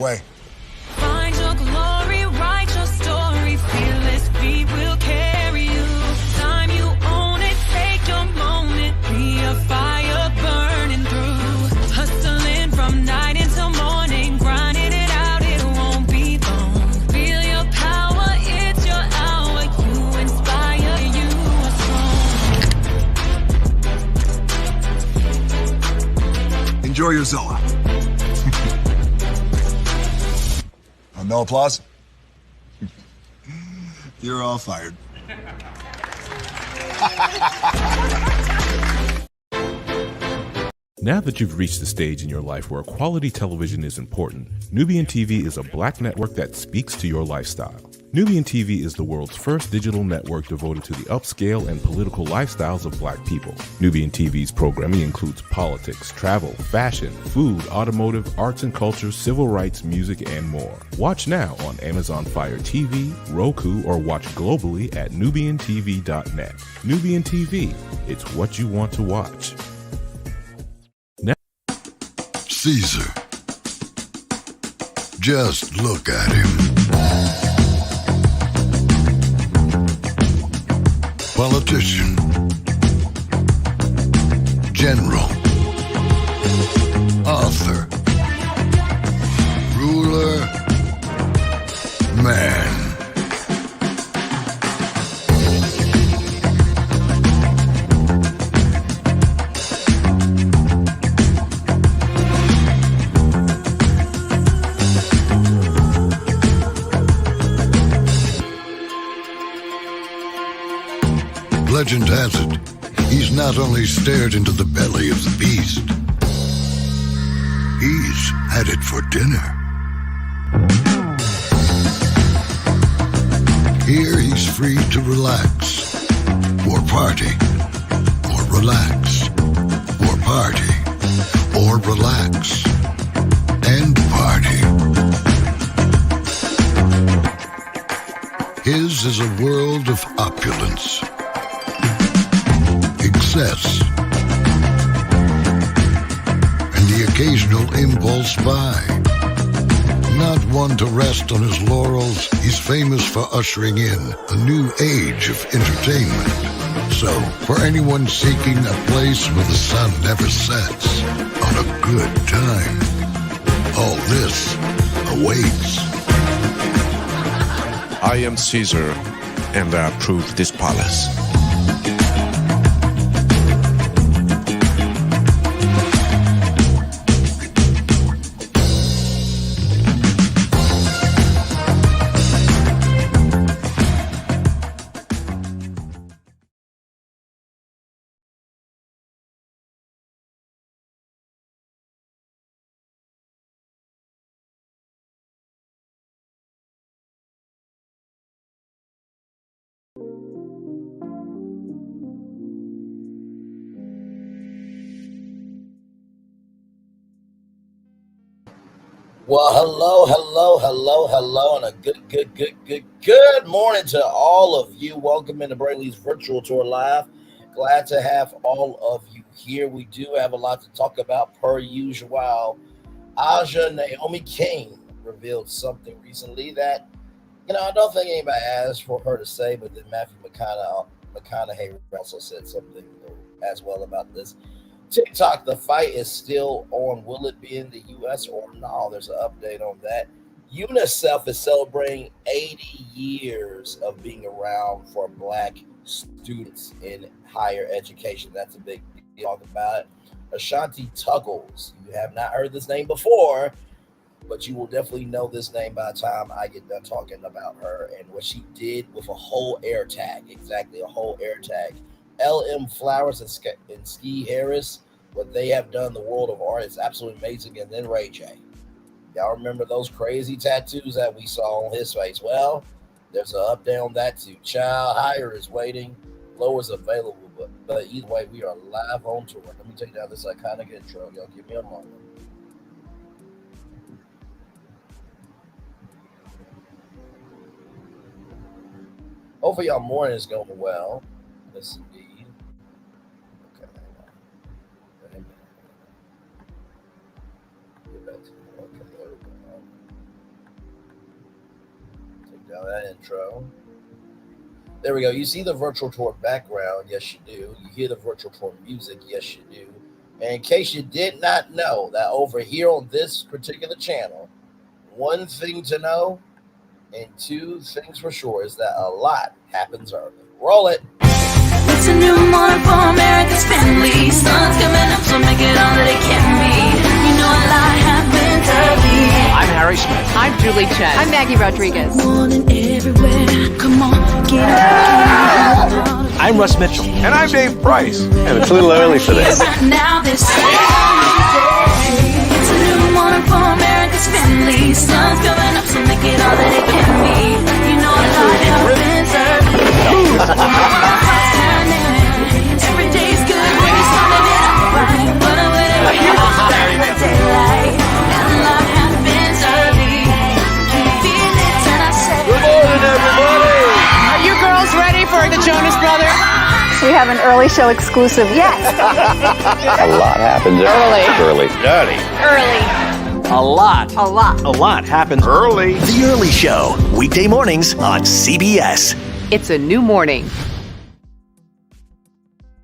Way. Find your glory, write your story, fearless feet will carry you. Time you own it, take your moment, be a fire burning through. Hustling from night until morning, grinding it out, it won't be long. Feel your power, it's your hour, you inspire, you are strong. Enjoy your Zoa. No applause? You're all fired. Now that you've reached the stage in your life where quality television is important, Nubian TV is a black network that speaks to your lifestyle. Nubian TV is the world's first digital network devoted to the upscale and political lifestyles of black people. Nubian TV's programming includes politics, travel, fashion, food, automotive, arts and culture, civil rights, music, and more. Watch now on Amazon Fire TV, Roku, or watch globally at nubiantv.net. Nubian TV, it's what you want to watch. Now, Caesar. Just look at him. Politician, general, author, ruler, man. Legend has it, he's not only stared into the belly of the beast, he's had it for dinner. Here he's free to relax, or party, or relax, or party, or relax, and party. His is a world of opulence, excess, and the occasional impulse buy. Not one to rest on his laurels, he's famous for ushering in a new age of entertainment. So, for anyone seeking a place where the sun never sets on a good time, all this awaits. I am Caesar, and I approve this palace. Well, hello, and a good morning to all of you. Welcome into Brayley's Virtual Tour Live. Glad to have all of you here. We do have a lot to talk about per usual. Naomi King revealed something recently that, I don't think anybody asked for her to say, but then Matthew McConaughey also said something as well about this. Tic Tok, the fight is still on. Will it be in the U.S. or no? There's an update on that. UNCF is celebrating 80 years of being around for Black students in higher education. That's a big deal. Talk about it. Ashanti Tuggles. You have not heard this name before, but you will definitely know this name by the time I get done talking about her and what she did with a whole air tag. Exactly, a whole air tag. LM Flowers and Skie Harris, what they have done in the world of art is absolutely amazing. And then Ray J. Y'all remember those crazy tattoos that we saw on his face? Well, there's an update on that too. Child hire is waiting. Low is available. But either way, we are live on tour. Let me take down this iconic intro. Y'all give me a moment. Hopefully y'all morning is going well. Yes, indeed. Okay, hang on. Get back to okay, there we go. go. That intro. There we go. You see the virtual tour background? Yes, you do. You hear the virtual tour music? Yes, you do. And in case you did not know that over here on this particular channel, one thing to know and two things for sure is that a lot happens early. Roll it. It's a new morning for America's family. Sun's coming up, so make it all that it can be. You know a lot happens early. I'm Harry Smith. I'm Julie Chen. I'm Maggie Rodriguez. Morning everywhere. Come on, get up. I'm Russ Mitchell. And I'm Dave Price. And it's a little early for this. Right now, this is it's a new morning for America's family. Sun's coming up, so make it all that it can be. You know a lot happens early. Every day's good when you're starting it out right. But whatever you do, the daylight. And a lot happens early. Can you feel it? And I say, Good morning, everybody. Are you girls ready for the Jonas Brothers? We have an early show exclusive. Yes. A lot happens early. A lot. A lot. A lot happens Early. The Early Show, weekday mornings on CBS. It's a new morning.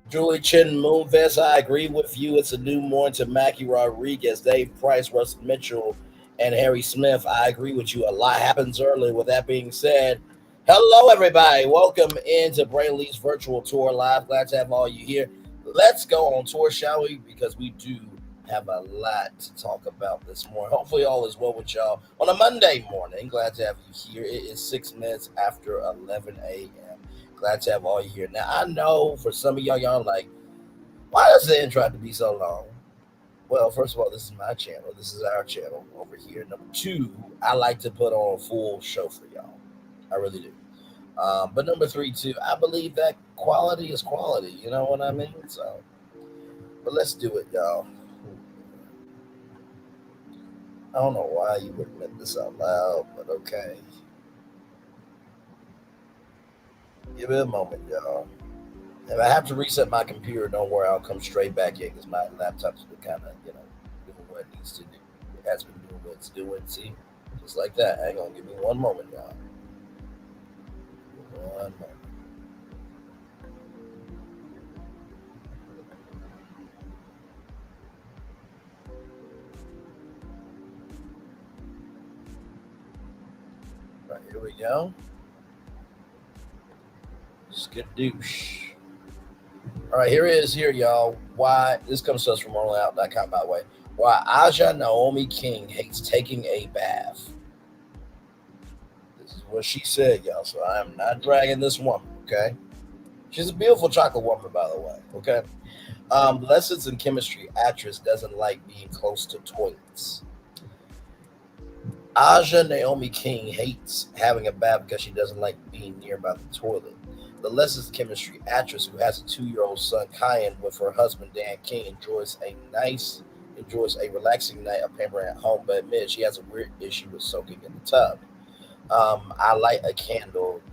Julie Chen Moonves, I agree with you. It's a new morning to Mackie Rodriguez, Dave Price, Russ Mitchell, and Harry Smith. I agree with you. A lot happens early. With that being said, hello, everybody. Welcome into Brainley's virtual tour live. Glad to have all you here. Let's go on tour, shall we? Because we do have a lot to talk about this morning. Hopefully all is well with y'all on a Monday morning. Glad to have you here. It is 6 minutes after 11 a.m. Glad to have all you here. Now, I know for some of y'all like, why does the intro have to be so long? Well, first of all, this is my channel. This is our channel over here. Number two, I like to put on a full show for y'all. I really do. But number three, too, I believe that quality is quality. You know what I mean? So, but let's do it, y'all. I don't know why you would admit this out loud, but okay. Give it a moment, y'all. If I have to reset my computer, don't worry, I'll come straight back in because my laptop's been kind of, doing what it needs to do. It has been doing what it's doing. See? Just like that. Hang on, give me one moment, y'all. One moment. Right, here we go. Skadoosh. All right, here it is here, y'all. Why, this comes to us from RollingOut.com, by the way. Why Aja Naomi King hates taking a bath. This is what she said, y'all, so I am not dragging this woman, okay? She's a beautiful chocolate woman, by the way, okay? Lessons in chemistry. Actress doesn't like being close to toilets. Aja Naomi King hates having a bath because she doesn't like being nearby the toilet. The Lessons in Chemistry actress who has a 2-year-old son, Kyan, with her husband, Dan King, enjoys a relaxing night of pampering at home, but admits she has a weird issue with soaking in the tub. I light a candle,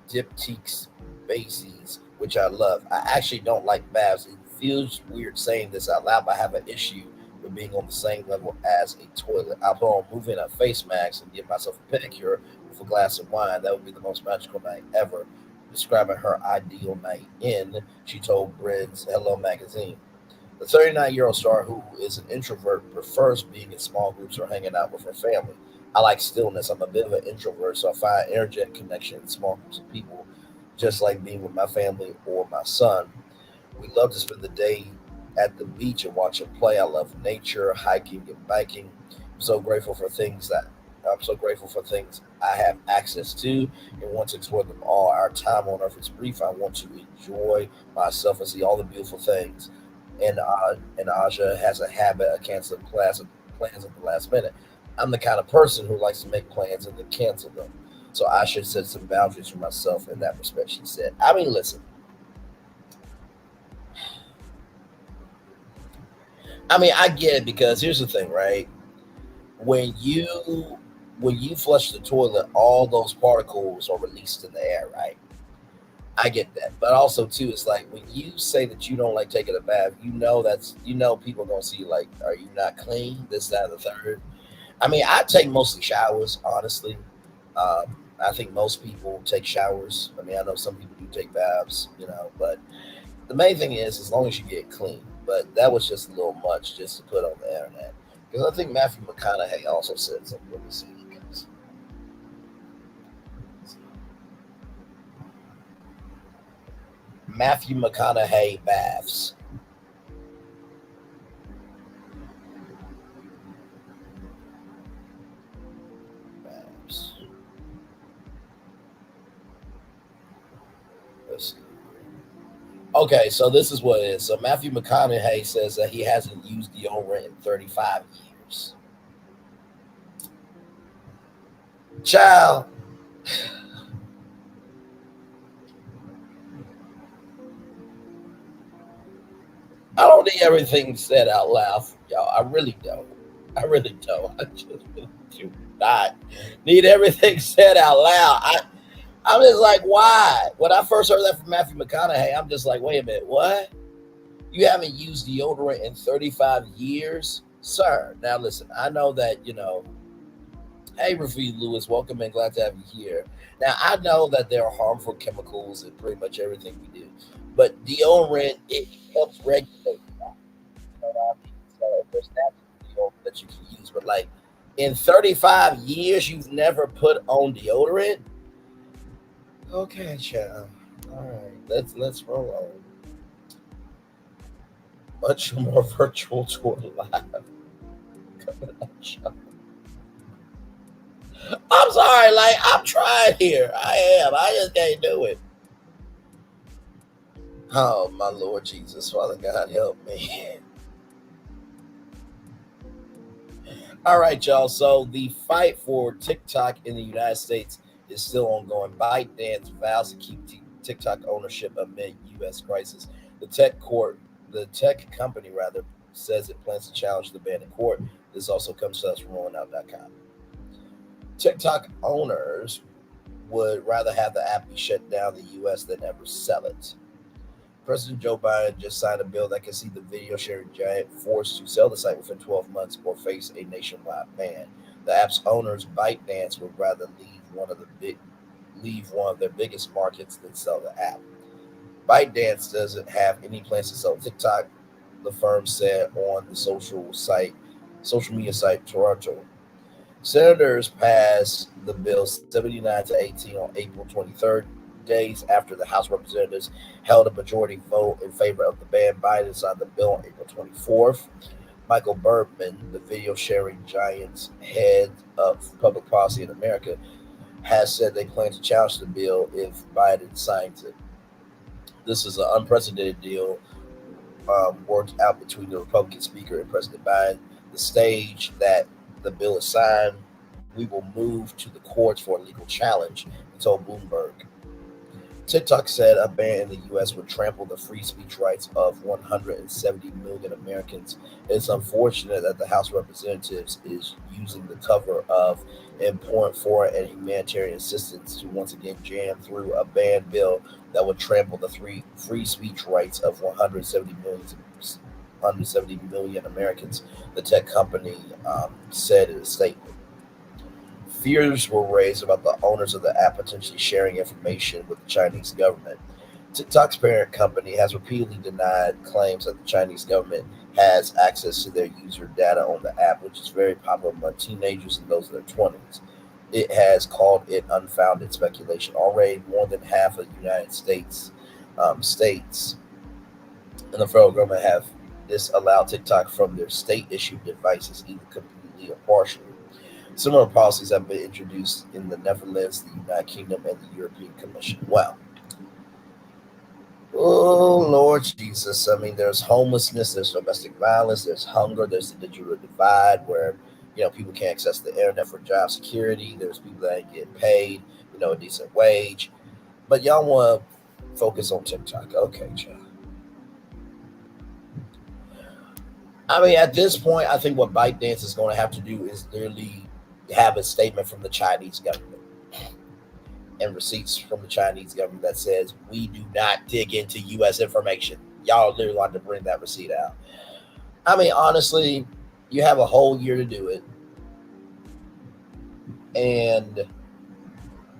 diptychs bases, which I love. I actually don't like baths. It feels weird saying this out loud, but I have an issue with being on the same level as a toilet. I'll put on moving a face mask and give myself a pedicure with a glass of wine. That would be the most magical night ever. Describing her ideal night in, she told Brid's Hello magazine. The 39-year-old star, who is an introvert, prefers being in small groups or hanging out with her family. I like stillness. I'm a bit of an introvert, so I find energetic connection in small groups of people, just like being with my family or my son. We love to spend the day at the beach and watch him play. I love nature, hiking and biking. I'm so grateful for things I have access to and want to explore them all. Our time on earth is brief. I want to enjoy myself and see all the beautiful things. And Aja has a habit of canceling plans at the last minute. I'm the kind of person who likes to make plans and then cancel them. So I should set some boundaries for myself in that respect, she said. I mean, listen. I mean, I get it, because here's the thing, right? When you flush the toilet, all those particles are released in the air, right? I get that. But also, too, it's like when you say that you don't like taking a bath, people are going to see you like, are you not clean? This, that, and the third. I mean, I take mostly showers, honestly. I think most people take showers. I mean, I know some people do take baths, but the main thing is as long as you get clean. But that was just a little much just to put on the internet. Because I think Matthew McConaughey also said something. Let me see. Matthew McConaughey baths. Let's see. Okay, so this is what it is. So Matthew McConaughey says that he hasn't used deodorant in 35 years. Child. I don't need everything said out loud, y'all. I really don't. I just do not need everything said out loud. I'm just like, why? When I first heard that from Matthew McConaughey, I'm just like, wait a minute, what? You haven't used deodorant in 35 years? Sir, now listen, I know that, hey, Rafi Lewis, welcome and glad to have you here. Now, I know that there are harmful chemicals in pretty much everything we do, but deodorant, it helps regulate that. You know what I mean? So there's natural deodorant that you can use, but like in 35 years, you've never put on deodorant? Okay, child. All right, let's roll on. Much more virtual tour live coming up, y'all. I'm sorry, like I'm trying here. I am. I just can't do it. Oh my Lord Jesus, Father God, help me. All right, y'all. So the fight for TikTok in the United States is still ongoing. ByteDance vows to keep TikTok ownership amid U.S. crisis. The tech company says it plans to challenge the ban in court. This also comes to us from rollingout.com. TikTok owners would rather have the app be shut down in the U.S. than ever sell it. President Joe Biden just signed a bill that can see the video sharing giant forced to sell the site within 12 months or face a nationwide ban. The app's owners, ByteDance, would rather leave one of their biggest markets than sell the app. ByteDance doesn't have any plans to sell TikTok, the firm said on the social media site Toronto. Senators passed the bill 79-18 on April 23rd, days after the House of Representatives held a majority vote in favor of the ban. Biden signed the bill on April 24th. Michael Bergman, the video sharing giant's head of public policy in America, has said they plan to challenge the bill if Biden signs it. This is an unprecedented deal worked out between the Republican Speaker and President Biden. The stage that the bill is signed, we will move to the courts for a legal challenge, he told Bloomberg. TikTok said a ban in the U.S. would trample the free speech rights of 170 million Americans. It's unfortunate that the House of Representatives is using the cover of important foreign and humanitarian assistance to once again jam through a ban bill that would trample the free speech rights of 170 million Americans, the tech company said in a statement. Fears were raised about the owners of the app potentially sharing information with the Chinese government. TikTok's parent company has repeatedly denied claims that the Chinese government has access to their user data on the app, which is very popular among teenagers and those in their 20s. It has called it unfounded speculation. Already, more than half of the United States states and the federal government have disallowed TikTok from their state-issued devices, either completely or partially. Similar policies have been introduced in the Netherlands, the United Kingdom, and the European Commission. Wow. Oh, Lord Jesus. I mean, there's homelessness, there's domestic violence, there's hunger, there's the digital divide where, people can't access the internet for job security. There's people that ain't getting paid, a decent wage. But y'all want to focus on TikTok. Okay, child. I mean, at this point, I think what ByteDance is going to have to do is literally have a statement from the Chinese government and receipts from the Chinese government that says we do not dig into U.S. information. Y'all literally want to bring that receipt out. I mean, honestly, you have a whole year to do it. And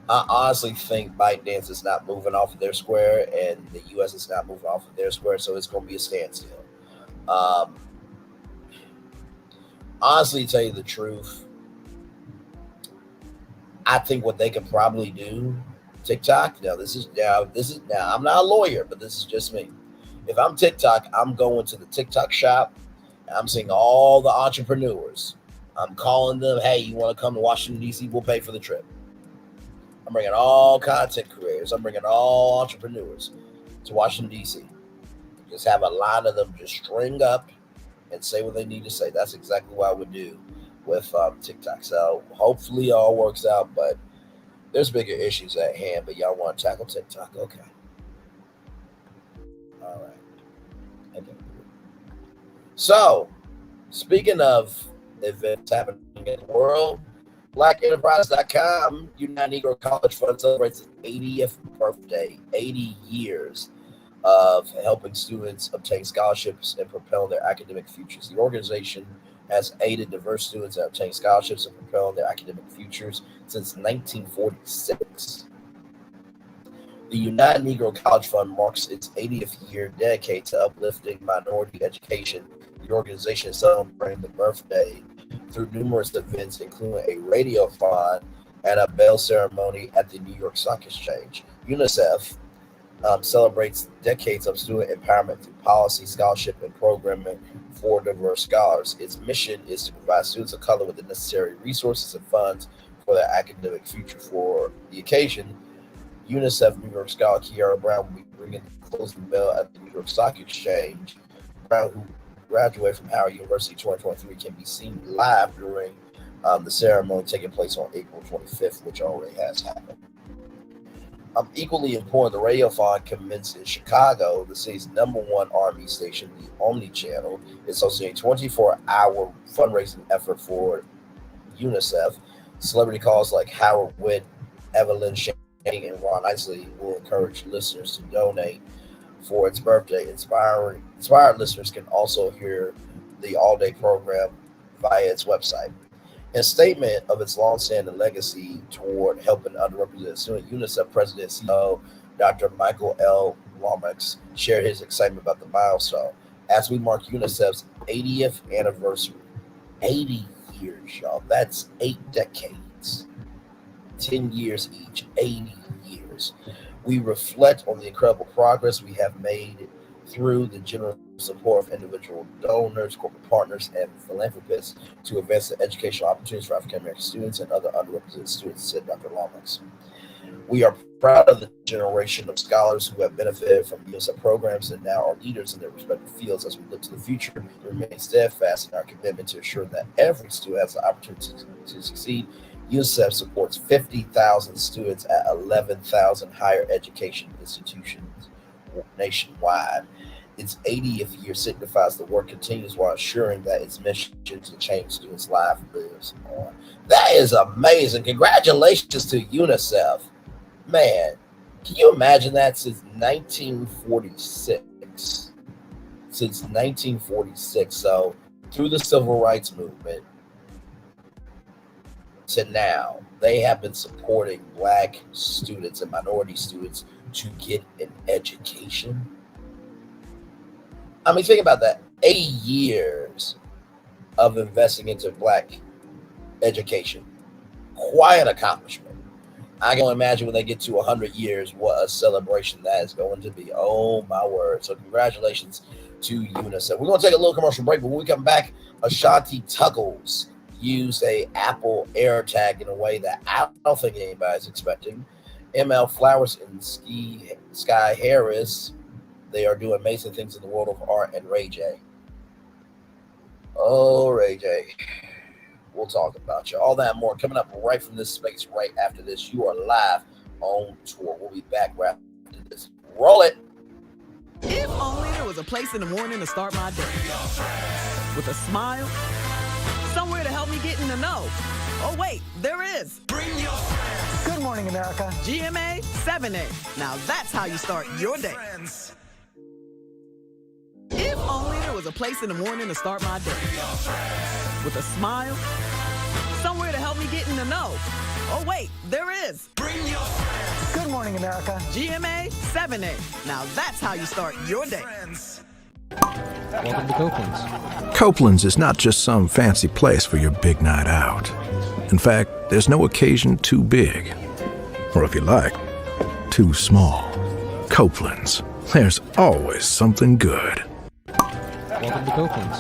I honestly think ByteDance is not moving off of their square, and the U.S. is not moving off of their square, so it's going to be a standstill. Honestly, to tell you the truth, I think what they could probably do, TikTok. Now, I'm not a lawyer, but this is just me. If I'm TikTok, I'm going to the TikTok shop, and I'm seeing all the entrepreneurs. I'm calling them, hey, you want to come to Washington, D.C.? We'll pay for the trip. I'm bringing all content creators. I'm bringing all entrepreneurs to Washington, D.C. Just have a line of them just string up and say what they need to say. That's exactly what I would do with TikTok. So hopefully it all works out, but there's bigger issues at hand. But y'all want to tackle TikTok? Okay. All right. Okay. So, speaking of events happening in the world, BlackEnterprise.com, United Negro College Fund celebrates its 80th birthday, 80 years of helping students obtain scholarships and propel their academic futures. The organization has aided diverse students in obtaining scholarships and propelling their academic futures since 1946. The United Negro College Fund marks its 80th year dedicated to uplifting minority education. The organization is celebrating the birthday through numerous events, including a radiothon and a bell ceremony at the New York Stock Exchange. UNCF celebrates decades of student empowerment through policy, scholarship, and programming for diverse scholars. Its mission is to provide students of color with the necessary resources and funds for their academic future. For the occasion, UNICEF New York scholar Kiara Brown will be ringing the closing bell at the New York Stock Exchange. Brown, who graduated from Howard University 2023, can be seen live during the ceremony taking place on April 25th, which already has happened. Equally important, the radiothon commenced in Chicago, the city's #1 Army station, the Omni Channel. It's also a 24-hour fundraising effort for UNICEF. Celebrity calls like Howard Witt, Evelyn Shane, and Ron Isley will encourage listeners to donate for its birthday. Inspired listeners can also hear the all-day program via its website. In a statement of its long-standing legacy toward helping underrepresented students, UNICEF President and CEO Dr. Michael L. Lomax shared his excitement about the milestone. As we mark UNICEF's 80th anniversary, 80 years, y'all. That's 8 decades, 10 years each, 80 years. We reflect on the incredible progress we have made through the generous support of individual donors, corporate partners, and philanthropists to advance the educational opportunities for African American students and other underrepresented students, said Dr. Lomax. We are proud of the generation of scholars who have benefited from UNICEF programs and now are leaders in their respective fields. As we look to the future, we remain steadfast in our commitment to ensure that every student has the opportunity to succeed. UNICEF supports 50,000 students at 11,000 higher education institutions nationwide. Its 80th year signifies the work continues while ensuring that its mission to change students' lives lives on. That is amazing. Congratulations to UNICEF. Man, can you imagine that? Since 1946. Since 1946. So through the civil rights movement to now, they have been supporting Black students and minority students to get an education. I mean, think about that. 80 years of investing into Black education. Quite an accomplishment. I can only imagine when they get to 100 years, what a celebration that is going to be. Oh, my word. So congratulations to UNICEF. We're going to take a little commercial break, but when we come back, Ashanti Tuggles used a Apple AirTag in a way that I don't think anybody's expecting. ML Flowers and Skie Harris, they are doing amazing things in the world of art, and Ray J. Oh, Ray J. We'll talk about you. All that and more coming up right from this space right after this. You are live on tour. We'll be back right after this. Roll it. If only there was a place in the morning to start my day. With a smile. Somewhere to help me get in the know. Oh, wait, there is. Bring your friends. Good morning, America. GMA 7A. Now that's how you start your day. If only there was a place in the morning to start my day. With a smile. Somewhere to help me me getting to know. Oh, wait, there is. Good morning, America. GMA 7A. Now that's how you start your day. Welcome to Copeland's. Copeland's is not just some fancy place for your big night out. In fact, there's no occasion too big. Or if you like, too small. Copeland's. There's always something good. Welcome to Copeland's.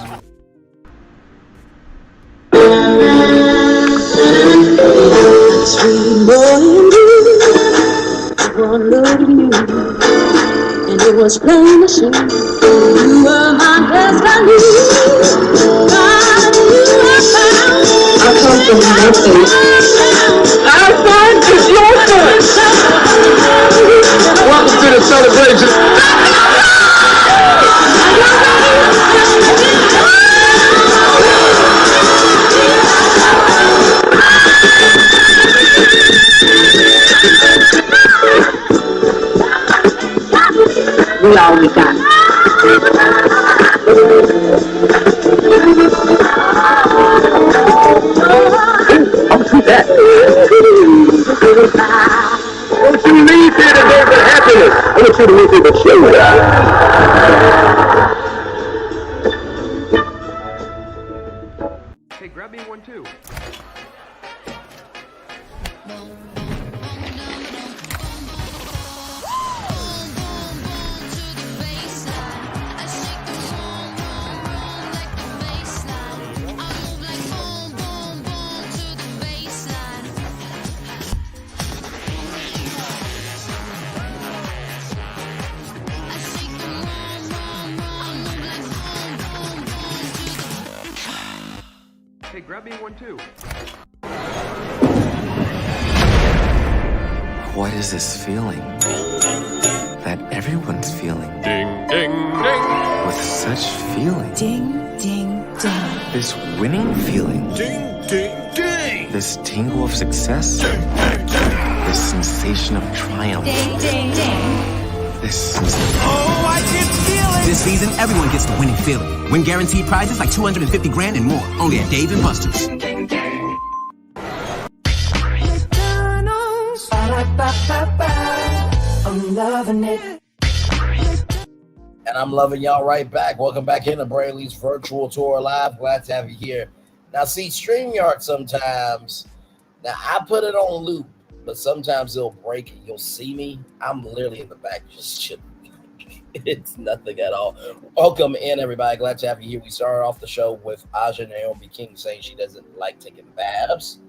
Sweet morning dew, one look at you, and it was plain to see you were my destiny. God, you have found. I come from nothing. Our son is your son. Welcome to the celebration. We all we got. I'll do that. Don't you leave here today with happiness. I want you to leave here with show. Hey, grab me one too. Hey, grab me one too. What is this feeling that everyone's feeling? Ding, ding, ding. With such feeling. Ding, ding, ding. This winning feeling. Ding, ding, ding. This tingle of success. This sensation of triumph. Ding, ding, ding. This sensation. Oh, I can feel it! This season, everyone gets the winning feeling. Win guaranteed prizes like $250 grand and more. Only at Dave & Buster's. McDonald's. I'm loving it. And I'm loving y'all right back. Welcome back into Brayley's virtual tour live. Glad to have you here. Now, see, StreamYard sometimes, now I put it on loop, but sometimes it'll break and you'll see me. I'm literally in the back just chilling. It's nothing at all. Welcome in, everybody. Glad to have you here. We started off the show with Aja Naomi King saying she doesn't like taking baths.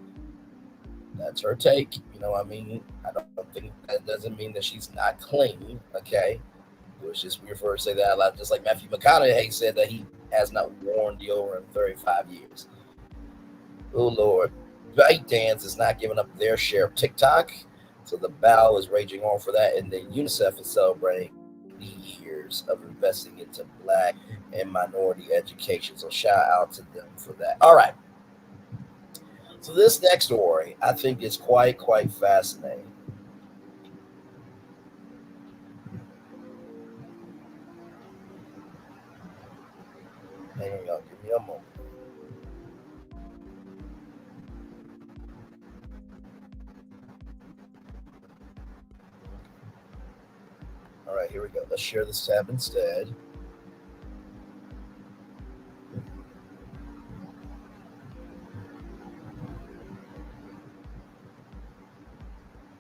That's her take. You know what I mean? I don't think that doesn't mean that she's not clean, okay? It was just weird for her to say that out loud. Just like Matthew McConaughey said that he has not worn deodorant in 35 years. Oh, Lord. ByteDance is not giving up their share of TikTok, so the battle is raging on for that, and then UNCF is celebrating years of investing into Black and minority education. So shout out to them for that. All right. So this next story I think is quite fascinating. Hang on, y'all. Give me a moment. All right, here we go. Let's share this tab instead.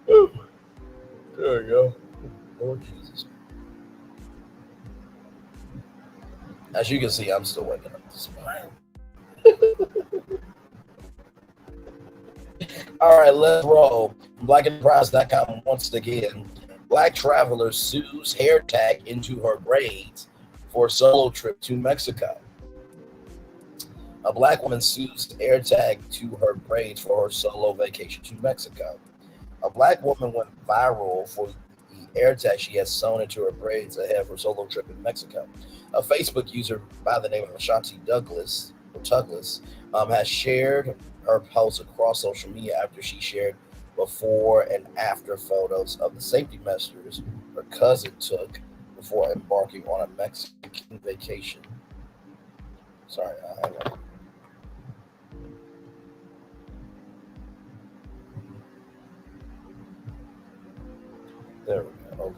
Ooh. There we go. Lord Jesus. As you can see, I'm still waking up this morning. All right, let's roll. BlackEnterprise.com once again. Black traveler sues hair tag into her braids for a solo trip to Mexico. A Black woman sues hair tag to her braids for her solo vacation to Mexico. A Black woman went viral for the hair tag she has sewn into her braids ahead of her solo trip in Mexico. A Facebook user by the name of Ashanti Tuggles has shared her post across social media after she shared before and after photos of the safety measures her cousin took before embarking on a Mexican vacation. Sorry, hang on. There we go.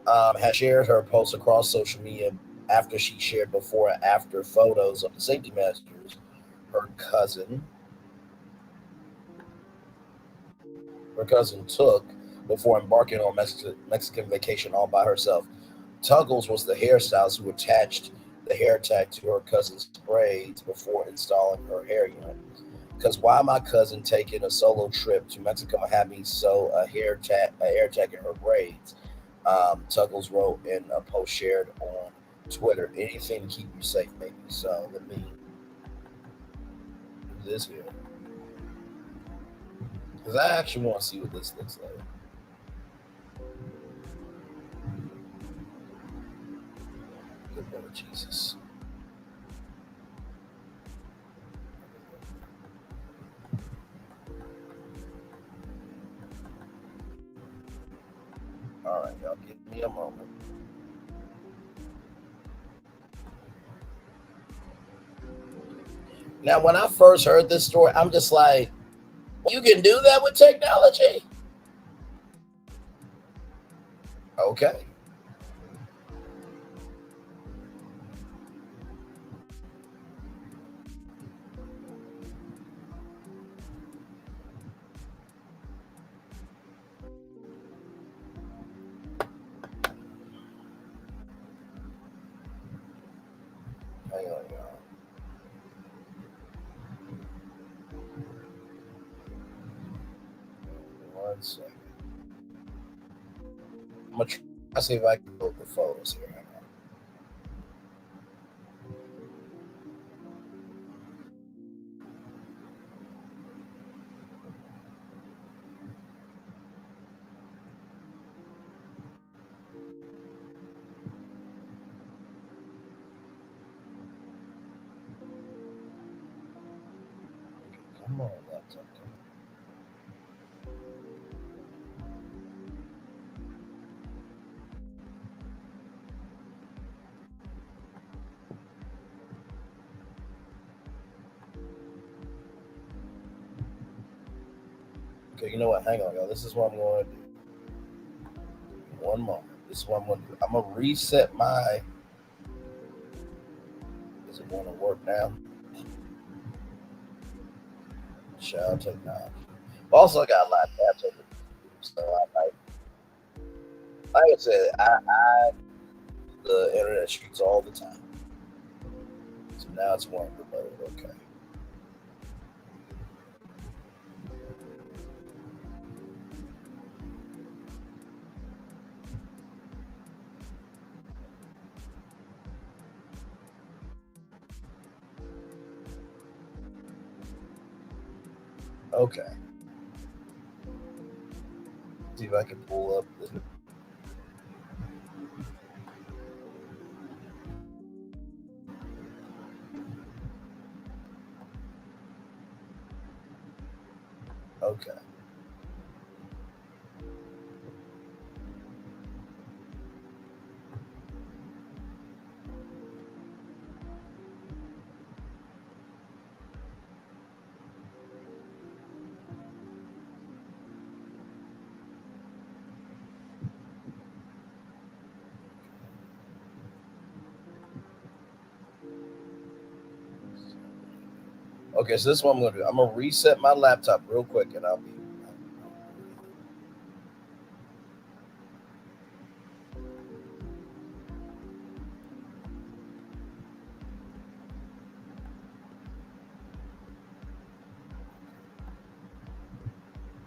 Okay. Has shared her post across social media after she shared before and after photos of the safety measures her cousin took before embarking on Mexican vacation all by herself. Tuggles was the hairstylist who attached the hair tag to her cousin's braids before installing her hair unit. Because why my cousin taking a solo trip to Mexico had me sew a hair tag in her braids. Tuggles wrote in a post shared on Twitter, anything to keep you safe, baby. So let me do this here. Because I actually want to see what this looks like. Good Lord Jesus. All right, y'all, give me a moment. Now, when I first heard this story, I'm just like, you can do that with technology? Okay. Hang on, y'all. One second. I'm going to try to see if I can pull the photos here. Hang on. Come on, laptop. Okay, you know what? Hang on, y'all. This is what I'm going to do. One moment. This is what I'm going to do. I'm going to reset my... Is it going to work now? Child technology. Also, I got a lot of tabs over here, so like I said, I the internet streets all the time. So now it's wanting to load. Okay. Okay. See if I can pull up the... Okay. Okay, so this is what I'm going to do. I'm going to reset my laptop real quick, and I'll be...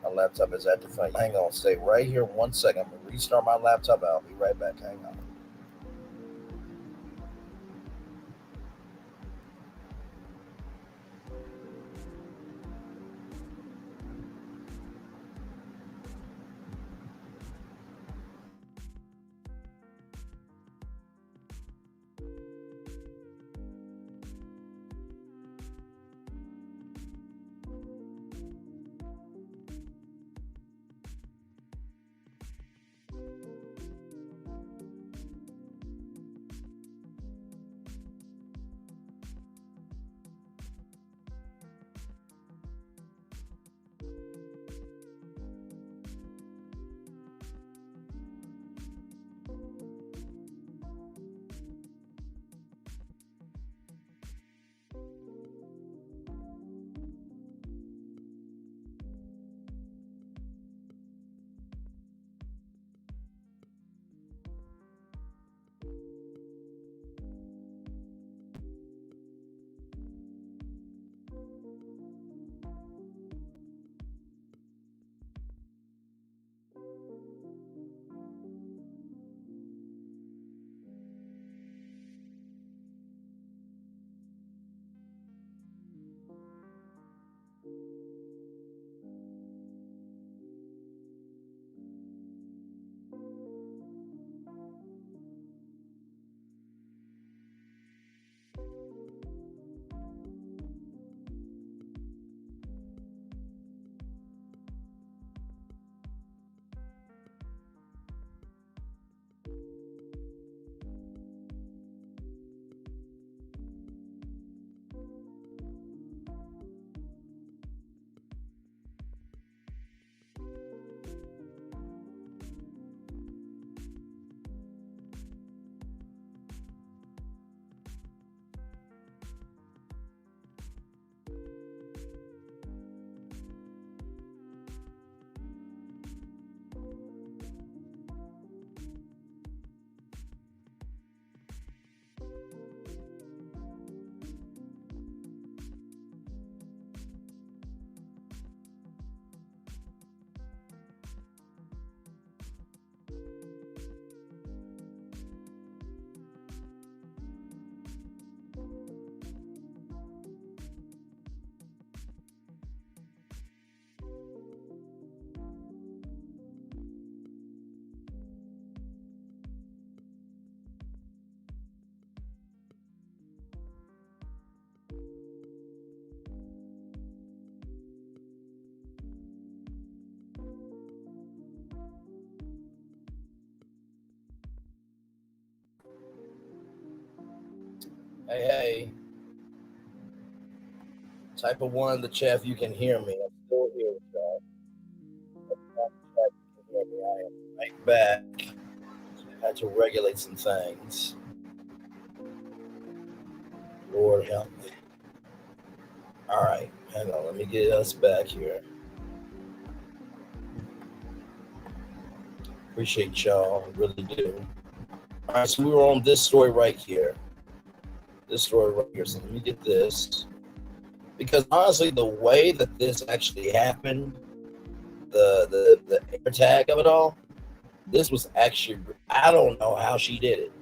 My laptop is at the front. Hang on, stay right here 1 second. I'm going to restart my laptop. I'll be right back. Hang on. Hey. Type of one in the chat if you can hear me. I'm still here with y'all. I am right back. I had to regulate some things. Lord help me. All right, hang on. Let me get us back here. Appreciate y'all. I really do. All right, so we were on this story right here. So let me get this. Because honestly, the way that this actually happened, the air tag of it all, this was actually, I don't know how she did it.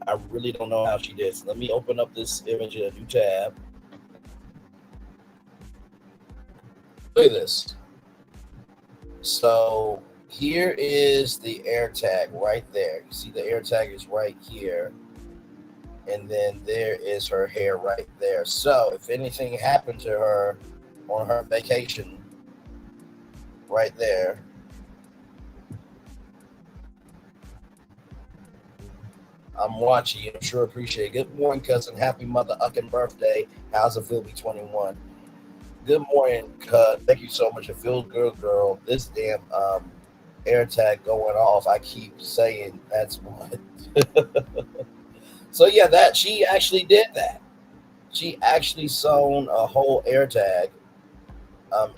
I really don't know how she did it. So let me open up this image in a new tab. Look at this. So here is the air tag right there. You see the air tag is right here. And then there is her hair right there. So if anything happened to her on her vacation, right there, I'm watching you. I'm sure appreciate it. Good morning, cousin. Happy mother-ucking birthday. How's it feel to be 21? Good morning, cuz. Thank you so much. It feels good, girl. This damn air tag going off. I keep saying that's what. So yeah, that she actually did that. She actually sewn a whole air tag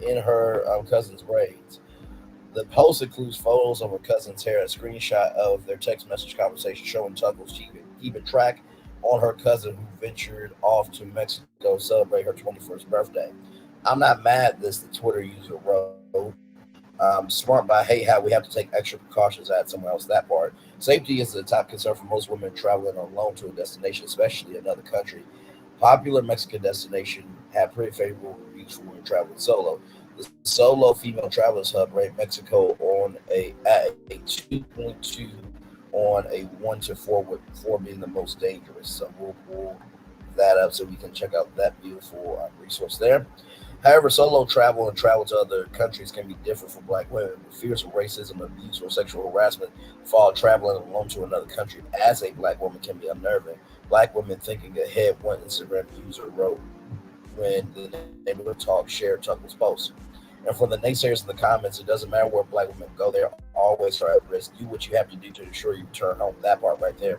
in her cousin's braids. The post includes photos of her cousin's hair, a screenshot of their text message conversation showing Tuggles keeping track on her cousin who ventured off to Mexico to celebrate her 21st birthday. I'm not mad at this, the Twitter user wrote. Smart, but I hate how we have to take extra precautions at somewhere else. That part. Safety is the top concern for most women traveling alone to a destination, especially another country. Popular Mexican destination have pretty favorable reviews for women traveling solo. The solo female travelers hub rate Mexico on a 2.2 on a 1 to 4, with 4 being the most dangerous. So we'll pull that up so we can check out that beautiful resource there. However, solo travel and travel to other countries can be different for Black women. The fears of racism, abuse, or sexual harassment fall traveling alone to another country as a Black woman can be unnerving. Black women thinking ahead, one Instagram user wrote when the neighborhood talk shared Tuggles' post. And for the naysayers in the comments, it doesn't matter where Black women go, they're always at risk. Do what you have to do to ensure you return home. That part right there.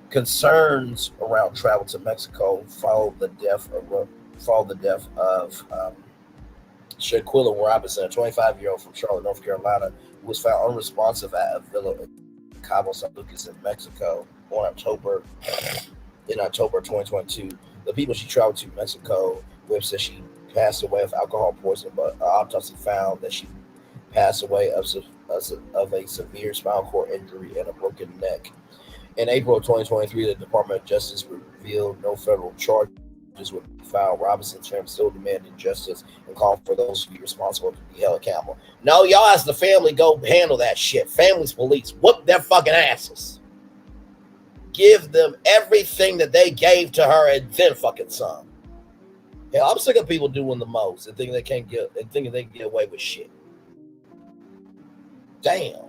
Concerns around travel to Mexico follow the death of Shaquilla Robinson, a 25-year-old from Charlotte, North Carolina, who was found unresponsive at a villa in Cabo San Lucas in Mexico in October 2022. The people she traveled to Mexico with said she passed away of alcohol poisoning, but an autopsy found that she passed away of a severe spinal cord injury and a broken neck. In April of 2023, the Department of Justice revealed no federal charges would be filed. Robinson's family still demanding justice and called for those to be responsible to be held accountable. No, y'all as the family go handle that shit. Family's police. Whoop their fucking asses. Give them everything that they gave to her and then fucking some. Hell, I'm sick of people doing the most and thinking they can get away with shit. Damn.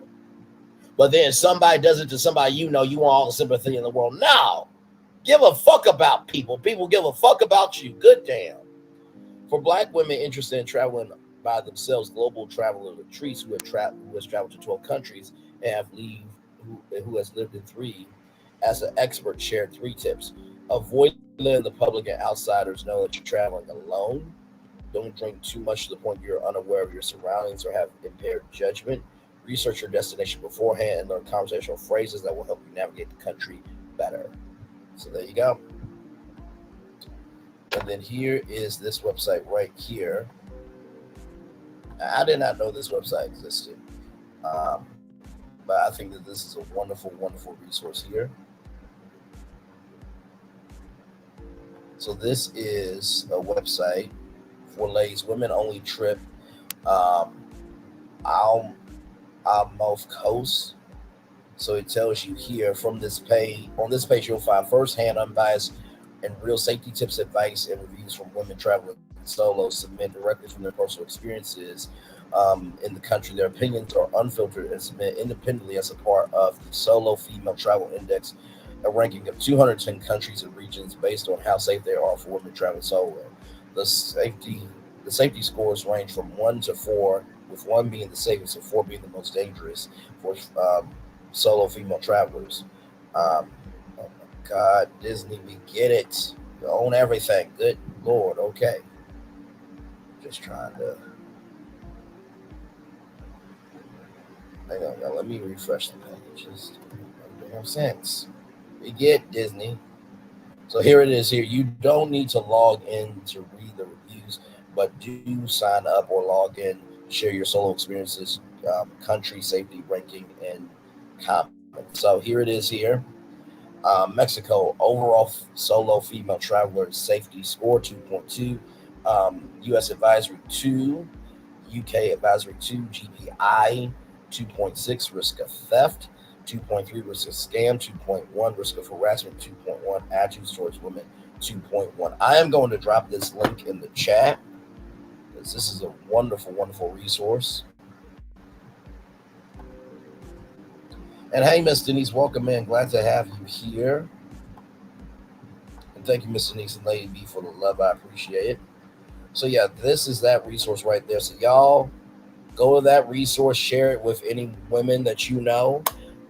But then somebody does it to somebody you want all the sympathy in the world. No. Give a fuck about people. People give a fuck about you. Good damn. For Black women interested in traveling by themselves, Global Traveler Latrice, who has traveled to 12 countries and who has lived in 3, as an expert, shared 3 tips. Avoid letting the public and outsiders know that you're traveling alone. Don't drink too much to the point you're unaware of your surroundings or have impaired judgment. Research your destination beforehand and learn conversational phrases that will help you navigate the country better. So there you go. And then here is this website right here. I did not know this website existed. But I think that this is a wonderful, wonderful resource here. So this is a website for ladies, women-only trip, Almouth Coast. So it tells you here from this page. On this page, you'll find firsthand, unbiased, and real safety tips, advice, and reviews from women traveling solo. Submit directly from their personal experiences in the country. Their opinions are unfiltered and submit independently as a part of the Solo Female Travel Index a ranking of 210 countries and regions based on how safe they are for women traveling solo. The safety scores range from 1 to 4, with 1 being the safest and 4 being the most dangerous for solo female travelers. Oh my God, Disney, we get it. You own everything. Good Lord. Okay. Just trying to. Hang on, y'all. Let me refresh the page. Just don't have sense. We get Disney. So here it is. Here, you don't need to log in to read the reviews, but do sign up or log in, share your solo experiences, country safety ranking, and comment. So here it is. Here, Mexico overall solo female traveler safety score 2.2, U.S. advisory 2, UK advisory 2, GPI 2.6, risk of theft 2.3, risk of scam 2.1, risk of harassment 2.1, attitudes towards women 2.1. I am going to drop this link in the chat because this is a wonderful, wonderful resource. And hey, Miss Denise, welcome in. Glad to have you here. And thank you, Miss Denise and Lady B, for the love. I appreciate it. So yeah, this is that resource right there. So y'all go to that resource, share it with any women that you know,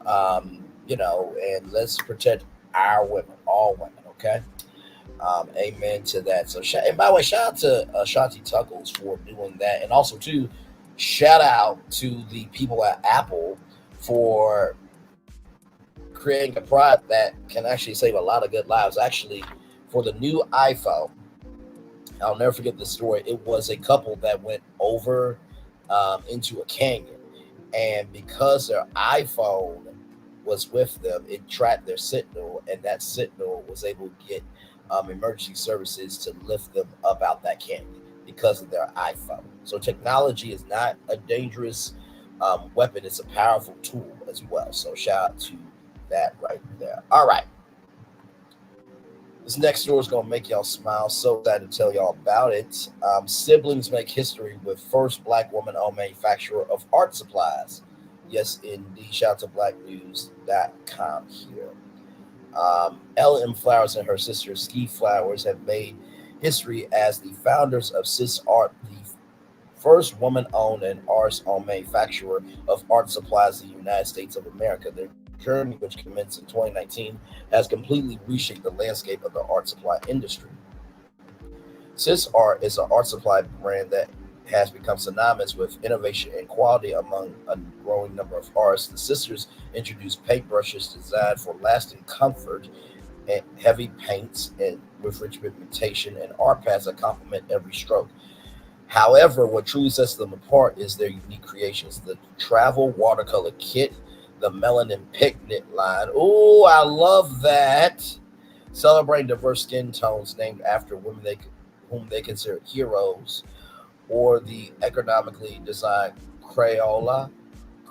and let's protect our women, all women, okay? Amen to that. So, and by the way, shout out to Ashanti Tuggles for doing that. And also, too, shout out to the people at Apple for creating a product that can actually save a lot of good lives. Actually, for the new iPhone, I'll never forget the story. It was a couple that went over into a canyon, and because their iPhone was with them, it tracked their signal, and that signal was able to get emergency services to lift them up out that canyon because of their iPhone. So technology is not a dangerous weapon. It's a powerful tool as well. So shout out to that right there. All right. This next story is going to make y'all smile. So excited to tell y'all about it. Siblings make history with first Black woman-owned manufacturer of art supplies. Yes, indeed. Shout out to blacknews.com here. L.M. Flowers and her sister Ski Flowers have made history as the founders of Sis Art, the first woman-owned and artist-owned manufacturer of art supplies in the United States of America. Their journey, which commenced in 2019, has completely reshaped the landscape of the art supply industry. Sis Art is an art supply brand that has become synonymous with innovation and quality among a growing number of artists. The sisters introduced paintbrushes designed for lasting comfort and heavy paints and with rich pigmentation and art pads that complement every stroke. However, what truly sets them apart is their unique creations. The travel watercolor kit, the Melanin Pigment line. Oh, I love that. Celebrating diverse skin tones named after women whom they consider heroes, or the economically designed crayon.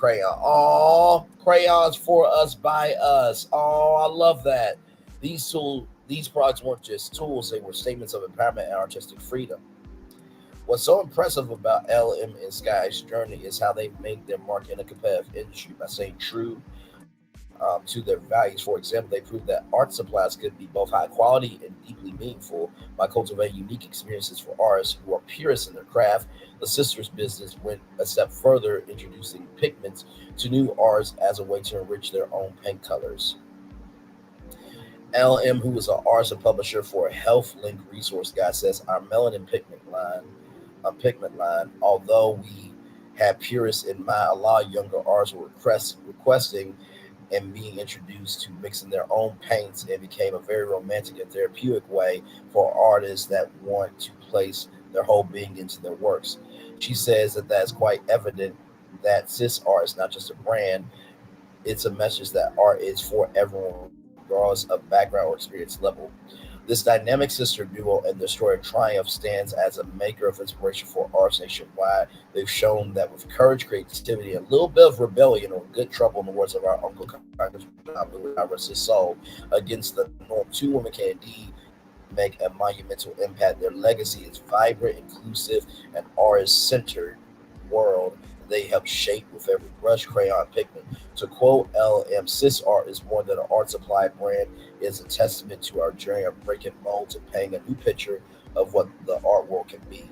Oh, crayons for us, by us. Oh, I love that. These products weren't just tools, they were statements of empowerment and artistic freedom. What's so impressive about LM and Skye's journey is how they've made their mark in a competitive industry by staying true to their values. For example, they proved that art supplies could be both high quality and deeply meaningful by cultivating unique experiences for artists who are purists in their craft. The sisters' business went a step further, introducing pigments to new artists as a way to enrich their own paint colors. LM, who is an artist and publisher for a Health Link resource guide, says our Melanin Pigment line, although we had purists in mind, a lot of younger artists were requesting and being introduced to mixing their own paints, and became a very romantic and therapeutic way for artists that want to place their whole being into their works. She says that that's quite evident that Sis Art is not just a brand, it's a message that art is for everyone, regardless of background or experience level. This dynamic sister duo and their story of triumph stands as a maker of inspiration for artists nationwide. They've shown that with courage, creativity, and a little bit of rebellion or good trouble, in the words of our Uncle Congress, God rest his soul, against the norm, two women can indeed make a monumental impact. Their legacy is vibrant, inclusive, and artist-centered world. they help shape with every brush, crayon, pigment. To quote LM, Sis Art is more than an art supply brand. It is a testament to our journey of breaking molds and painting a new picture of what the art world can be.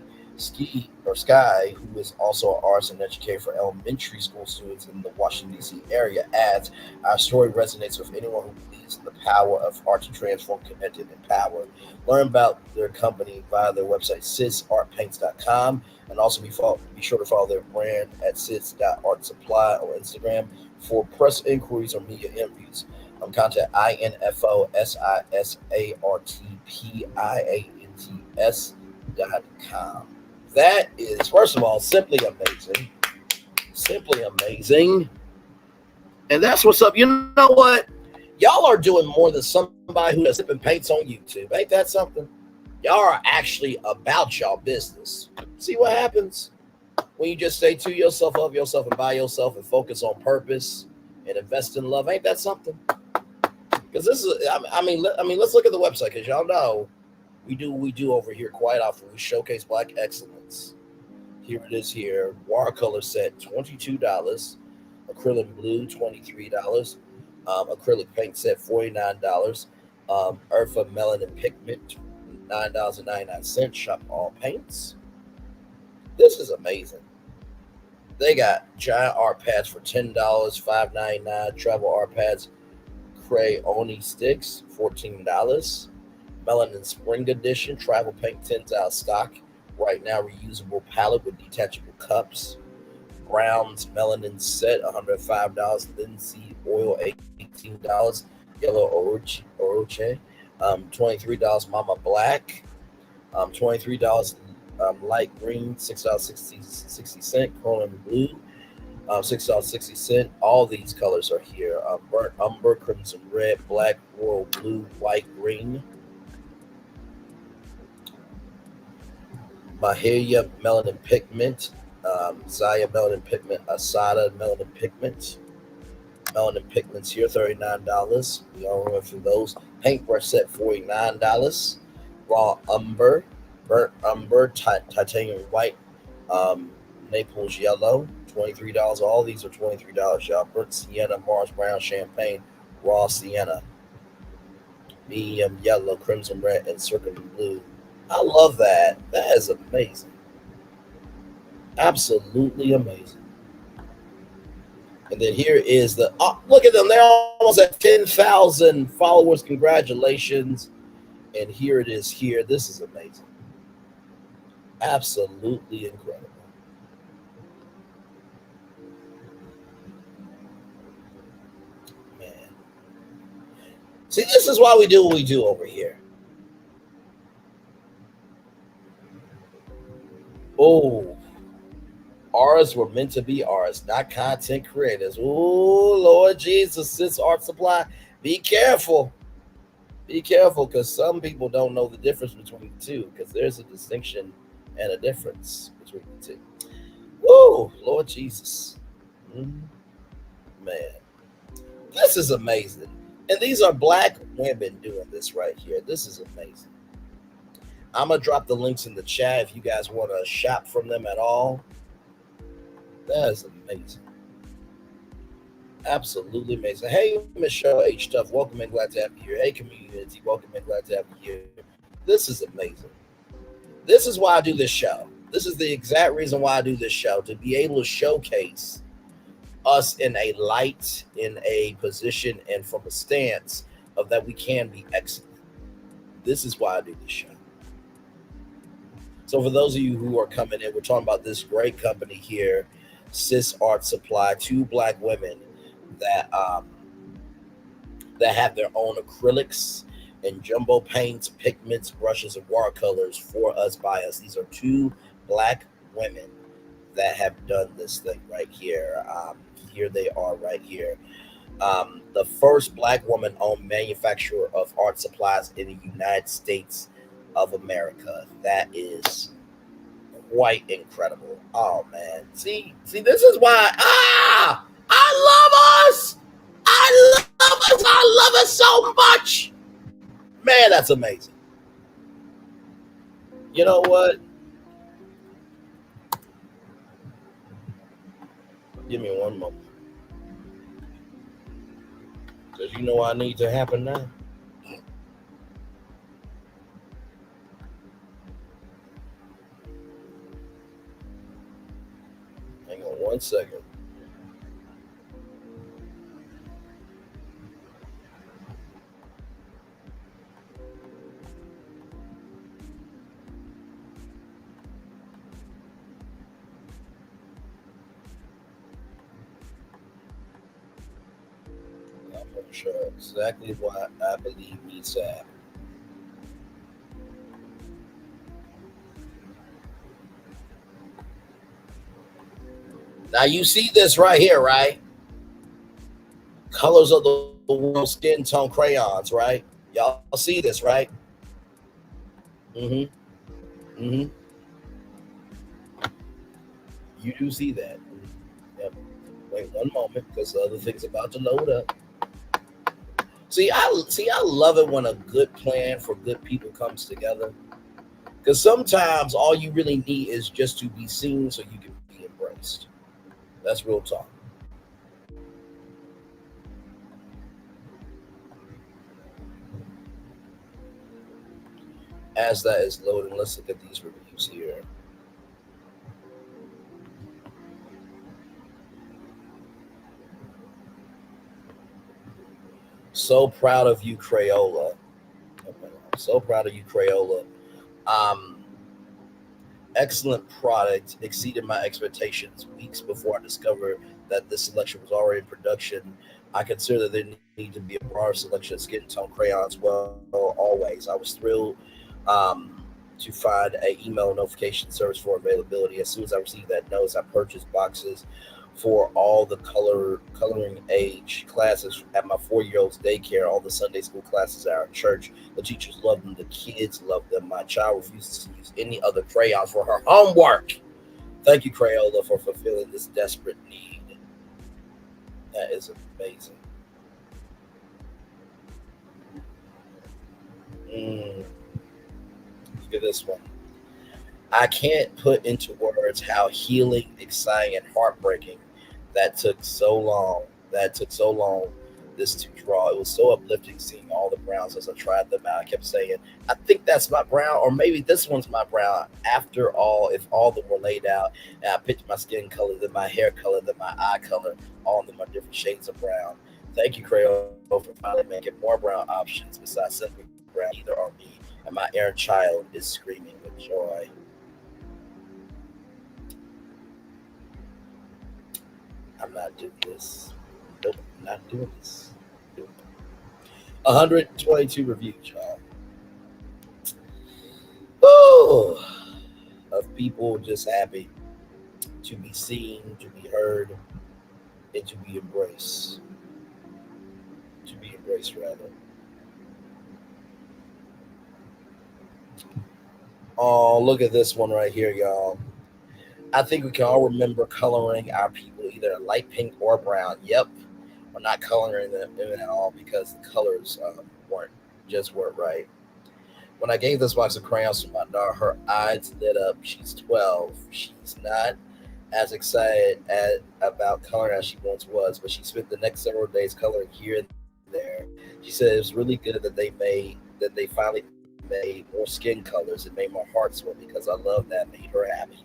Sky, who is also an artist and educator for elementary school students in the Washington, D.C. area, adds, our story resonates with anyone who believes in the power of art to transform, connect, and empower. Learn about their company via their website, sisartpaints.com, and also be sure to follow their brand at sis.artsupply on Instagram for press inquiries or media interviews. Contact info@sisartpaints.com. That is, first of all, simply amazing. Simply amazing. And that's what's up. You know what? Y'all are doing more than somebody who does sipping paints on YouTube. Ain't that something? Y'all are actually about y'all business. See what happens when you just stay to yourself, of yourself, and by yourself, and focus on purpose and invest in love. Ain't that something? Because this is, I mean, let's look at the website, because y'all know we do over here quite often. We showcase Black excellence. Here it is here. Watercolor set, $22. Acrylic blue, $23. Acrylic paint set, $49. Eartha melanin pigment, $9.99. Shop all paints. This is amazing. They got giant art pads for $10, $5.99. Travel art pads, Crayon sticks, $14. Melanin Spring Edition travel paint 10's out of stock right now. Reusable palette with detachable cups. Brown's Melanin set, $105. Linseed oil, $18. Yellow Oroche, $23. Mama Black, $23. Light green, $6.60. Chrome blue, $6.60. All these colors are here. Burnt umber, crimson red, black, royal blue, white, green. Mahia melanin pigment, Zaya melanin pigment, Asada melanin pigment. Melanin pigments here, $39. We all remember for those. Paintbrush set, $49. Raw umber, burnt umber, titanium white, Naples yellow, $23. All these are $23, y'all. Burnt sienna, Mars brown, champagne, raw sienna, medium yellow, crimson red, and circlet blue. I love that. That is amazing. Absolutely amazing. And then here is the, look at them. They're almost at 10,000 followers. Congratulations. And here it is here. This is amazing. Absolutely incredible. Man. See, this is why we do what we do over here. Oh, artists were meant to be artists, not content creators. Oh, Lord Jesus, Sis Art Supply. Be careful. Be careful, because some people don't know the difference between the two, because there's a distinction and a difference between the two. Woo, Lord Jesus. Man, this is amazing. And these are Black women doing this right here. This is amazing. I'm going to drop the links in the chat if you guys want to shop from them at all. That is amazing. Absolutely amazing. Hey, Michelle H. Tuff, welcome and glad to have you here. Hey, community, welcome and glad to have you here. This is amazing. This is why I do this show. This is the exact reason why I do this show, to be able to showcase us in a light, in a position, and from a stance of that we can be excellent. This is why I do this show. So for those of you who are coming in, we're talking about this great company here, Sis Art Supply, two Black women that have their own acrylics and jumbo paints, pigments, brushes, and watercolors for us, by us. These are two Black women that have done this thing right here. Here they are right here. The first Black woman-owned manufacturer of art supplies in the United States of America. That is quite incredible. Oh man, see, this is why I love us. I love us so much. Man, that's amazing. You know what? Give me one moment. Because you know what I need to happen now. Hang on 1 second. I'm sure exactly what I believe needs to happen. Now you see this right here, right? Colors of the World skin tone crayons, right? Y'all see this, right? You do see that. Yep. Wait one moment, because the other thing's about to load up. I love it when a good plan for good people comes together. Because sometimes all you really need is just to be seen so you can be embraced. That's real talk. As that is loading, let's look at these reviews here. So proud of you, Crayola. So proud of you, Crayola. Excellent product. Exceeded my expectations weeks before I discovered that this selection was already in production. I consider that there need to be a broader selection of skin tone crayons. Well, always. I was thrilled to find an email notification service for availability. As soon as I received that notice, I purchased boxes for all the coloring age classes at my 4-year-old's daycare, all the Sunday school classes at our church. The teachers love them. The kids love them. My child refuses to use any other crayons for her homework. Thank you, Crayola, for fulfilling this desperate need. That is amazing. Look at this one. I can't put into words how healing, exciting, and heartbreaking that took so long. This to draw. It was so uplifting seeing all the browns as I tried them out. I kept saying, I think that's my brown, or maybe this one's my brown. After all, if all of them were laid out, and I picked my skin color, then my hair color, then my eye color, all of them are different shades of brown. Thank you, Crayola, for finally making more brown options besides simply brown, either on me. And my inner child is screaming with joy. I'm not doing this. Nope, I'm not doing this. Nope. 122 reviews, y'all. Oh, of people just happy to be seen, to be heard, and to be embraced. To be embraced, rather. Oh, look at this one right here, y'all. I think we can all remember coloring our people either light pink or brown. Yep. We're not coloring them at all because the colors weren't right. When I gave this box of crayons to my daughter, her eyes lit up. She's 12. She's not as excited about coloring as she once was, but she spent the next several days coloring here and there. She said it was really good that they finally made more skin colors. It made my heart swell because I love that. It made her happy.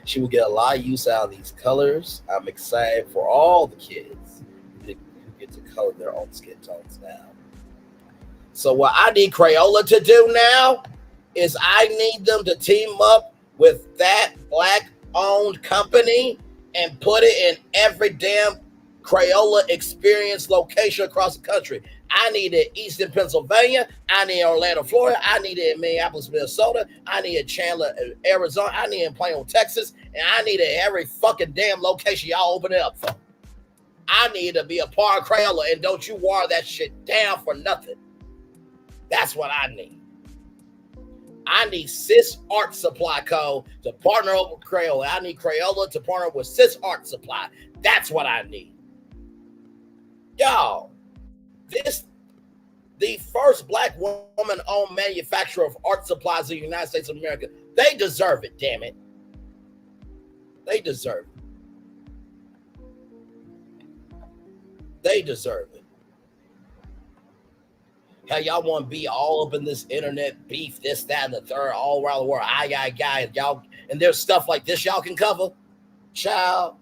She will get a lot of use out of these colors. I'm excited for all the kids who get to color their own skin tones now. So what I need Crayola to do now is I need them to team up with that Black-owned company and put it in every damn Crayola experience location across the country. I need it in Eastern Pennsylvania. I need Orlando, Florida. I need it in Minneapolis, Minnesota. I need it in Chandler, Arizona. I need it in Plano, Texas. And I need it in every fucking damn location y'all open it up for. I need to be a part of Crayola, and don't you water that shit down for nothing. That's what I need. I need Sis Art Supply Co. to partner up with Crayola. I need Crayola to partner with Sis Art Supply. That's what I need. Y'all, the first Black woman-owned manufacturer of art supplies in the United States of America. They deserve it, damn it. They deserve it. They deserve it. Hell, y'all want to be all up in this internet beef, this, that, and the third, all around the world. Y'all, and there's stuff like this y'all can cover. Child,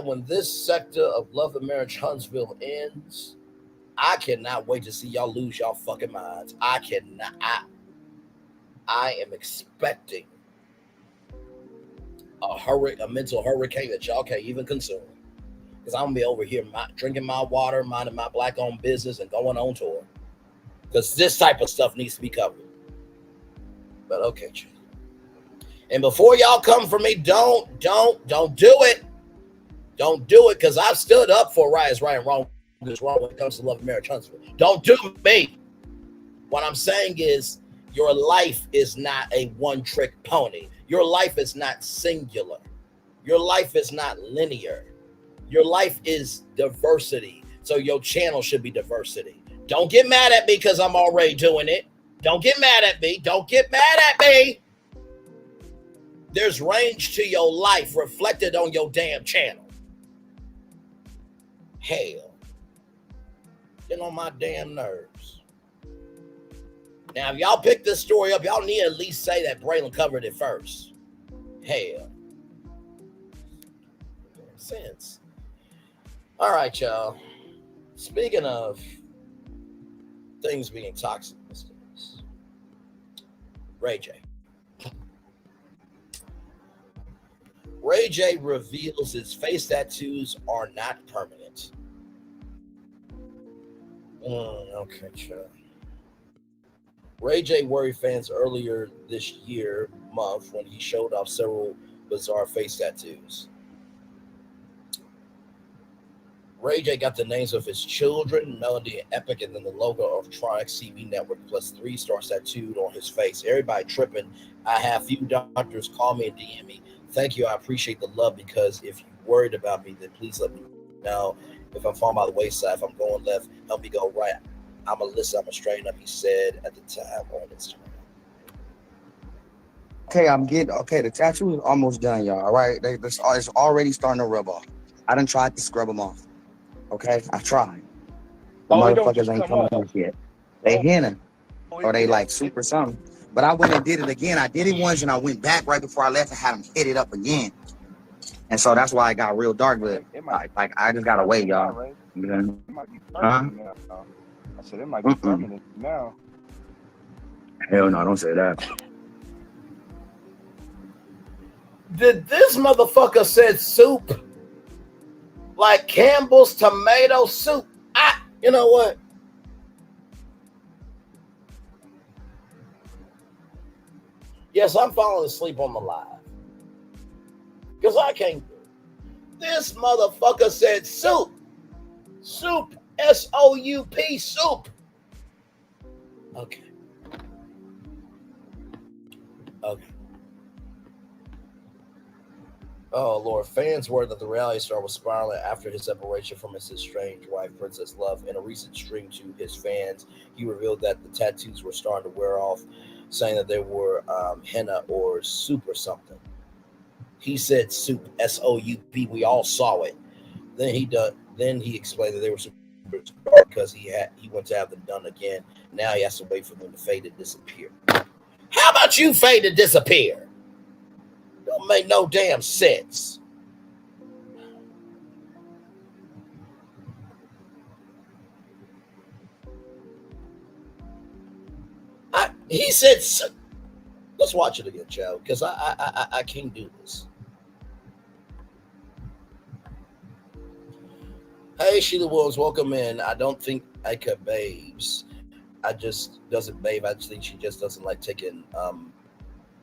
when this sector of Love and Marriage Huntsville ends, I cannot wait to see y'all lose y'all fucking minds. I cannot. I am expecting a mental hurricane that y'all can't even consume. Because I'm going to be over here drinking my water, minding my black-owned business, and going on tour. Because this type of stuff needs to be covered. But okay, chill. And before y'all come for me, don't do it. Don't do it, because I've stood up for right is right and wrong is wrong when it comes to Love and Marriage Huntsville. Don't do me. What I'm saying is your life is not a one-trick pony. Your life is not singular. Your life is not linear. Your life is diversity. So your channel should be diversity. Don't get mad at me because I'm already doing it. Don't get mad at me. Don't get mad at me. There's range to your life reflected on your damn channel. Hell. Get on my damn nerves. Now, if y'all pick this story up, y'all need to at least say that Braylon covered it first. Hell. Makes sense. All right, y'all. Speaking of things being toxic, Ray J. Ray J reveals his face tattoos are not permanent. Okay, chill. Ray J worried fans earlier this month when he showed off several bizarre face tattoos. Ray J got the names of his children, Melody and Epic, and then the logo of Tronics TV Network plus 3 stars tattooed on his face. Everybody tripping. I have few doctors call me and DM me. Thank you. I appreciate the love, because if you're worried about me, then please let me know. If I'm falling by the wayside, if I'm going left, help me go right. I'm going to listen. I'm going to straighten up, he said at the time on Instagram. Okay, the tattoo is almost done, y'all. All right, it's already starting to rub off. I done tried to scrub them off. Okay, I tried. The motherfuckers ain't coming off yet. They henna, or they like super something. But I went and did it again. I did it once and I went back right before I left and had them hit it up again. And so that's why it got real dark. But like I just gotta wait, y'all. I said it might be permanent now. Hell no, don't say that. Did this motherfucker said soup? Like Campbell's tomato soup. You know what? Yes, I'm falling asleep on the live. Because I can't do it. This motherfucker said soup. Soup. S-O-U-P. Soup. Okay. Oh, Lord. Fans word that the reality star was spiraling after his separation from his estranged wife, Princess Love. In a recent stream to his fans, he revealed that the tattoos were starting to wear off, saying that they were henna or soup or something. He said soup, S-O-U-P. We all saw it. Then he explained that they were super dark because he went to have them done again. Now he has to wait for them to fade and disappear. How about you fade and disappear? Don't make no damn sense. He said, let's watch it again, Joe, because I can't do this. Hey, Sheila Williams, welcome in. I don't think Ika babes. I just doesn't bathe. I just think she just doesn't like taking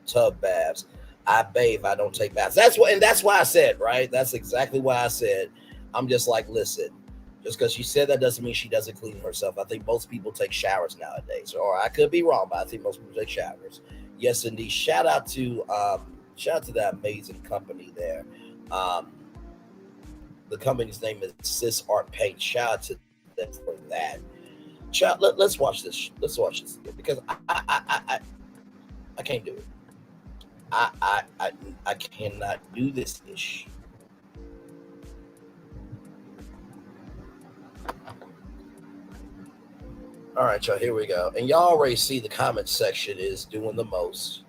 tub baths. I bathe. I don't take baths. That's why I said, right? That's exactly why I said. I'm just like, listen, just because she said that doesn't mean she doesn't clean herself. I think most people take showers nowadays, or I could be wrong, but I think most people take showers. Yes, indeed. Shout out to that amazing company there. The company's name is Sis Art Paint. Shout out to them for that. Let's watch this. Let's watch this again, because I can't do it. I cannot do this ish. All right, y'all, here we go. And y'all already see the comment section is doing the most.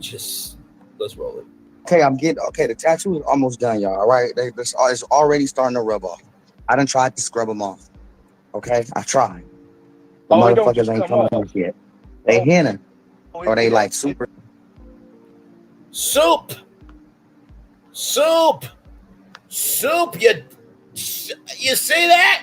Just let's roll it. Okay, the tattoo is almost done, y'all. All right, it's already starting to rub off. I done tried to scrub them off. Okay, I tried. The motherfuckers ain't coming off yet. They henna, or they like super. Soup. You see that?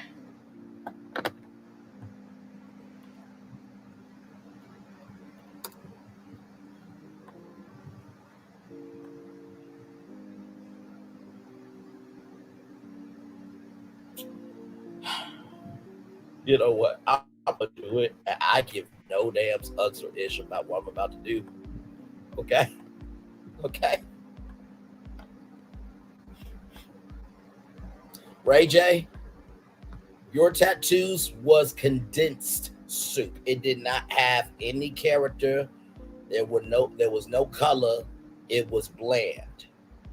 You know what? I'm gonna do it. I give no damn ugs or ish about what I'm about to do. Okay. Ray J, your tattoos was condensed soup. It did not have any character. There was no color. It was bland.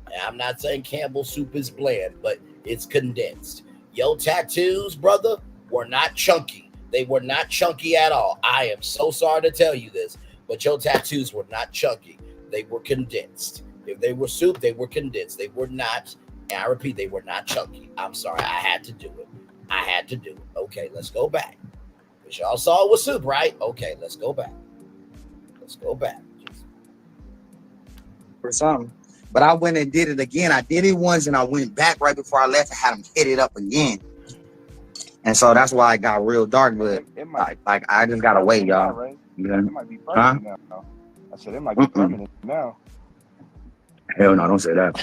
And I'm not saying Campbell soup is bland, but it's condensed. Your tattoos, brother, were not chunky. They were not chunky at all. I am so sorry to tell you this, but your tattoos were not chunky. They were condensed. If they were soup, they were condensed. They were not, and I repeat, they were not chunky. I'm sorry. I had to do it. Okay, let's go back. Because y'all saw it was soup, right? Okay, let's go back. For something. But I went and did it again. I did it once and I went back right before I left and had them hit it up again. And so that's why it got real dark. But like I just gotta wait, y'all. Right? Yeah. It might be permanent now. I said it might be permanent now. Hell no, don't say that.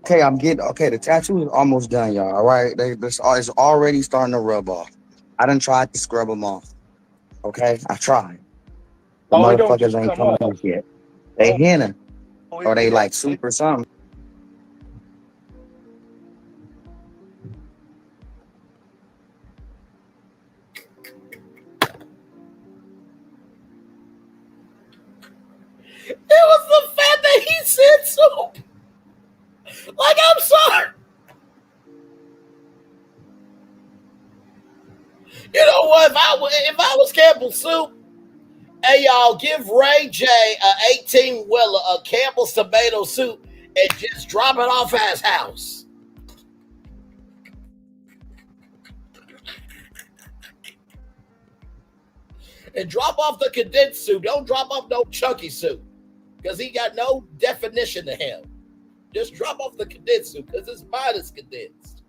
Okay, the tattoo is almost done, y'all. All right, it's already starting to rub off. I done tried to scrub them off. Okay, I tried. The motherfuckers ain't coming off yet. They henna, or they like super something. It was the fact that he said soup. Like, I'm sorry. You know what? If I was Campbell Soup, hey y'all, give Ray J a 18-wheeler of Campbell's tomato soup and just drop it off at his house. And drop off the condensed soup. Don't drop off no chunky soup, because he got no definition to him. Just drop off the condensed soup, because his mind is condensed.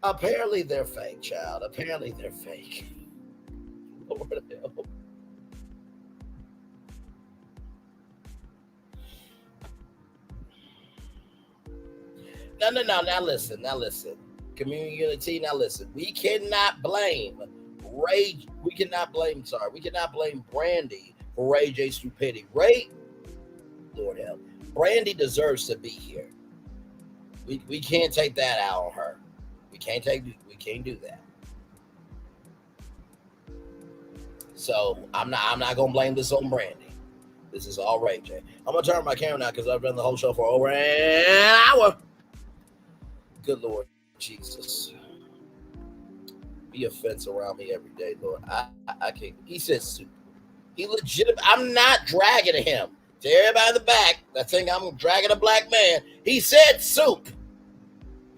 Apparently they're fake, child. Apparently they're fake. Lord help. No. Now listen. Community unity. Now listen. We cannot blame Brandy for Ray J's stupidity. Lord help. Brandy deserves to be here. We can't take that out on her. We can't do that. So I'm not gonna blame this on Brandy. This is all Ray J. I'm gonna turn my camera now because I've done the whole show for over an hour. Good Lord Jesus. Be a fence around me every day, Lord. I can't. He said soup. He legitimate. I'm not dragging him. To everybody in the back that think I'm dragging a black man, he said soup.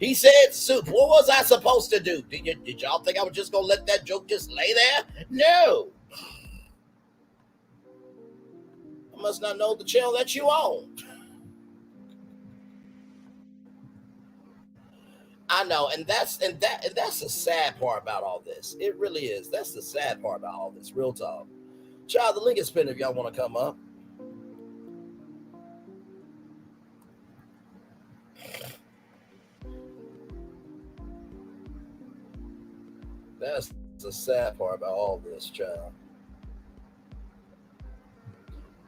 What was I supposed to do? Did y'all think I was just gonna let that joke just lay there? No. I must not know the channel that you own. I know, and that's the sad part about all this. It really is. That's the sad part about all this. Real talk. Child, the link is pinned if y'all want to come up. That's the sad part about all this, child.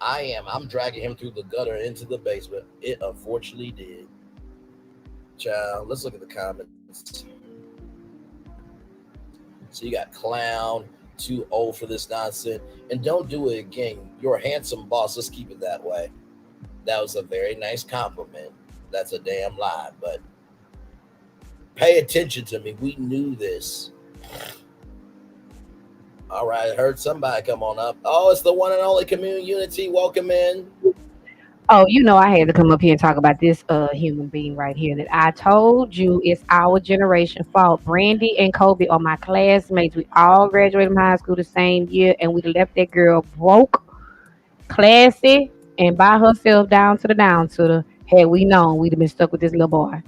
I'm dragging him through the gutter into the basement. It unfortunately did. Child, let's look at the comments. So you got clown, too old for this nonsense, and don't do it again. You're a handsome boss. Let's keep it that way. That was a very nice compliment. That's a damn lie, but pay attention to me. We knew this. All right, I heard somebody come on up. Oh, it's the one and only Community Unity. Welcome in. Oh, you know I had to come up here and talk about this human being right here that I told you it's our generation fault. Brandy and Kobe are my classmates. We all graduated from high school the same year, and we left that girl broke, classy, and by herself down to the down to the. Had we known, we'd have been stuck with this little boy.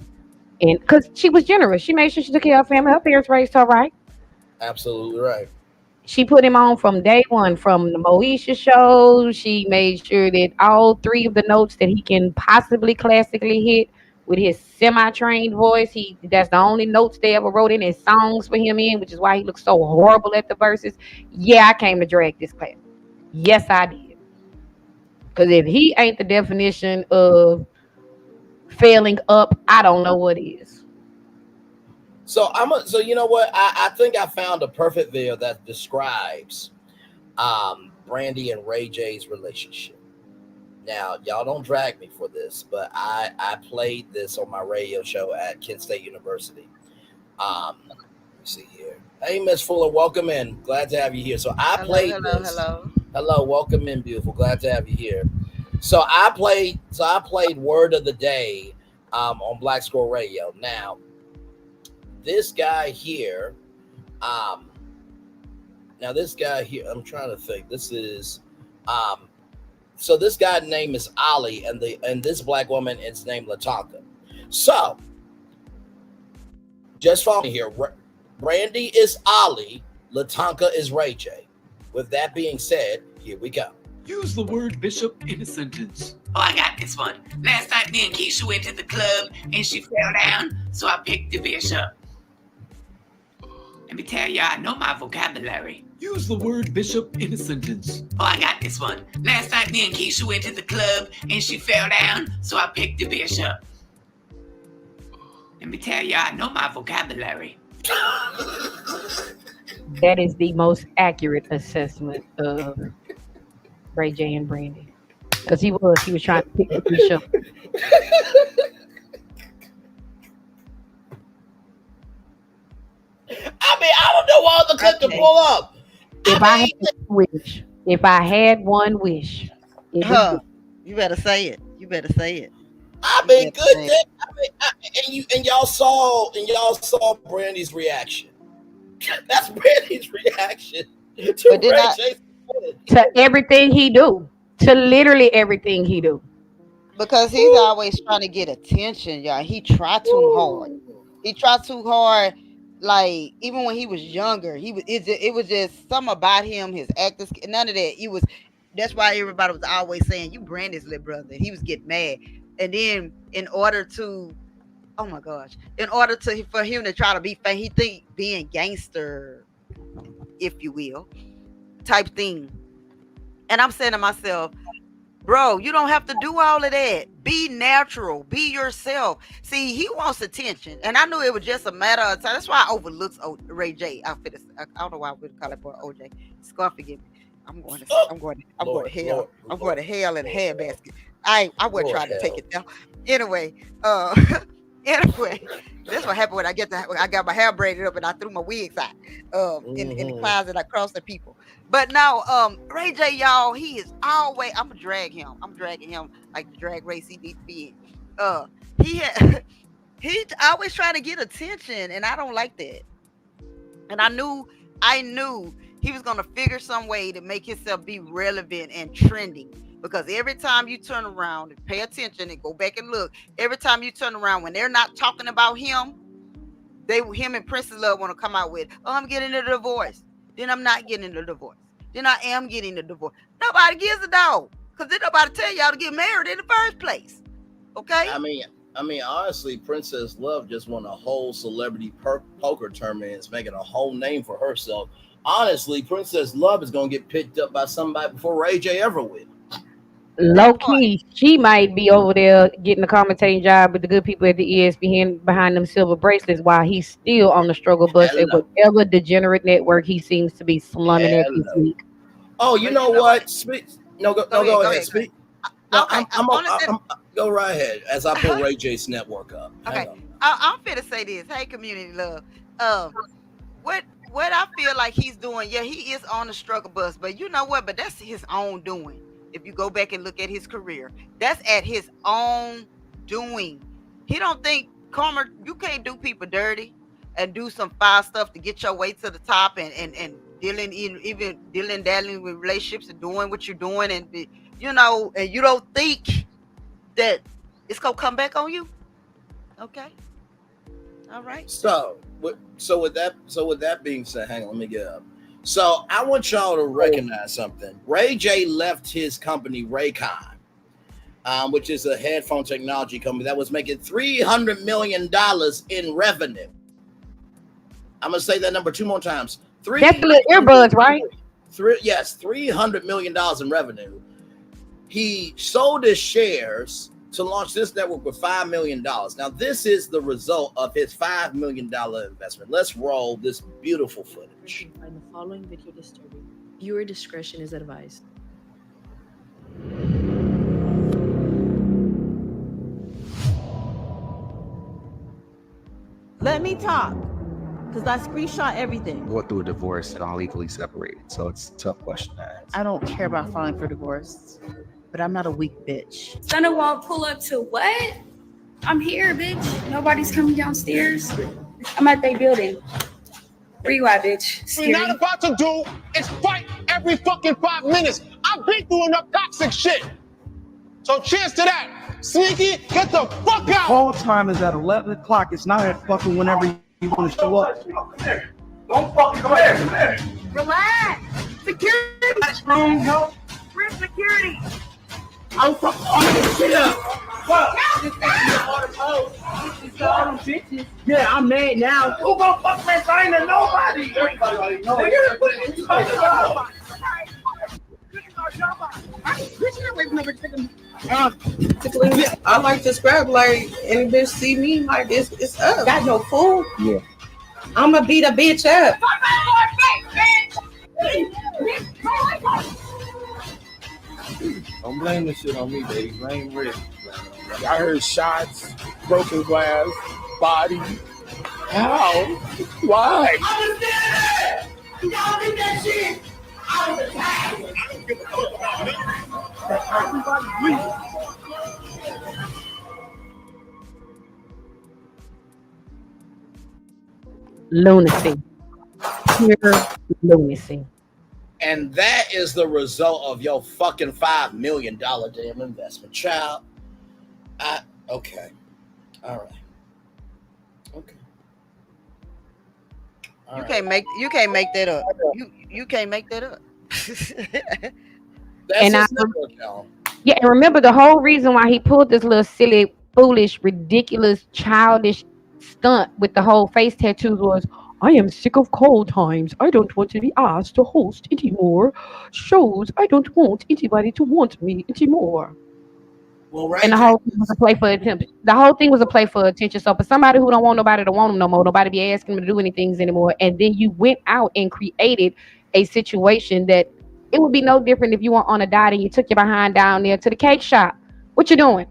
And because she was generous, she made sure she took care of her family. Her parents raised her right. Absolutely right. She put him on from day one, from the Moesha show. She made sure that all three of the notes that he can possibly classically hit with his semi-trained voice, that's the only notes they ever wrote in his songs for him in, which is why he looks so horrible at the verses. Yeah, I came to drag this class. Yes, I did. Because if he ain't the definition of failing up, I don't know what is. So so you know what? I think I found a perfect video that describes Brandy and Ray J's relationship. Now, y'all don't drag me for this, but I played this on my radio show at Kent State University. Let me see here. Hey, Miss Fuller, welcome in. Glad to have you here. So I played this. Hello, welcome in, beautiful. Glad to have you here. So I played Word of the Day on Black Squirrel Radio. Now, this guy here, I'm trying to think. This is so this guy's name is Ali, and this black woman is named Latanka. So just follow me here. Brandy is Ali, Latanka is Ray J. With that being said, here we go. Use the word bishop in a sentence. Oh, I got this one. Last night me and Keisha went to the club and she fell down, so I picked the bishop. Let me tell y'all, I know my vocabulary. Use the word bishop in a sentence. Oh, I got this one. Last night me and Keisha went to the club and she fell down, so I picked the bishop. Let me tell y'all, I know my vocabulary. That is the most accurate assessment of Ray J and Brandy. Because he was trying to pick the bishop. I mean, I don't know what other clip to pull up. If I had one wish, you better say it. You better say it. I mean, good thing. And y'all saw Brandy's reaction. That's Brandy's reaction to Ray J. To everything he do. To literally everything he do. Because he's always trying to get attention, y'all. He tried too hard. He tried too hard. Like, even when he was younger, it was just something about him, his acting, none of that. That's why everybody was always saying, you Brandy's little brother. He was getting mad. And then in order for him to try to be famous, he think being gangster, if you will, type thing. And I'm saying to myself, bro, you don't have to do all of that. Be natural. Be yourself. See, he wants attention. And I knew it was just a matter of time. That's why I overlooked Ray J. I don't know why I would call it boy OJ. It's gonna forgive me. I'm going to hell. I'm going to hell in a handbasket. I wasn't trying to take it down. Anyway, that's what happened when I got my hair braided up and I threw my wigs out in the closet across the people. But now, Ray J, y'all, he is always. I'm gonna drag him. I'm dragging him like the drag race he needs to be in. He's always trying to get attention, and I don't like that. And I knew he was gonna figure some way to make himself be relevant and trending. Because every time you turn around and pay attention and go back and look, every time you turn around when they're not talking about him, him and Princess Love want to come out with, oh, I'm getting a divorce. Then I'm not getting a divorce. Then I am getting a divorce. Nobody gives a dog. Because then nobody tell y'all to get married in the first place. Okay? I mean, honestly, Princess Love just won a whole celebrity poker tournament and is making a whole name for herself. Honestly, Princess Love is going to get picked up by somebody before Ray J ever will. Low key, she might be over there getting a commentating job with the good people at the ESPN behind them silver bracelets while he's still on the struggle bus at whatever degenerate network he seems to be slumming at this week. Oh, you know what? Go ahead. Speak. Go right ahead as I pull Ray J's network up. Okay, I'm finna say this. Hey, community love. What what I feel like he's doing, yeah, he is on the struggle bus, but you know what? But that's his own doing. If you go back and look at his career, that's at his own doing. He don't think karma. You can't do people dirty and do some foul stuff to get your way to the top and dealing even dealing dabbling with relationships and doing what you're doing and you know, and you don't think that it's gonna come back on you. Okay. All right. So with that being said, hang on, let me get up. So I want y'all to recognize something. Ray J left his company Raycon, which is a headphone technology company that was making $300 million in revenue. I'm gonna say that number 2 more times. That's the little earbuds, right? $300 million in revenue. He sold his shares to launch this network with $5 million. Now, this is the result of his $5 million investment. Let's roll this beautiful footage. Find the following video disturbing. Viewer discretion is advised. Let me talk, because I screenshot everything. Go through a divorce and all legally separated, so it's a tough question to ask. I don't care about filing for divorce, but I'm not a weak bitch. Stunner won't pull up to what? I'm here, bitch. Nobody's coming downstairs. I'm at their building. Where you at, bitch? What we're not about to do is fight every fucking 5 minutes. I've been through enough toxic shit. So cheers to that. Sneaky, get the fuck out. Call time is at 11 o'clock. It's not at fucking whenever you want to show up. Don't fucking come here. Relax. Security. That's wrong, yo. Where's security? I'm fucking on this shit up. Yeah, I'm mad now. Who gon' fuck man? I ain't know nobody. Everybody already knows. Nigga, put it in your mouth. I like to scrap like any bitch see me like it's up. Got no food. Yeah. I'ma beat a bitch up. Don't blame this shit on me, baby. Blame Rick. I heard shots, broken glass, body. How? Why? Understand it! Y'all did that shit! I was attacked! I don't give a fuck about me. Everybody Lunacy. Pure lunacy. And that is the result of your fucking $5 million damn investment, child. Okay. All right. Okay. You can't make that up. You can't make that up. That's And his network, y'all. Yeah, and remember the whole reason why he pulled this little silly, foolish, ridiculous, childish stunt with the whole face tattoos was, I am sick of call times. I don't want to be asked to host any more shows. I don't want anybody to want me anymore. Well, right. And the whole thing was a play for attention. The whole thing was a play for attention. So for somebody who don't want nobody to want them no more, nobody be asking them to do anything anymore, and then you went out and created a situation that it would be no different if you were on a diet and you took your behind down there to the cake shop. What you doing?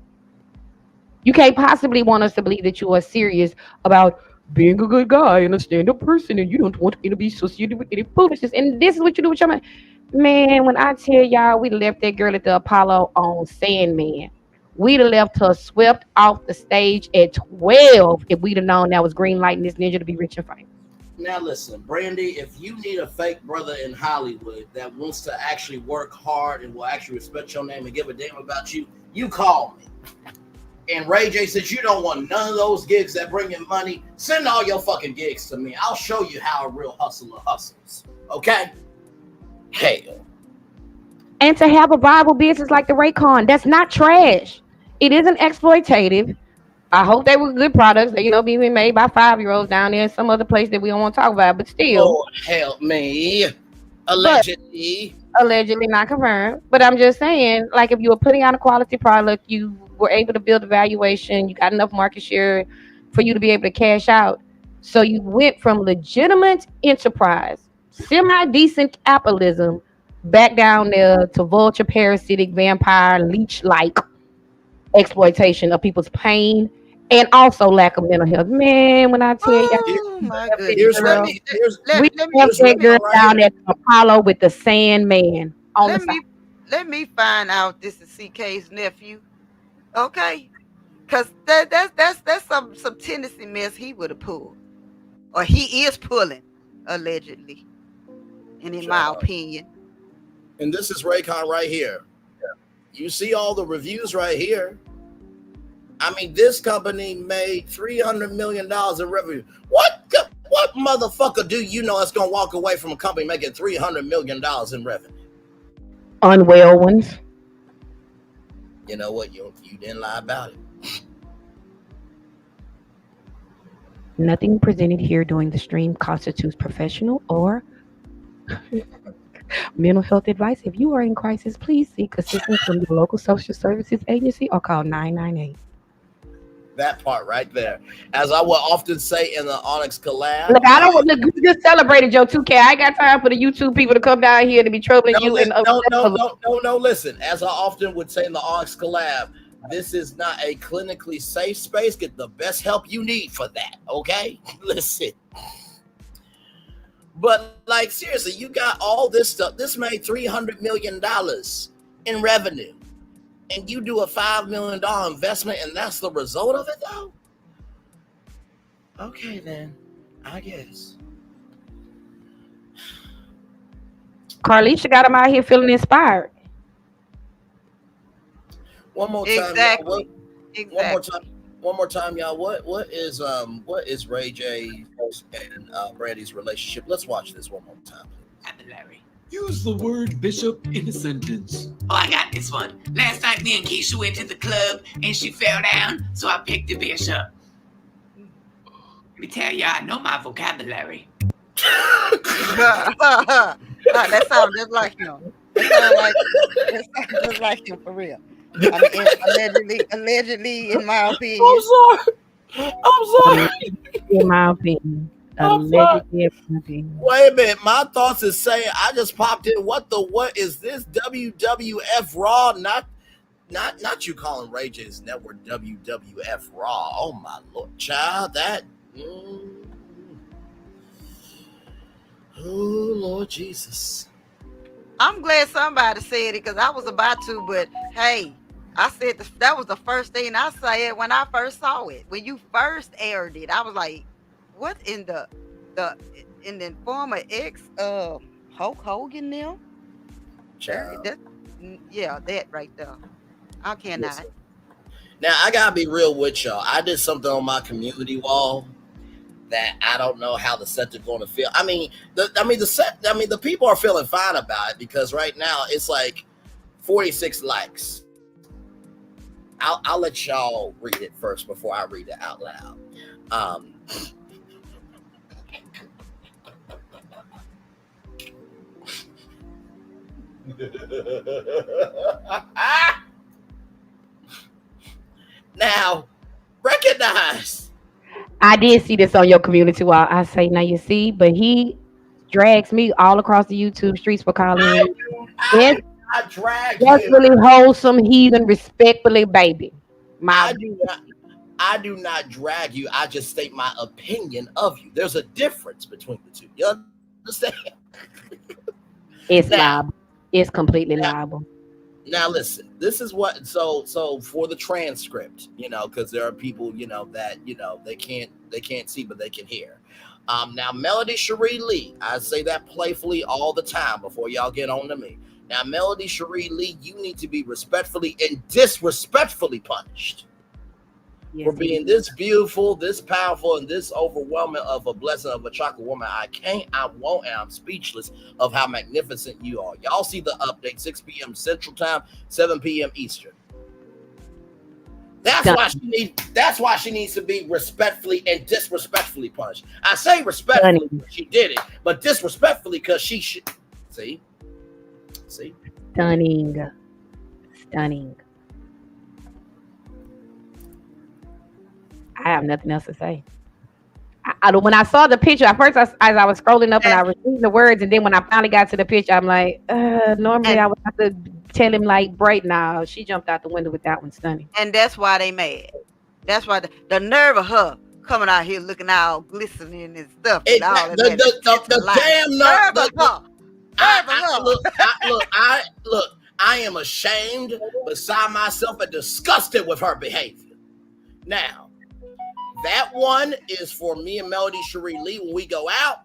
You can't possibly want us to believe that you are serious about being a good guy and a stand-up person, and you don't want me to be associated with any foolishness. And this is what you do with your man. When I tell y'all, we left that girl at the Apollo on Sandman. We'd have left her swept off the stage at 12 if we'd have known that was green lighting this ninja to be rich and famous. Now listen, Brandy, if you need a fake brother in Hollywood that wants to actually work hard and will actually respect your name and give a damn about you, you call me. And Ray J says you don't want none of those gigs that bring in money. Send all your fucking gigs to me. I'll show you how a real hustler hustles. Okay? Hell. And to have a viable business like the Raycon, that's not trash. It isn't exploitative. I hope they were good products that, being made by 5-year-olds down there in some other place that we don't want to talk about, but still. Oh, help me. Allegedly. Allegedly not confirmed. But I'm just saying, like, if you were putting out a quality product, you were able to build a valuation, you got enough market share for you to be able to cash out. So you went from legitimate enterprise, semi-decent capitalism, back down there to vulture, parasitic, vampire, leech-like exploitation of people's pain and also lack of mental health. Man, when I tell you, Oh my That goodness. girl. Let me We left that girl down at Apollo with the Sandman on the side. let me find out this is CK's nephew. Okay. Cause that's some Tennessee mess he would have pulled. Or he is pulling, allegedly. And in my opinion. And this is Raycon right here. You see all the reviews right here. I mean, this company made $300 million in revenue. What motherfucker do you know that's gonna walk away from a company making $300 million in revenue? Unwell ones. You know what? You didn't lie about it. Nothing presented here during the stream constitutes professional or mental health advice. If you are in crisis, please seek assistance from the local social services agency or call 998. That part right there. As I will often say in the Onyx collab. Look, I don't look. We just celebrated your 2K. I ain't got time for the YouTube people to come down here to be troubling you. No. Listen, as I often would say in the Onyx collab, this is not a clinically safe space. Get the best help you need for that. Okay, listen. But like seriously, you got all this stuff. This made $300 million in revenue. And you do a $5 million investment, and that's the result of it, though? Okay, then. I guess. Carlisha got him out here feeling inspired. One more time. Exactly. One more time, y'all. What is Ray J and Brandy's relationship? Let's watch this one more time. Larry. Use the word bishop in a sentence. Oh, I got this one. Last night, me and Keisha went to the club and she fell down, so I picked the bishop. Let me tell y'all, I know my vocabulary. That sounds just like him. That sounds just like him for real. I mean, allegedly, in my opinion. I'm sorry. In my opinion. Wait a minute, my thoughts is saying I just popped in. What is this? WWF Raw? Not you calling Ray J's network WWF Raw. Oh my Lord, child, that. Oh Lord Jesus. I'm glad somebody said it because I was about to, but hey, I said that was the first thing I said when I first saw it. When you first aired it, I was like, what in the former ex Hulk Hogan now? That right there. I cannot. Listen. Now I gotta be real with y'all. I did something on my community wall that I don't know how the set is going to feel. The people are feeling fine about it because right now it's like 46 likes. I'll let y'all read it first before I read it out loud. Now, recognize. I did see this on your community wall. I say, now you see, but he drags me all across the YouTube streets for calling him. I drag that's you. Really wholesome, heathen, respectfully, baby. I do not drag you. I just state my opinion of you. There's a difference between the two. You understand? It's liable. It's completely liable. Now listen, this is what so for the transcript, because there are people, that they can't see but they can hear. Now Melody Cherie Lee, I say that playfully all the time before y'all get on to me. Now Melody Cherie Lee, you need to be respectfully and disrespectfully punished for being this beautiful, this powerful, and this overwhelming of a blessing of a chocolate woman. I can't, I won't, and I'm speechless of how magnificent you are. Y'all see the update, 6 p.m. Central Time, 7 p.m. Eastern. That's why she needs to be respectfully and disrespectfully punished. I say respectfully because she did it, but disrespectfully because she should. See? Stunning. I have nothing else to say. When I saw the picture, at first as I was scrolling up and I was reading the words, and then when I finally got to the picture, I'm like, normally I would have to tell him like, break now. She jumped out the window with that one. Stunning. And that's why they mad. That's why the nerve of her coming out here looking all glistening and stuff. The damn I am ashamed beside myself and disgusted with her behavior. Now, that one is for me and Melody Cherie Lee when we go out.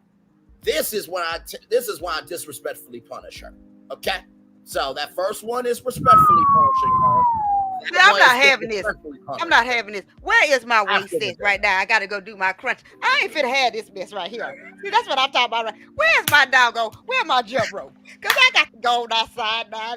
This is when I disrespectfully punish her. Okay, so that first one is respectfully punishing her. See, I'm not having this. I'm not having this. Where is my waist set right now? I gotta go do my crunch. I ain't finna have this mess right here. See, that's what I'm talking about. Right? Where's my doggo? Where my jump rope? Cause I got to go outside now.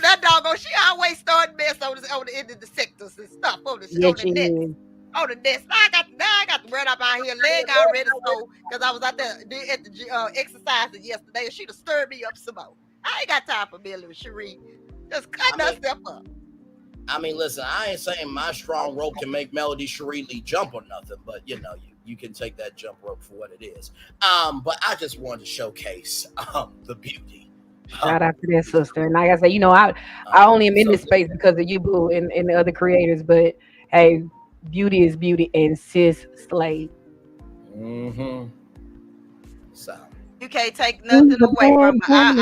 That doggo, she always starting mess on the end of the sectors and stuff on the net. Oh, the desk. Now I got to run up out here, leg already so because I was out there at the exercising yesterday, and she'd have stirred me up some more. I ain't got time for Melody Cherie. Just cut that stuff up. I mean, listen, I ain't saying my strong rope can make Melody Cherie Lee jump or nothing, but you know, you can take that jump rope for what it is. But I just wanted to showcase the beauty. Shout out to that sister. And like I say, you know, I only am in this space because of you, boo, and the other creators. But hey, beauty is beauty, and sis slayed. So you can't take nothing away from her.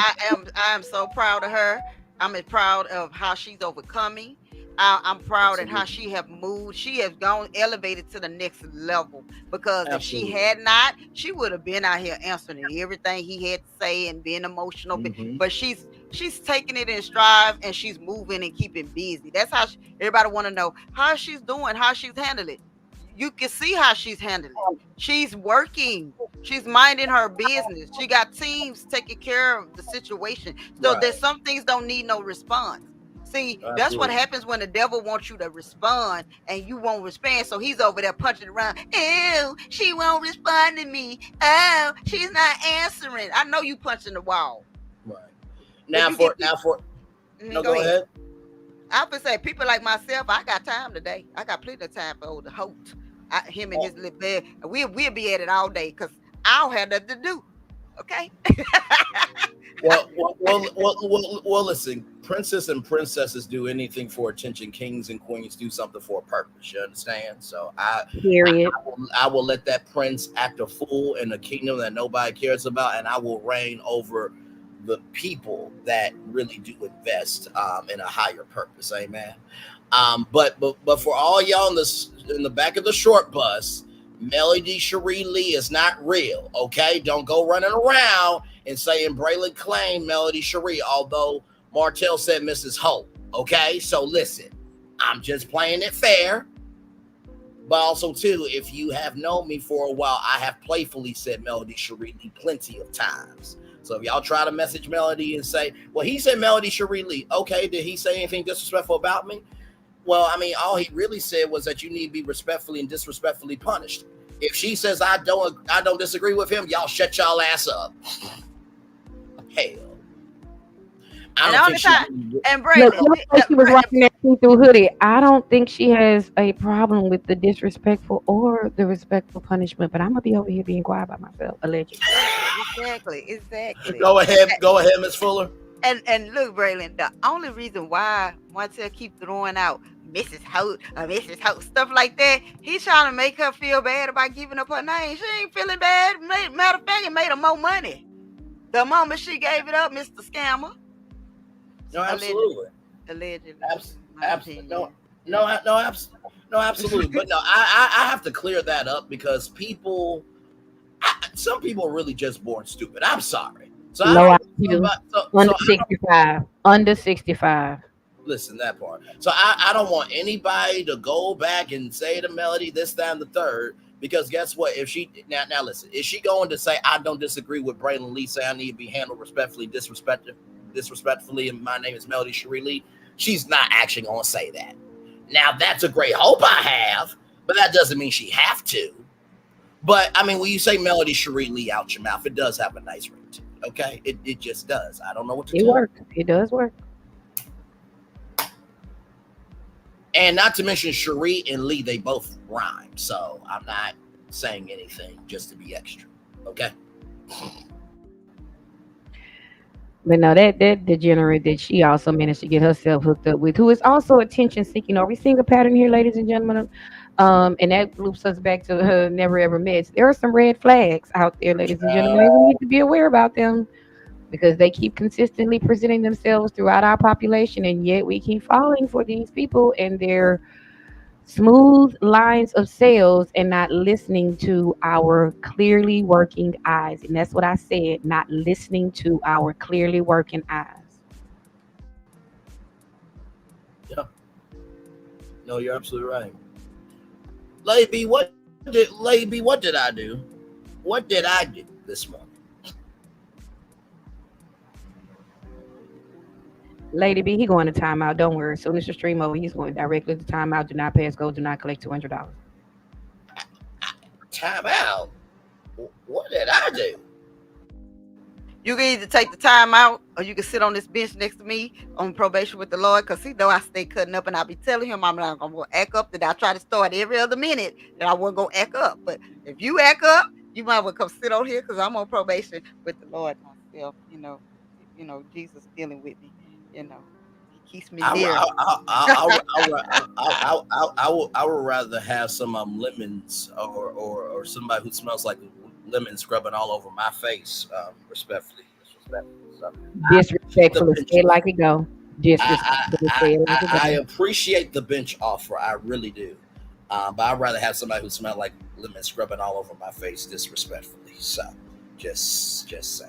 I am so proud of her. I'm proud of how she's overcoming. I'm proud of how she have moved. She has gone elevated to the next level because if she had not, she would have been out here answering everything he had to say and being emotional. But she's taking it in stride and she's moving and keeping busy. That's how everybody want to know how she's doing, how she's handling it. You can see how she's handling it. She's working. She's minding her business. She got teams taking care of the situation. So there's some things don't need no response. See, that's what happens when the devil wants you to respond and you won't respond. So he's over there punching around. Ew, she won't respond to me. Oh, she's not answering. I know you punching the wall. Right. Now go ahead. I would say people like myself, I got time today. I got plenty of time for old Holt. Him and his little bed. We'll be at it all day because I don't have nothing to do. Okay. Well, listen, princes and princesses do anything for attention. Kings and queens do something for a purpose. You understand? So I will let that prince act a fool in a kingdom that nobody cares about, and I will reign over the people that really do invest in a higher purpose. Amen. But for all y'all in the back of the short bus, Melody Cherie Lee is not real. Okay, don't go running around and saying Braylon claimed Melody Cherie, although Martell said Mrs. Holt. Okay, so listen, I'm just playing it fair. But also, too, if you have known me for a while, I have playfully said Melody Cherie Lee plenty of times. So if y'all try to message Melody and say, well, he said Melody Cherie Lee. Okay, did he say anything disrespectful about me? Well, I mean, all he really said was that you need to be respectfully and disrespectfully punished. If she says I don't disagree with him, y'all shut y'all ass up. Hell. And Brandon, she was rocking that see-through hoodie. I don't think she has a problem with the disrespectful or the respectful punishment, but I'm gonna be over here being quiet by myself, allegedly. Exactly. Go ahead, Miss Fuller. And look, Braylon, the only reason why Martell keep throwing out Mrs. Holt or Mrs. Holt, stuff like that, he's trying to make her feel bad about giving up her name. She ain't feeling bad. Matter of fact, it made her more money. The moment she gave it up, Mr. Scammer. No, absolutely. Allegedly. Absolutely. No, absolutely. But no, I have to clear that up because some people are really just born stupid. I'm sorry. So under 65. Listen, that part. So I don't want anybody to go back and say to Melody this, that, and the third, because guess what? If she now listen, is she going to say I don't disagree with Braylon Lee, say I need to be handled respectfully, disrespectfully, and my name is Melody Cherie Lee? She's not actually going to say that. Now that's a great hope I have, but that doesn't mean she have to. But I mean, when you say Melody Cherie Lee out your mouth, it does have a nice ring to it. Okay, it just does. I don't know what to do. It works. It does work. And not to mention Cherie and Lee, they both rhyme. So I'm not saying anything just to be extra. Okay. But no, that degenerate that she also managed to get herself hooked up with, who is also attention seeking. Are we seeing a pattern here, ladies and gentlemen? And that loops us back to never ever meds. There are some red flags out there, ladies and gentlemen. We need to be aware about them because they keep consistently presenting themselves throughout our population, and yet we keep falling for these people and their smooth lines of sales and not listening to our clearly working eyes. And that's what I said, not listening to our clearly working eyes. Yeah. No, you're absolutely right. Lady B, what did I do? What did I do this morning? Lady B, he going to timeout. Don't worry. As soon as the stream over, he's going directly to timeout. Do not pass go. Do not collect $200. Timeout? What did I do? You can either take the time out or you can sit on this bench next to me on probation with the Lord, because he know I stay cutting up, and I be telling him I'm not going to act up, that I try to start every other minute that I wasn't going to act up. But if you act up, you might well come sit on here because I'm on probation with the Lord myself. Jesus dealing with me. He keeps me near. I would rather have some lemons or somebody who smells like lemon scrubbing all over my face. Respectfully. Disrespectfully, say it like it go. Disrespectfully, say it like it go. I appreciate the bench offer. I really do. But I'd rather have somebody who smells like lemon scrubbing all over my face disrespectfully. So just say.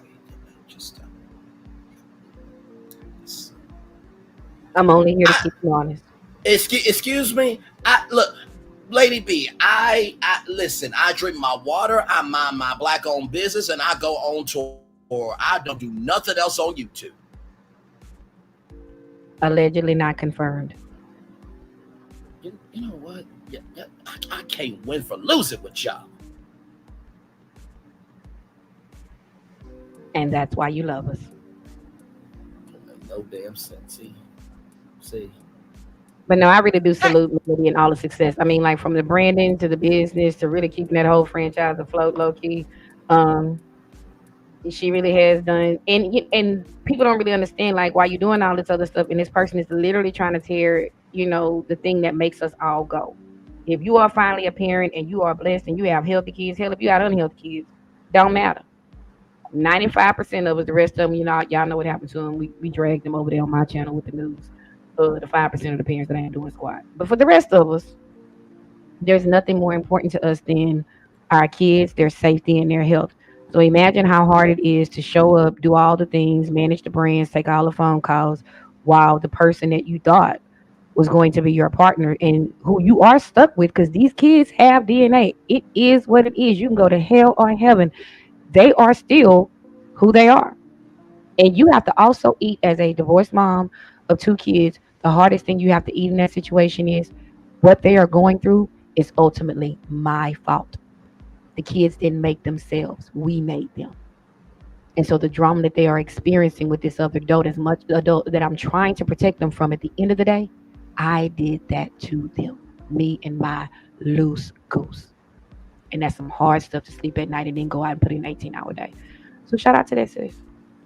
I'm only here to keep you honest. Excuse me. Look, Lady B, I listen. I drink my water. I mind my black-owned business, and I go on tour. I don't do nothing else on YouTube. Allegedly not confirmed. You know what? I can't win for losing with y'all. And that's why you love us. No damn sense. See. But no, I really do salute Melody and all the success. I mean, like from the branding to the business to really keeping that whole franchise afloat, low key. She really has done, and people don't really understand like why you're doing all this other stuff. And this person is literally trying to tear, the thing that makes us all go. If you are finally a parent and you are blessed and you have healthy kids, hell, if you got unhealthy kids, don't matter. 95% of us, the rest of them, y'all know what happened to them. We dragged them over there on my channel with the news. The 5% of the parents that ain't doing squat. But for the rest of us, there's nothing more important to us than our kids, their safety, and their health. So imagine how hard it is to show up, do all the things, manage the brands, take all the phone calls, while the person that you thought was going to be your partner and who you are stuck with, because these kids have DNA. It is what it is. You can go to hell or heaven. They are still who they are. And you have to also eat as a divorced mom of 2 kids. The hardest thing you have to eat in that situation is what they are going through is ultimately my fault. The kids didn't make themselves. We made them. And so the drama that they are experiencing with this other adult, as much adult that I'm trying to protect them from, at the end of the day, I did that to them. Me and my loose goose. And that's some hard stuff to sleep at night and then go out and put in an 18-hour day. So shout out to that, sis.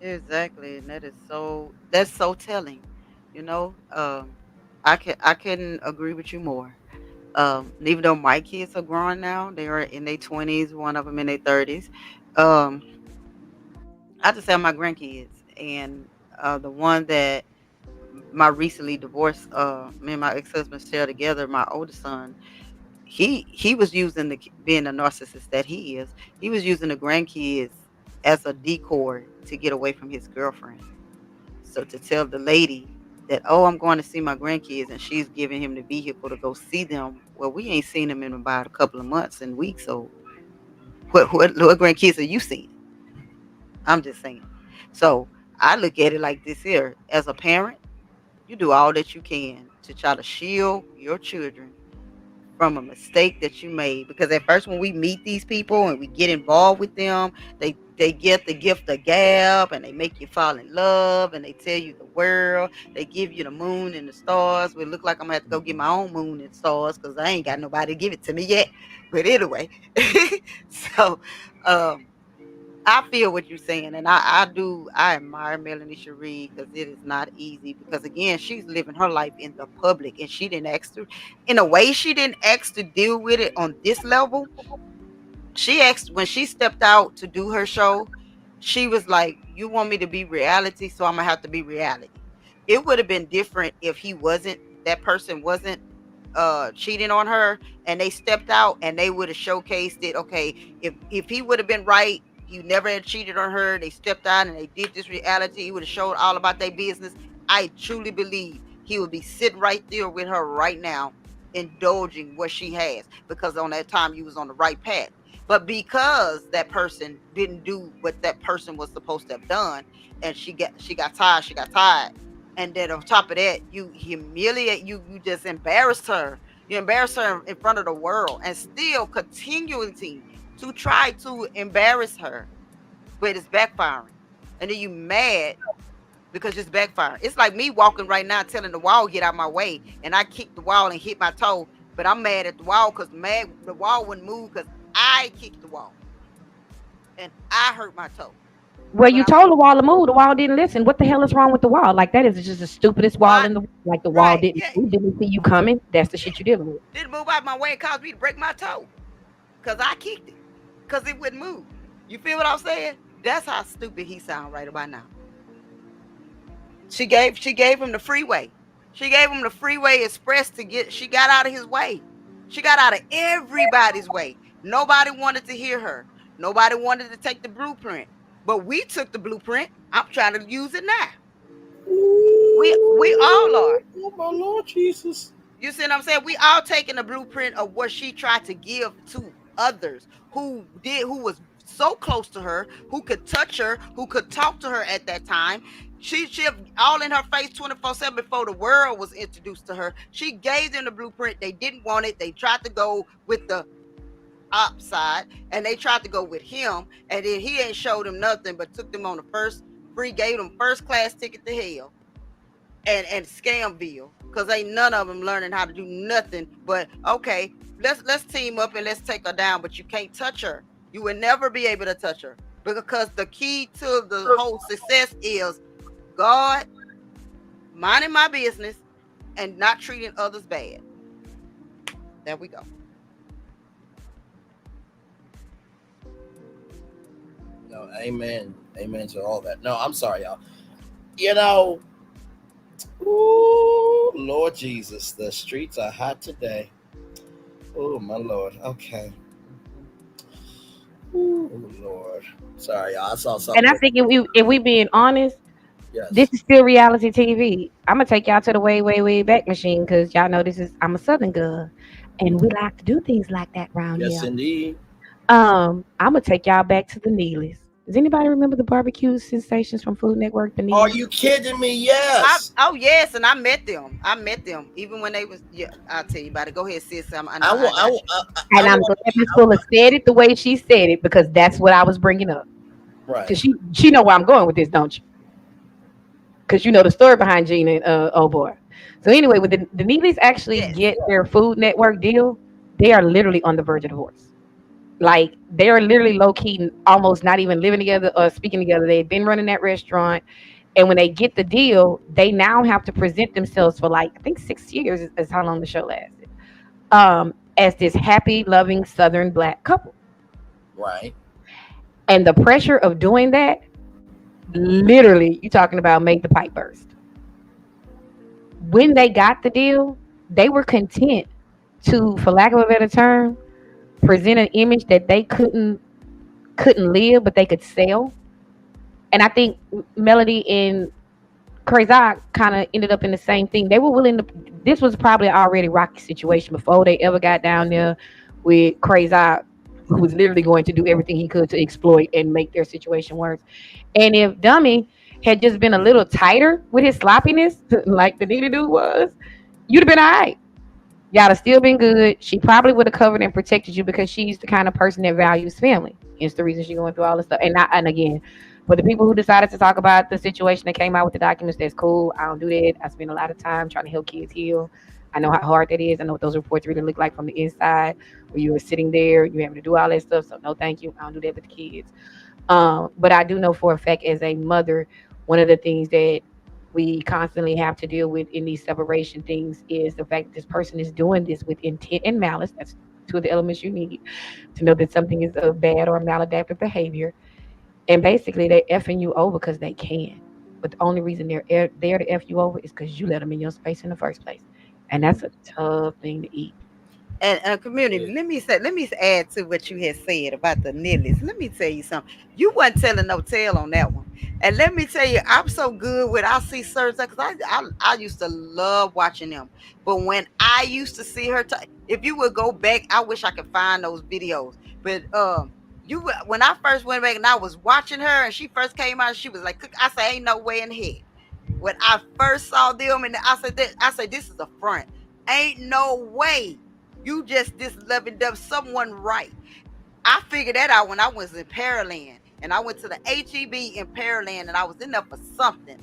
Exactly, and that's so telling. I can agree with you more. Even though my kids are grown now, they are in their 20s, one of them in their 30s. I just have my grandkids, and the one that my recently divorced, me and my ex-husband share together, my oldest son, he was using being the narcissist that he is. He was using the grandkids as a decoy to get away from his girlfriend. So to tell the lady that, oh, I'm going to see my grandkids, and she's giving him the vehicle to go see them. Well, we ain't seen them in about a couple of months and weeks. So what grandkids are you seeing? I'm just saying. So I look at it like this here. As a parent, you do all that you can to try to shield your children from a mistake that you made. Because at first, when we meet these people and we get involved with them, they get the gift of gab, and they make you fall in love, and they tell you the world. They give you the moon and the stars. It look like I'm gonna have to go get my own moon and stars because I ain't got nobody to give it to me yet. But anyway, so I feel what you're saying, and I do. I admire Melanie Cherie because it is not easy. Because again, she's living her life in the public, and she didn't ask to. In a way, she didn't ask to deal with it on this level. She asked when she stepped out to do her show. She was like, "You want me to be reality, so I'm gonna have to be reality." It would have been different if he wasn't. That person wasn't cheating on her and they stepped out and they would have showcased it. Okay, if he would have been right, he never had cheated on her, they stepped out and they did this reality, he would have showed all about their business. I truly believe he would be sitting right there with her right now, indulging what she has, because on that time you was on the right path. But because that person didn't do what that person was supposed to have done, and she got tired, and then on top of that, you humiliate, you just embarrassed her. You embarrassed her in front of the world, and still continuing to try to embarrass her, but it's backfiring. And then you mad because it's backfiring. It's like me walking right now telling the wall get out my way, and I kicked the wall and hit my toe, but I'm mad at the wall because the wall wouldn't move because I kicked the wall and I hurt my toe. Well, you told the wall to move. The wall didn't listen. What the hell is wrong with the wall? Like, that is just the stupidest wall in the, like, the wall didn't see you coming. That's the shit you're dealing with. Didn't move out my way and caused me to break my toe because I kicked it because it wouldn't move. You feel what I'm saying? That's how stupid he sound right about now. She gave him the freeway. She gave him the freeway express she got out of his way. She got out of everybody's way. Nobody wanted to hear her. Nobody wanted to take the blueprint. But we took the blueprint. I'm trying to use it now. We all are. Oh my Lord Jesus. You see what I'm saying? We all taking the blueprint of what she tried to give to others who was so close to her, who could touch her, who could talk to her at that time. She all in her face 24/7 before the world was introduced to her. She gave them the blueprint. They didn't want it. They tried to go with the upside, and they tried to go with him, and then he ain't showed them nothing but took them on gave them first class ticket to hell and Scamville, because ain't none of them learning how to do nothing but, okay, let's team up and let's take her down, but you can't touch her. You will never be able to touch her, because the key to the whole success is God, minding my business, and not treating others bad. There we go. No, amen. Amen to all that. No, I'm sorry, y'all. You know, ooh, Lord Jesus, the streets are hot today. Oh, my Lord. Okay. Oh, Lord. Sorry, y'all. I saw something. And I think if we being honest, yes, this is still reality TV. I'm going to take y'all to the way back machine, because y'all know I'm a Southern girl, and we like to do things like that around here. Yes, indeed. I'm going to take y'all back to the Neelys. Does anybody remember the barbecue sensations from Food Network? The Neelys? Are you kidding me? Yes. Yes, and I met them. Even when they was. Yeah, I'll tell you about it. Go ahead, sis. I'm glad Miss Fuller said it the way she said it, because that's what I was bringing up. Right. Because she know where I'm going with this, don't you? Because you know the story behind Gina and oh boy. So anyway, when the Neelys actually get their Food Network deal, they are literally on the verge of divorce. Like, they are literally low-key, almost not even living together or speaking together. They've been running that restaurant. And when they get the deal, they now have to present themselves for, like, I think 6 years is how long the show lasted, as this happy, loving Southern Black couple. Right. And the pressure of doing that, literally, you're talking about make the pipe burst. When they got the deal, they were content to, for lack of a better term, present an image that they couldn't live, but they could sell. And I think Melody and Crazy kind of ended up in the same thing. They were willing to. This was probably already a rocky situation before they ever got down there with Crazy, who was literally going to do everything he could to exploit and make their situation worse. And if Dummy had just been a little tighter with his sloppiness, like the Nita dude was, you'd have been all right. Y'all have still been good. She probably would have covered and protected you, because she's the kind of person that values family. It's the reason she's going through all this stuff. And again, for the people who decided to talk about the situation that came out with the documents, that's cool. I don't do that. I spend a lot of time trying to help kids heal. I know how hard that is. I know what those reports really look like from the inside, where you were sitting there, you having to do all that stuff. So no, thank you. I don't do that with the kids. But I do know for a fact, as a mother, one of the things that we constantly have to deal with in these separation things is the fact that this person is doing this with intent and malice. That's two of the elements you need to know that something is a bad or maladaptive behavior. And basically, they're effing you over because they can. But the only reason they're there to F you over is because you let them in your space in the first place. And that's a tough thing to eat. And community, let me add to what you had said about the Nillies. Let me tell you something. You wasn't telling no tale on that one. And let me tell you, I'm so good with I see certain because I used to love watching them. But when I used to see her, if you would go back, I wish I could find those videos. But when I first went back and I was watching her and she first came out, she was like, I said, ain't no way in hell. When I first saw them, and I said, this is a front. Ain't no way. You just this loving dub someone right. I figured that out when I was in Pearland, and I went to the HEB in Pearland, and I was in there for something.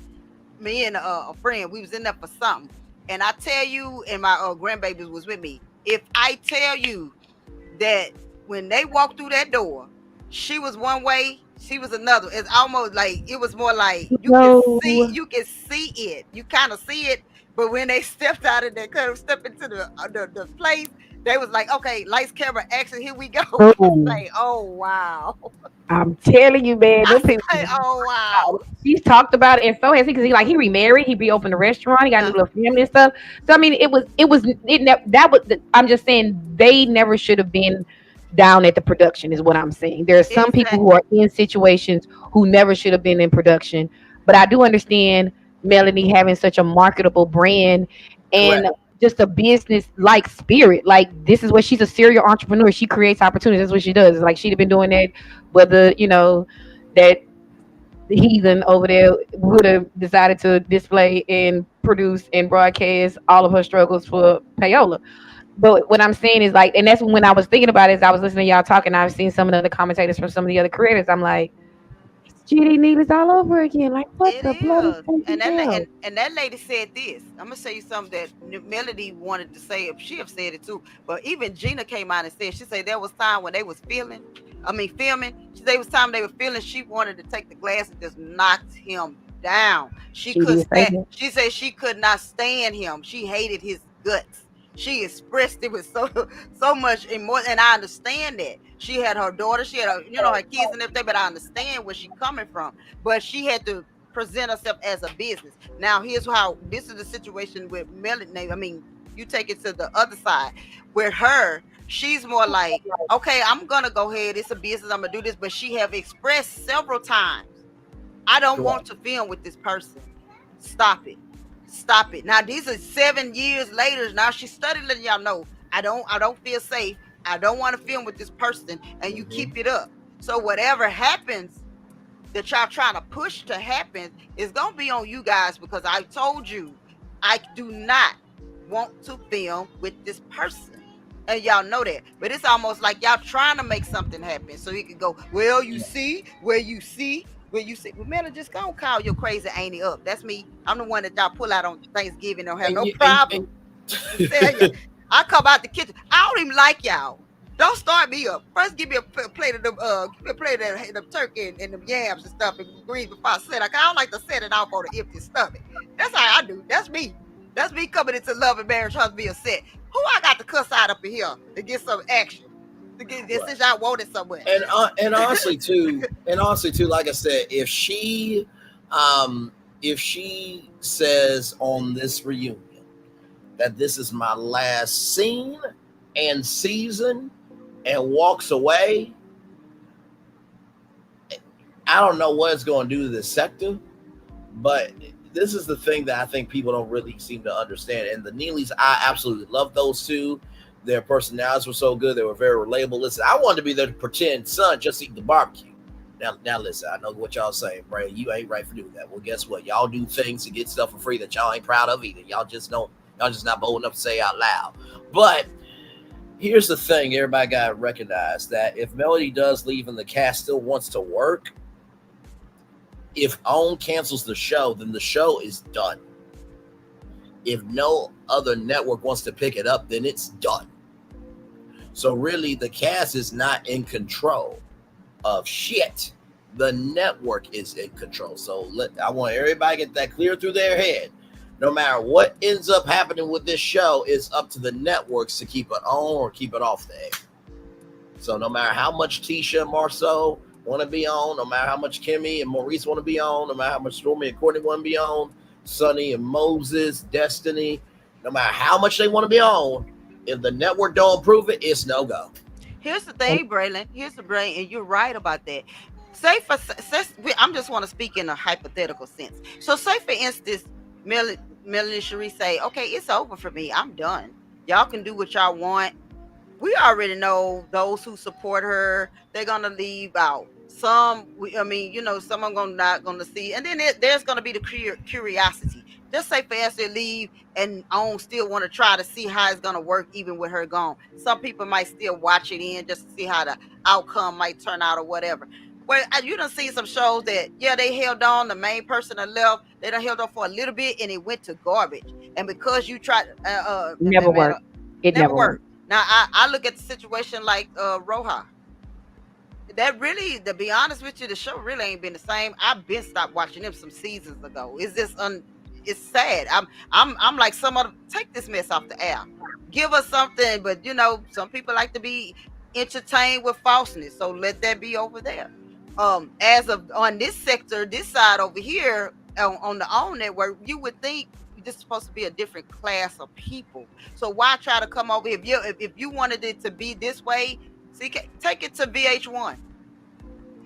Me and a friend, we was in there for something. And I tell you, and my grandbabies was with me. If I tell you that when they walked through that door, she was one way, she was another. It's almost like it was more like you can see it. You kind of see it. But when they stepped out of that curve, stepped into the place, they was like, okay, lights, camera, action, here we go. Like, oh wow. I'm telling you, man. Oh wow. She's talked about it, and so has he, because he remarried. He reopened a restaurant. He got a new little family and stuff. So I mean, I'm just saying they never should have been down at the production. Is what I'm saying. There are some people who are in situations who never should have been in production. But I do understand Melanie having such a marketable brand and just a business like spirit. Like this is what she's a serial entrepreneur. She creates opportunities. That's what she does. Like she'd have been doing that, whether that the heathen over there would have decided to display and produce and broadcast all of her struggles for payola. But what I'm saying is like, and that's when I was thinking about it, as I was listening to y'all talking, I've seen some of the other commentators from some of the other creators. I'm like, GD Needles all over again. Like, what the blood? And that lady said this. I'm gonna say you something that Melody wanted to say. She have said it too. But even Gina came out and said, she said there was time when they was filming. She said it was time they were feeling. She wanted to take the glass and just knocked him down. She said she could not stand him. She hated his guts. She expressed it with so much emotion, and I understand that. She had her daughter, she had her kids and everything, but I understand where she's coming from. But she had to present herself as a business. Now, here's how this is the situation with Melanie. I mean, you take it to the other side. With her, she's more like, okay, I'm gonna go ahead. It's a business. I'm gonna do this. But she have expressed several times, I don't want to film with this person. Stop it. Stop it. Now these are 7 years later. Now she's studying, letting y'all know I don't feel safe. I don't want to film with this person, and you keep it up. So whatever happens that y'all trying to push to happen is gonna be on you guys, because I told you I do not want to film with this person, and y'all know that. But it's almost like y'all trying to make something happen so he could go, well, you see. Well, man, just gonna call your crazy auntie up. That's me. I'm the one that y'all pull out on Thanksgiving. Don't have no problem. I come out the kitchen. I don't even like y'all. Don't start me up. First, give me a plate of the turkey and the yams and stuff and greens before I set. I don't like to set it off on an empty stomach. That's how I do. That's me. That's me coming into love and marriage trying to be a set. Who I got to cuss out up in here to get some action? Since I wanted somewhere. And honestly too, like I said, if she says on this reunion that this is my last scene and season and walks away, I don't know what it's going to do to this sector, but this is the thing that I think people don't really seem to understand. And the Neelys, I absolutely love those two. Their personalities were so good. They were very relatable. Listen, I wanted to be the pretend son just eat the barbecue. Now listen, I know what y'all saying, right? You ain't right for doing that. Well, guess what? Y'all do things to get stuff for free that y'all ain't proud of either. Y'all just not bold enough to say out loud. But here's the thing. Everybody got to recognize that if Melody does leave and the cast still wants to work, if OWN cancels the show, then the show is done. If no other network wants to pick it up, then it's done. So really, the cast is not in control of shit. The network is in control. So I want everybody to get that clear through their head. No matter what ends up happening with this show, it's up to the networks to keep it on or keep it off the air. So no matter how much Tisha and Marceau want to be on, no matter how much Kimmy and Maurice want to be on, no matter how much Stormy and Courtney want to be on, Sonny and Moses, Destiny, no matter how much they want to be on, if the network don't approve it, it's no go. Here's the thing, Braylon. Here's the brain, and you're right about that. I'm just want to speak in a hypothetical sense. So say for instance, Melanie Cherie say, okay, it's over for me. I'm done. Y'all can do what y'all want. We already know those who support her, they're gonna leave out. Some, some are not gonna see, and then there's gonna be the curiosity. Just say for us to leave and on still want to try to see how it's gonna work even with her gone. Some people might still watch it in just to see how the outcome might turn out or whatever. Well, you done see some shows that they held on. The main person that left, they done held on for a little bit and it went to garbage. And because you tried, never worked. It never worked. Now I look at the situation like Roja. That really, to be honest with you, the show really ain't been the same. I've been stopped watching them some seasons ago. It's just it's sad. I'm like, take this mess off the air. Give us something, but some people like to be entertained with falseness, so let that be over there. As of on this sector, this side over here on the OWN network, you would think this is supposed to be a different class of people. So why try to come over here? If you wanted it to be this way, take it to VH1.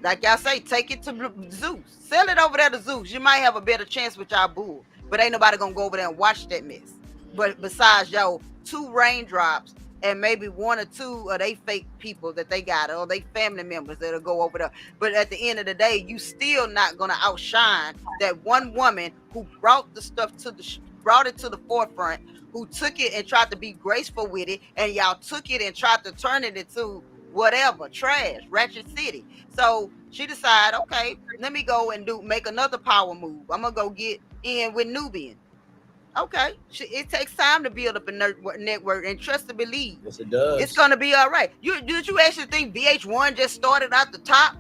Like y'all say, take it to Zeus. Sell it over there to Zeus. You might have a better chance with y'all bull, but ain't nobody gonna go over there and watch that mess. But besides y'all 2 raindrops and maybe 1 or 2 of they fake people that they got, or they family members that'll go over there. But at the end of the day, you still not gonna outshine that one woman who brought the stuff brought it to the forefront, who took it and tried to be graceful with it, and y'all took it and tried to turn it into whatever, trash, Ratchet City. So she decided, okay, let me go and make another power move. I'm gonna go get in with Nubian. Okay, it takes time to build up a network, and trust to believe. Yes, it does. It's gonna be all right. Did you actually think VH1 just started out the top?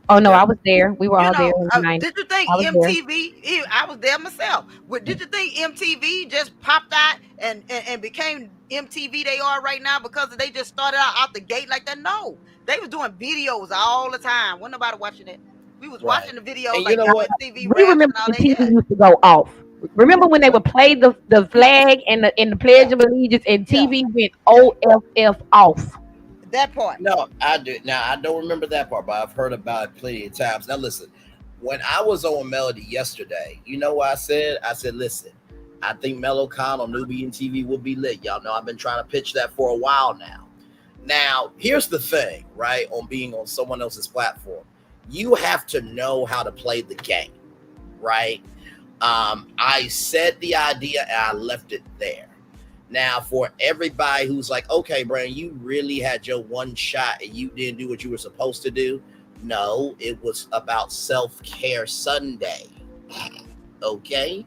Oh no, I was there. We were all there. Did you think MTV? I was there myself. Did you think MTV just popped out and became MTV they are right now because they just started out the gate like that? No, they was doing videos all the time. Wasn't nobody watching it. We was watching the videos. And like MTV. We remember when TV used to go off. Remember when they would play the flag and the Pledge of Allegiance and TV went OFF off. That part. No, I do. Now, I don't remember that part, but I've heard about it plenty of times. Now, listen, when I was on Melody yesterday, you know what I said? I said, listen, I think Mellowcon on Nubian TV will be lit. Y'all know I've been trying to pitch that for a while now. Now, here's the thing, right, on being on someone else's platform. You have to know how to play the game, right? I said the idea and I left it there. Now, for everybody who's like, okay, Brandon, you really had your one shot and you didn't do what you were supposed to do. No, it was about Self-Care Sunday. Okay.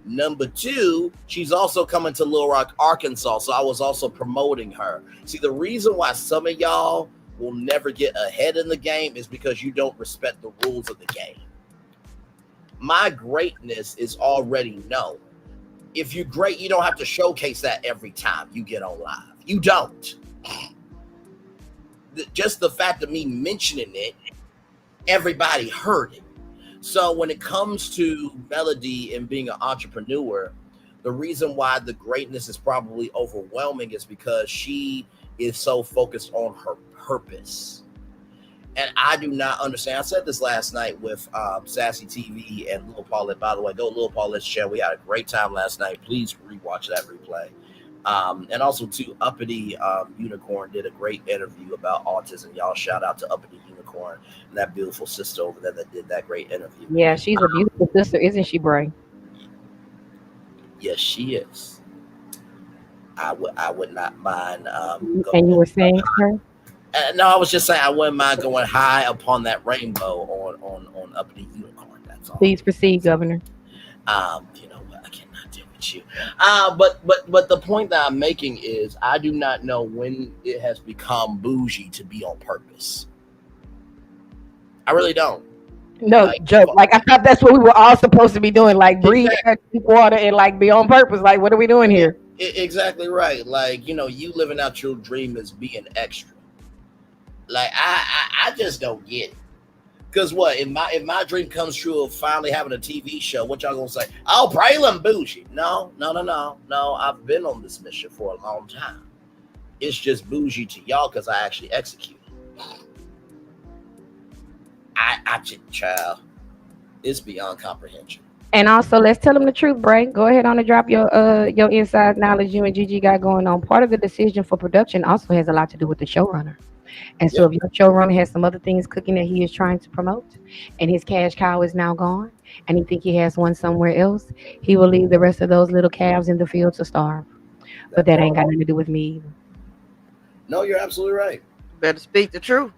Number 2, she's also coming to Little Rock, Arkansas. So I was also promoting her. See, the reason why some of y'all will never get ahead in the game is because you don't respect the rules of the game. My greatness is already known. If you're great, you don't have to showcase that every time you get on live. You don't. Just the fact of me mentioning it, everybody heard it. So when it comes to Melody and being an entrepreneur, the reason why the greatness is probably overwhelming is because she is so focused on her purpose. And I do not understand. I said this last night with Sassy Tea-V and Lil Paulette. By the way, go Lil Paulette's channel. We had a great time last night. Please rewatch that replay. And also, too, Uppity Unicorn did a great interview about autism. Y'all shout out to Uppity Unicorn and that beautiful sister over there that did that great interview. Yeah, she's a beautiful sister, isn't she, Bray? Yes, she is. I would not mind. And you were saying her? No, I was just saying I wouldn't mind going high upon that rainbow on Uppity Unicorn. That's all. Please proceed, Governor. You know what? I cannot deal with you. But the point that I'm making is I do not know when it has become bougie to be on purpose. I really don't. No, joke. Like I thought that's what we were all supposed to be doing. Like breathe, drink water, and like be on purpose. Like what are we doing here? Exactly right. Like, you living out your dream is being extra. Like I just don't get it. Because what if my dream comes true of finally having a TV show? What y'all gonna say? Oh, Braylon bougie? No. I've been on this mission for a long time. It's just bougie to y'all because I actually executed. I just, child, it's beyond comprehension. And also, let's tell them the truth, Bray. Go ahead on and drop your inside knowledge you and Gigi got going on. Part of the decision for production also has a lot to do with the showrunner. And so if your showrunner has some other things cooking that he is trying to promote, and his cash cow is now gone, and he think he has one somewhere else, he will leave the rest of those little calves in the field to starve. But that ain't got nothing to do with me either. No, you're absolutely right. Better speak the truth.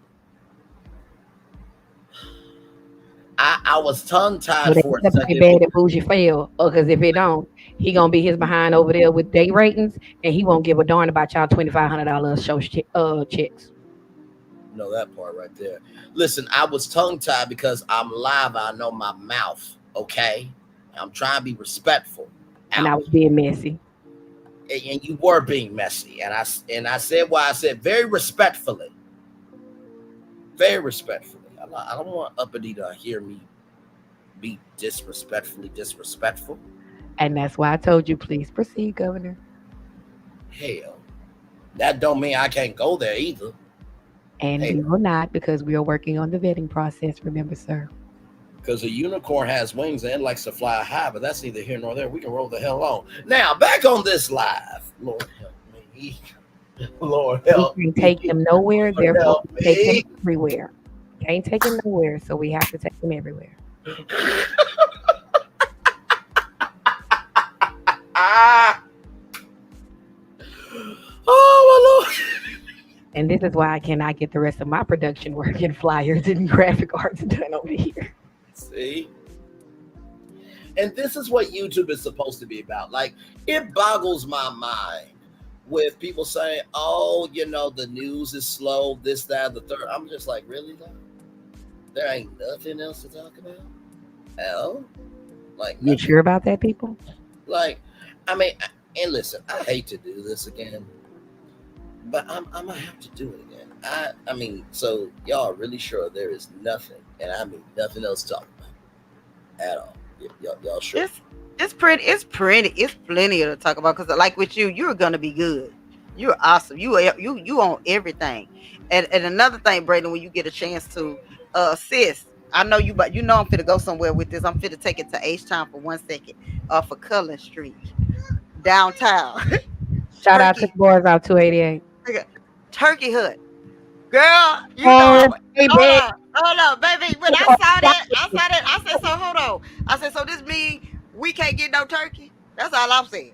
I was tongue-tied So for a that's second. bad that bougie fail. Because if it don't, he gonna be his behind over there with day ratings, and he won't give a darn about y'all $2,500 show checks. No, that part right there. Listen, I was tongue-tied because I'm live. I know my mouth. Okay, I'm trying to be respectful. And I was being messy. And you were being messy, and I said why I said very respectfully. Very respectfully. I don't want uppity to hear me be disrespectful. And that's why I told you, please proceed, Governor. Hell, that don't mean I can't go there either. And we will not, because we are working on the vetting process, remember, sir. Because a unicorn has wings and likes to fly high, but that's neither here nor there. We can roll the hell on. Now, back on this live. Lord help me. Lord help me. We can take them nowhere, therefore take them everywhere. Can't take him nowhere, so we have to take him everywhere. Oh, my Lord. And this is why I cannot get the rest of my production work and flyers and graphic arts done over here. See? And this is what YouTube is supposed to be about. Like, it boggles my mind with people saying, oh, the news is slow, this, that, the third. I'm just like, really, though? There ain't nothing else to talk about? Hell? Like, you sure about that, people? Like, I mean, and listen, I hate to do this again, but I'm gonna have to do it again. I mean, so y'all are really sure there is nothing, and I mean nothing else to talk about at all. Y'all sure? It's plenty to talk about, because like with you, you're gonna be good. You're awesome. You on everything. And another thing, Braylon, when you get a chance to sis, I know you, but I'm finna go somewhere with this. I'm finna take it to H-Town for 1 second, for Cullen Street, downtown. Shout out to the boys out 288. Turkey Hut, girl. Hold on, baby. When I saw that, I said, so hold on. I said, so this means we can't get no turkey? That's all I'm saying.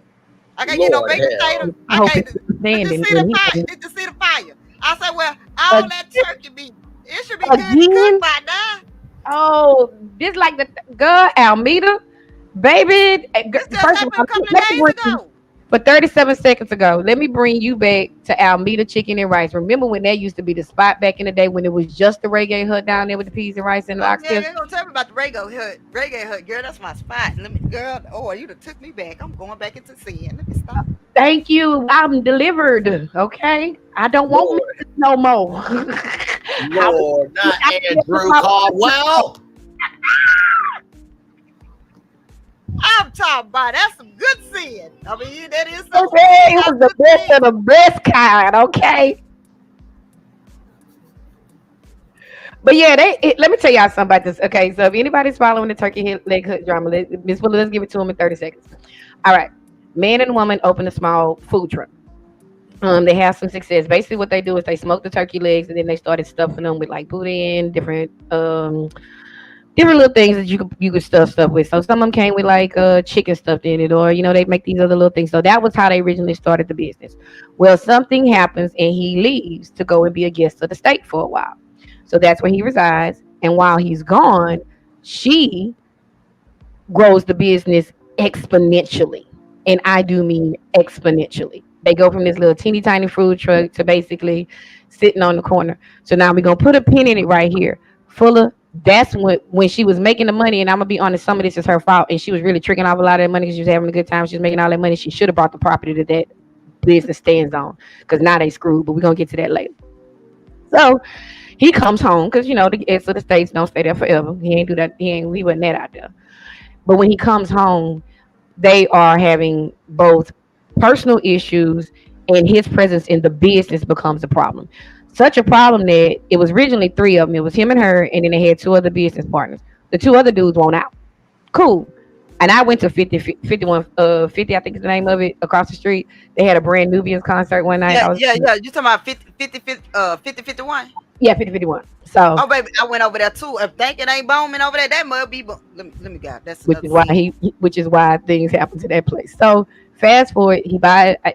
I can't get no baked potato. I can't. Did you see the fire? Did you see the fire? I said, well, all that turkey meat, it should be good to cook by now. Oh, this like the girl Almeida, baby. First of all, for 37 seconds ago, let me bring you back to Almeida Chicken and Rice. Remember when that used to be the spot back in the day when it was just the Reggae Hut down there with the peas and rice and the oxtails? Yeah, they're gonna tell me about the Reggae Hut. Reggae Hut, girl, that's my spot. You done took me back. I'm going back into sin. Let me stop. Thank you. I'm delivered. Okay, I don't want me no more. Lord, not Andrew Caldwell. I'm talking about that's some good sin. I mean, that is so. Okay, it was the best of the best kind. Okay. But yeah, let me tell y'all something about this. Okay, so if anybody's following the turkey leg hook drama, Miss Willow, let's give it to them in 30 seconds. All right, man and woman open a small food truck. They have some success. Basically, what they do is they smoke the turkey legs and then they started stuffing them with like boudin, different little things that you could stuff with. So some of them came with like chicken stuffed in it, or they make these other little things. So that was how they originally started the business. Well, something happens and he leaves to go and be a guest of the state for a while. So that's where he resides. And while he's gone, she grows the business exponentially. And I do mean exponentially. They go from this little teeny tiny food truck to basically sitting on the corner. So now we're going to put a pin in it right here. Fuller That's when she was making the money, and I'm gonna be honest, some of this is her fault, and she was really tricking off a lot of that money because she was having a good time. She was making all that money. She should have bought the property that business stands on, because now they screwed. But we're gonna get to that later. So he comes home because the ex of the states don't stay there forever. He ain't do that. He wasn't that out there. But when he comes home, they are having both personal issues, and his presence in the business becomes a problem. Such a problem that it was originally three of them. It was him and her, and then they had two other business partners. The two other dudes won't out. Cool. And I went to 51, 50, I think is the name of it, across the street. They had a brand Nubians concert one night. Yeah. You talking about 50-51? Yeah, 50-51. So, oh baby, I went over there too. If thinking ain't booming over there, that must be. Let me go. That's which is why things happen to that place. So fast forward,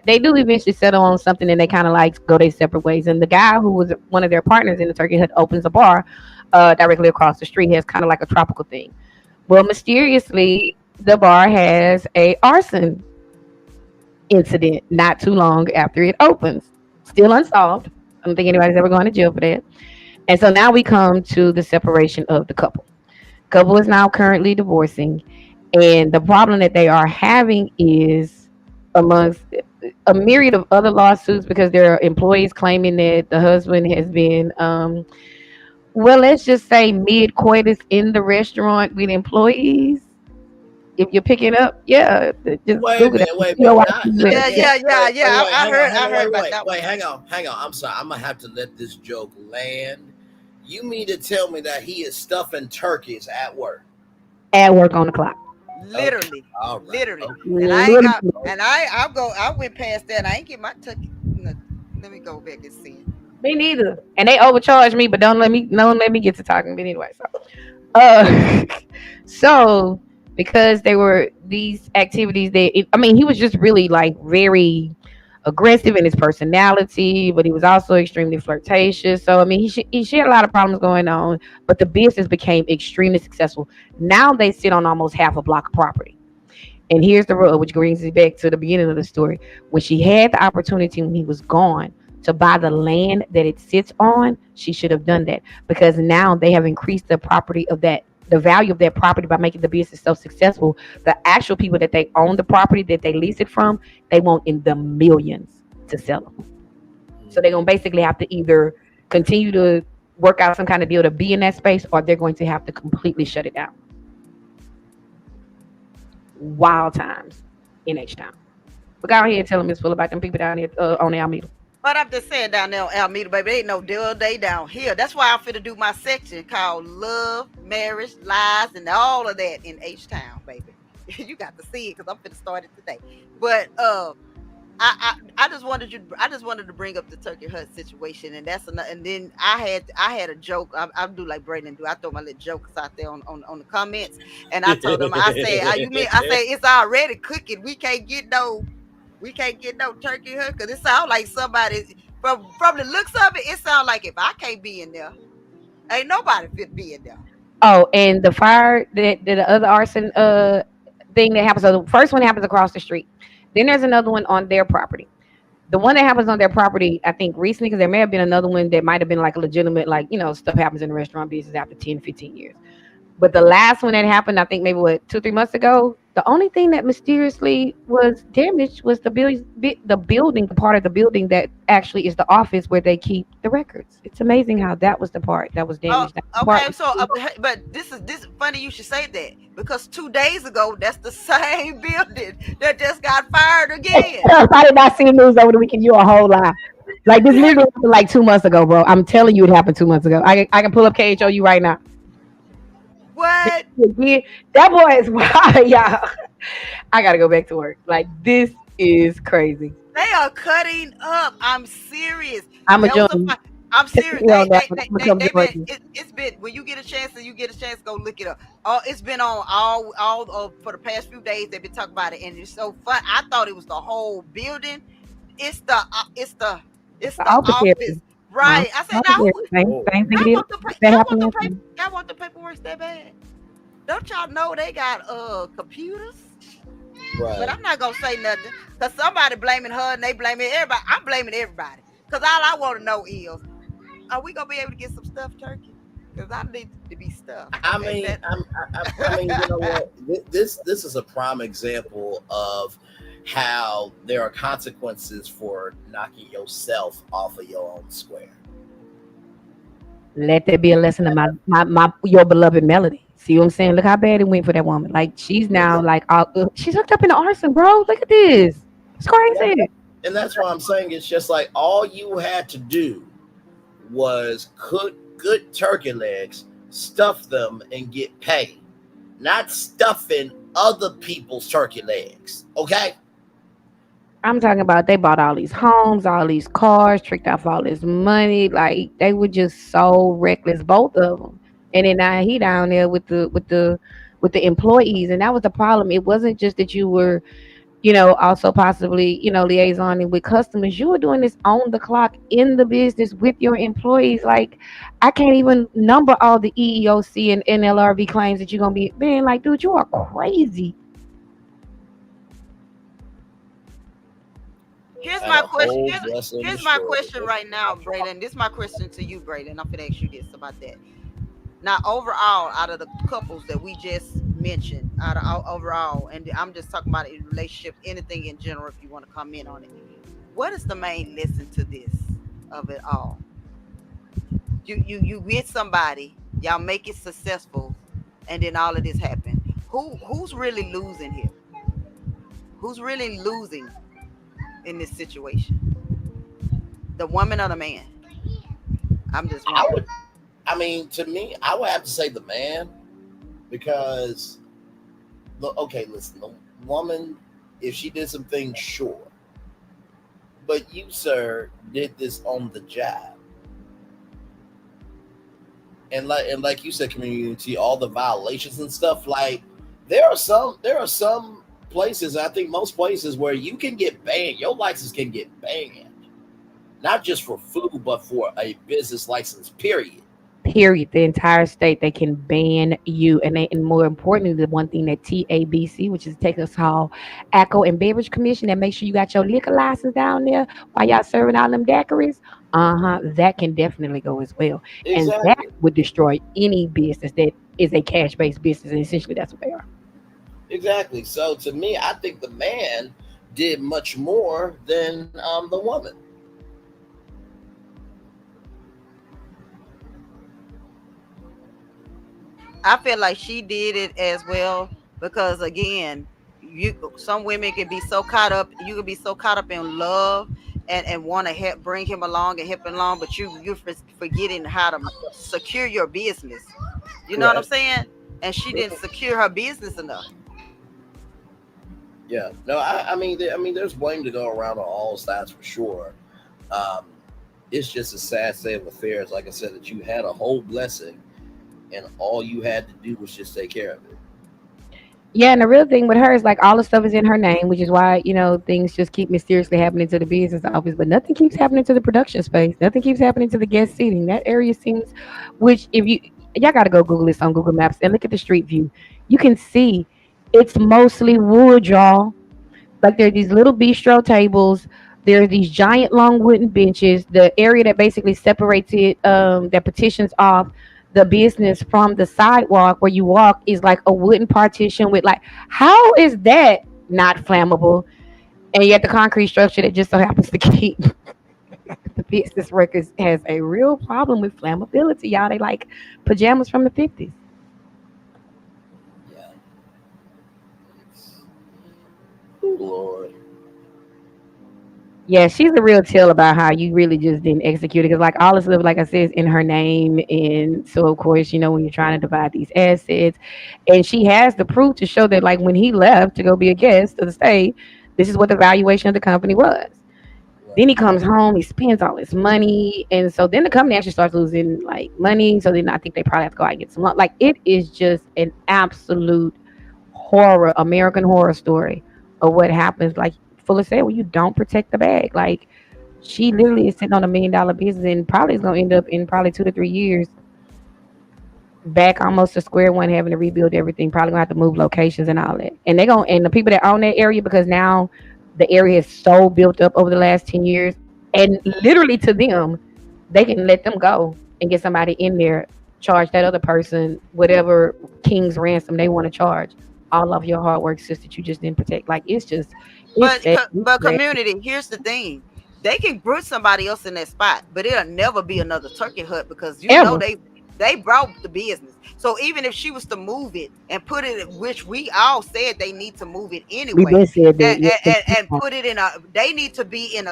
they do eventually settle on something, and they kind of like go their separate ways. And the guy who was one of their partners in the Turkey Hut opens a bar directly across the street. Has kind of like a tropical thing. Well, mysteriously, the bar has a arson incident not too long after it opens. Still unsolved. I don't think anybody's ever going to jail for that. And so now we come to the separation of the couple. Couple is now currently divorcing. And the problem that they are having is amongst a myriad of other lawsuits, because there are employees claiming that the husband has been, well, let's just say mid-coitus in the restaurant with employees. If you're picking up, yeah. Just wait a minute. Yeah. I heard about that. Wait, hang on. I'm sorry. I'm going to have to let this joke land. You mean to tell me that he is stuffing turkeys at work? At work on the clock. Literally. All right. Literally. Okay. And I went past that. I ain't get my turkey. Let me go back and see. Me neither. And they overcharged me, but don't let me get to talking. But anyway, so because they were these activities he was just really like very aggressive in his personality, but he was also extremely flirtatious. So she had a lot of problems going on, but the business became extremely successful. Now they sit on almost half a block of property. And here's the rub, which brings me back to the beginning of the story. When she had the opportunity when he was gone to buy the land that it sits on, she should have done that, because now they have increased the value of that property by making the business so successful. The actual people that they own the property that they lease it from, they want in the millions to sell them. So they're going to basically have to either continue to work out some kind of deal to be in that space, or they're going to have to completely shut it down. Wild times in H-Town. But go ahead and tell them it's full about them people down here on Alameda. But I'm just saying down there on Alameda, baby, ain't no deal day down here. That's why I'm finna do my section called Love, Marriage, Lies, and all of that in H-Town, baby. You got to see it because I'm finna start it today. But I just wanted to bring up the Turkey Hut situation, and that's another. And then I had a joke. I do like Brayden do. I throw my little jokes out there on the comments, and I told them, I say it's already cooking. We can't get no Turkey Hut, because it sounds like somebody from the looks of it. It sounds like if I can't be in there, ain't nobody fit be in there. Oh, and the fire, the other arson thing that happens. So the first one happens across the street. Then there's another one on their property. The one that happens on their property, I think recently, because there may have been another one that might have been like a legitimate, stuff happens in the restaurant business after 10, 15 years. But the last one that happened, I think maybe 2-3 months ago, the only thing that mysteriously was damaged was the building, the part of the building that actually is the office where they keep the records. It's amazing how that was the part that was damaged. But this is funny you should say that, because 2 days ago, that's the same building that just got fired again. I did not see the news over the weekend. You're a whole lie. Like, this literally happened like 2 months ago, bro. I'm telling you, it happened 2 months ago. I can pull up KHOU right now. What? That boy is wild, y'all. I gotta go back to work. Like, this is crazy. They are cutting up. I'm serious. I'm serious. It's been, when you get a chance, go look it up. It's been on all for the past few days. They've been talking about it, and it's so fun. I thought it was the whole building. It's the office. Right. I said, I want the paperwork that bad. Don't y'all know they got computers? Right. But I'm not gonna say nothing, because somebody blaming her and they blaming everybody. I'm blaming everybody, because all I want to know is, are we gonna be able to get some stuffed turkey? Because I need to be stuffed. I mean, you know what? This is a prime example of how there are consequences for knocking yourself off of your own square. Let that be a lesson to my your beloved Melody. See what I'm saying? Look how bad it went for that woman. Like she's now like she's hooked up in the arson, bro. Look at this. It's crazy. And that's why I'm saying it's just like all you had to do was cook good turkey legs, stuff them, and get paid. Not stuffing other people's turkey legs. Okay? I'm talking about they bought all these homes, all these cars, tricked off all this money. Like they were just so reckless, both of them. And then now he down there with the employees, and that was the problem. It wasn't just that you were, also possibly, liaisoning with customers. You were doing this on the clock in the business with your employees. Like I can't even number all the EEOC and NLRB claims that you're gonna be being like, dude, you are crazy. Here's my question. Here's my question right now, Braden. This is my question to you, Braden. I'm gonna ask you this about that. Now, overall, out of the couples that we just mentioned, overall, and I'm just talking about a relationship, anything in general, if you want to comment on it. What is the main lesson to this of it all? You get somebody, y'all make it successful, and then all of this happen. Who's really losing here? Who's really losing in this situation? The woman or the man? I'm just wondering. To me, I would have to say the man, because listen, the woman, if she did some things, sure, but you, sir, did this on the job, and like you said, community, all the violations and stuff. Like there are some places, I think most places, where you can get banned. Your license can get banned, not just for food, but for a business license. Period. The entire state, they can ban you. And more importantly, the one thing that TABC, which is Texas Alcohol and Beverage Commission, that makes sure you got your liquor license down there while y'all serving all them daiquiris. That can definitely go as well. Exactly. And that would destroy any business that is a cash-based business, and essentially that's what they are. Exactly. So to me, I think the man did much more than the woman. I feel like she did it as well, because again, some women can be so caught up. You can be so caught up in love and want to help bring him along and help him along, but you're forgetting how to secure your business. You know what I'm saying? And she didn't secure her business enough. Yeah. No, I mean, there's blame to go around on all sides for sure. It's just a sad state of affairs. Like I said, that you had a whole blessing, and all you had to do was just take care of it. Yeah, and the real thing with her is like all the stuff is in her name, which is why, things just keep mysteriously happening to the business office, but nothing keeps happening to the production space. Nothing keeps happening to the guest seating. That area seems, which if y'all got to go Google this on Google Maps and look at the street view. You can see it's mostly wood, y'all. Like there are these little bistro tables. There are these giant long wooden benches. The area that basically separates it, that partitions off the business from the sidewalk where you walk, is like a wooden partition with like, how is that not flammable? And yet the concrete structure that just so happens to keep the business records has a real problem with flammability, y'all. They like pajamas from the 50s. Yeah. Oh, Lord. Yeah, she's a real tale about how you really just didn't execute it. Because like all this stuff, like I said, is in her name. And so, of course, when you're trying to divide these assets, and she has the proof to show that like when he left to go be a guest of the state, this is what the valuation of the company was. Right. Then he comes home, he spends all his money. And so then the company actually starts losing like money. So then I think they probably have to go out and get some loan. Like it is just an absolute horror, American horror story of what happens. Like Fuller said, when you don't protect the bag, like she literally is sitting on $1 million business and probably is going to end up in probably 2 to 3 years back almost to square one, having to rebuild everything, probably gonna have to move locations and all that. And and the people that own that area, because now the area is so built up over the last 10 years, and literally to them, they can let them go and get somebody in there charge that other person whatever king's ransom they want to charge. All of your hard work, sister, that you just didn't protect. Like it's sad. But community, here's the thing. They can put somebody else in that spot, but it'll never be another turkey hut because know they brought the business. So even if she was to move it and put it, which we all said they need to move it anyway, and put it in they need to be in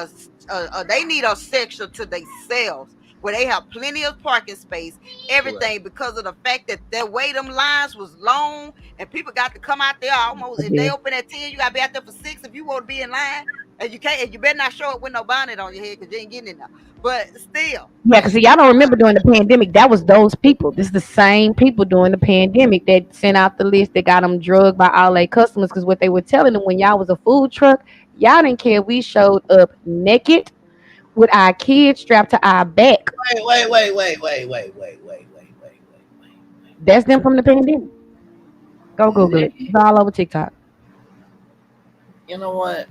they need a section to themselves where they have plenty of parking space, everything, because of the fact that their way them lines was long and people got to come out there almost. If they open at 10, you gotta be out there for 6 if you want to be in line. And you can't, and you better not show up with no bonnet on your head because you ain't getting in there. But still. Yeah, because y'all don't remember during the pandemic, that was those people. This is the same people during the pandemic that sent out the list that got them drugged by all their customers, because what they were telling them when y'all was a food truck, y'all didn't care. We showed up naked with our kids strapped to our back. Wait. That's them from the pandemic. Go Google it. It's all over TikTok. You know what?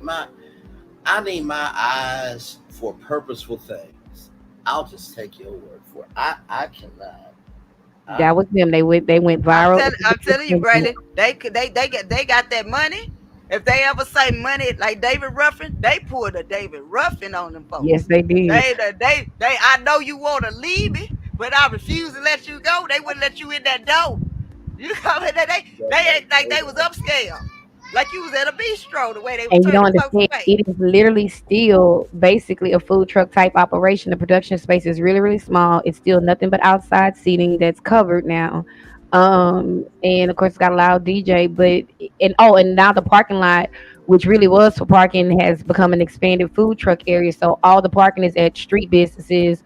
I need my eyes for purposeful things. I'll just take your word for it. I cannot. That was them. They went viral. I'm telling you, Brandon, they got that money. If they ever say money like David Ruffin, they pulled a David Ruffin on them folks. Yes, they did. They I know you want to leave me, but I refuse to let you go. They wouldn't let you in that door. You know, they like they was upscale. Like you was at a bistro, the way they were. And you don't understand, it is literally still basically a food truck type operation. The production space is really, really small. It's still nothing but outside seating that's covered now. And of course it's got a loud DJ, and now the parking lot, which really was for parking, has become an expanded food truck area. So all the parking is at street businesses,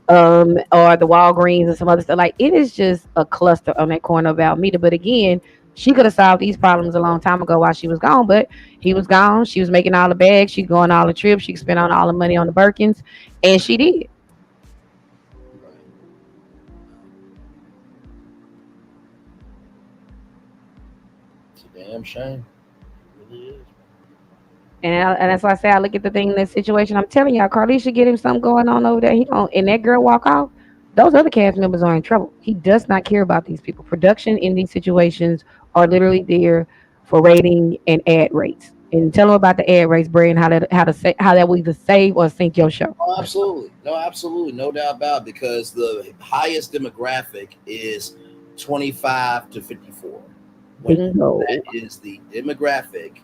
or the Walgreens and some other stuff. Like, it is just a cluster on that corner of Alameda. But again, she could have solved these problems a long time ago while she was gone, but he was gone. She was making all the bags. She going all the trips. She spent all the money on the Birkins, and she did. It's a damn shame. It really is. And that's why I say I look at the thing in this situation. I'm telling y'all, Carly should get him something going on over there. And that girl walk off. Those other cast members are in trouble. He does not care about these people. Production in these situations are literally there for rating and ad rates. And tell them about the ad rates, Bray, and how that will either save or sink your show. Oh, absolutely. No doubt about it, because the highest demographic is 25 to 54. That is the demographic,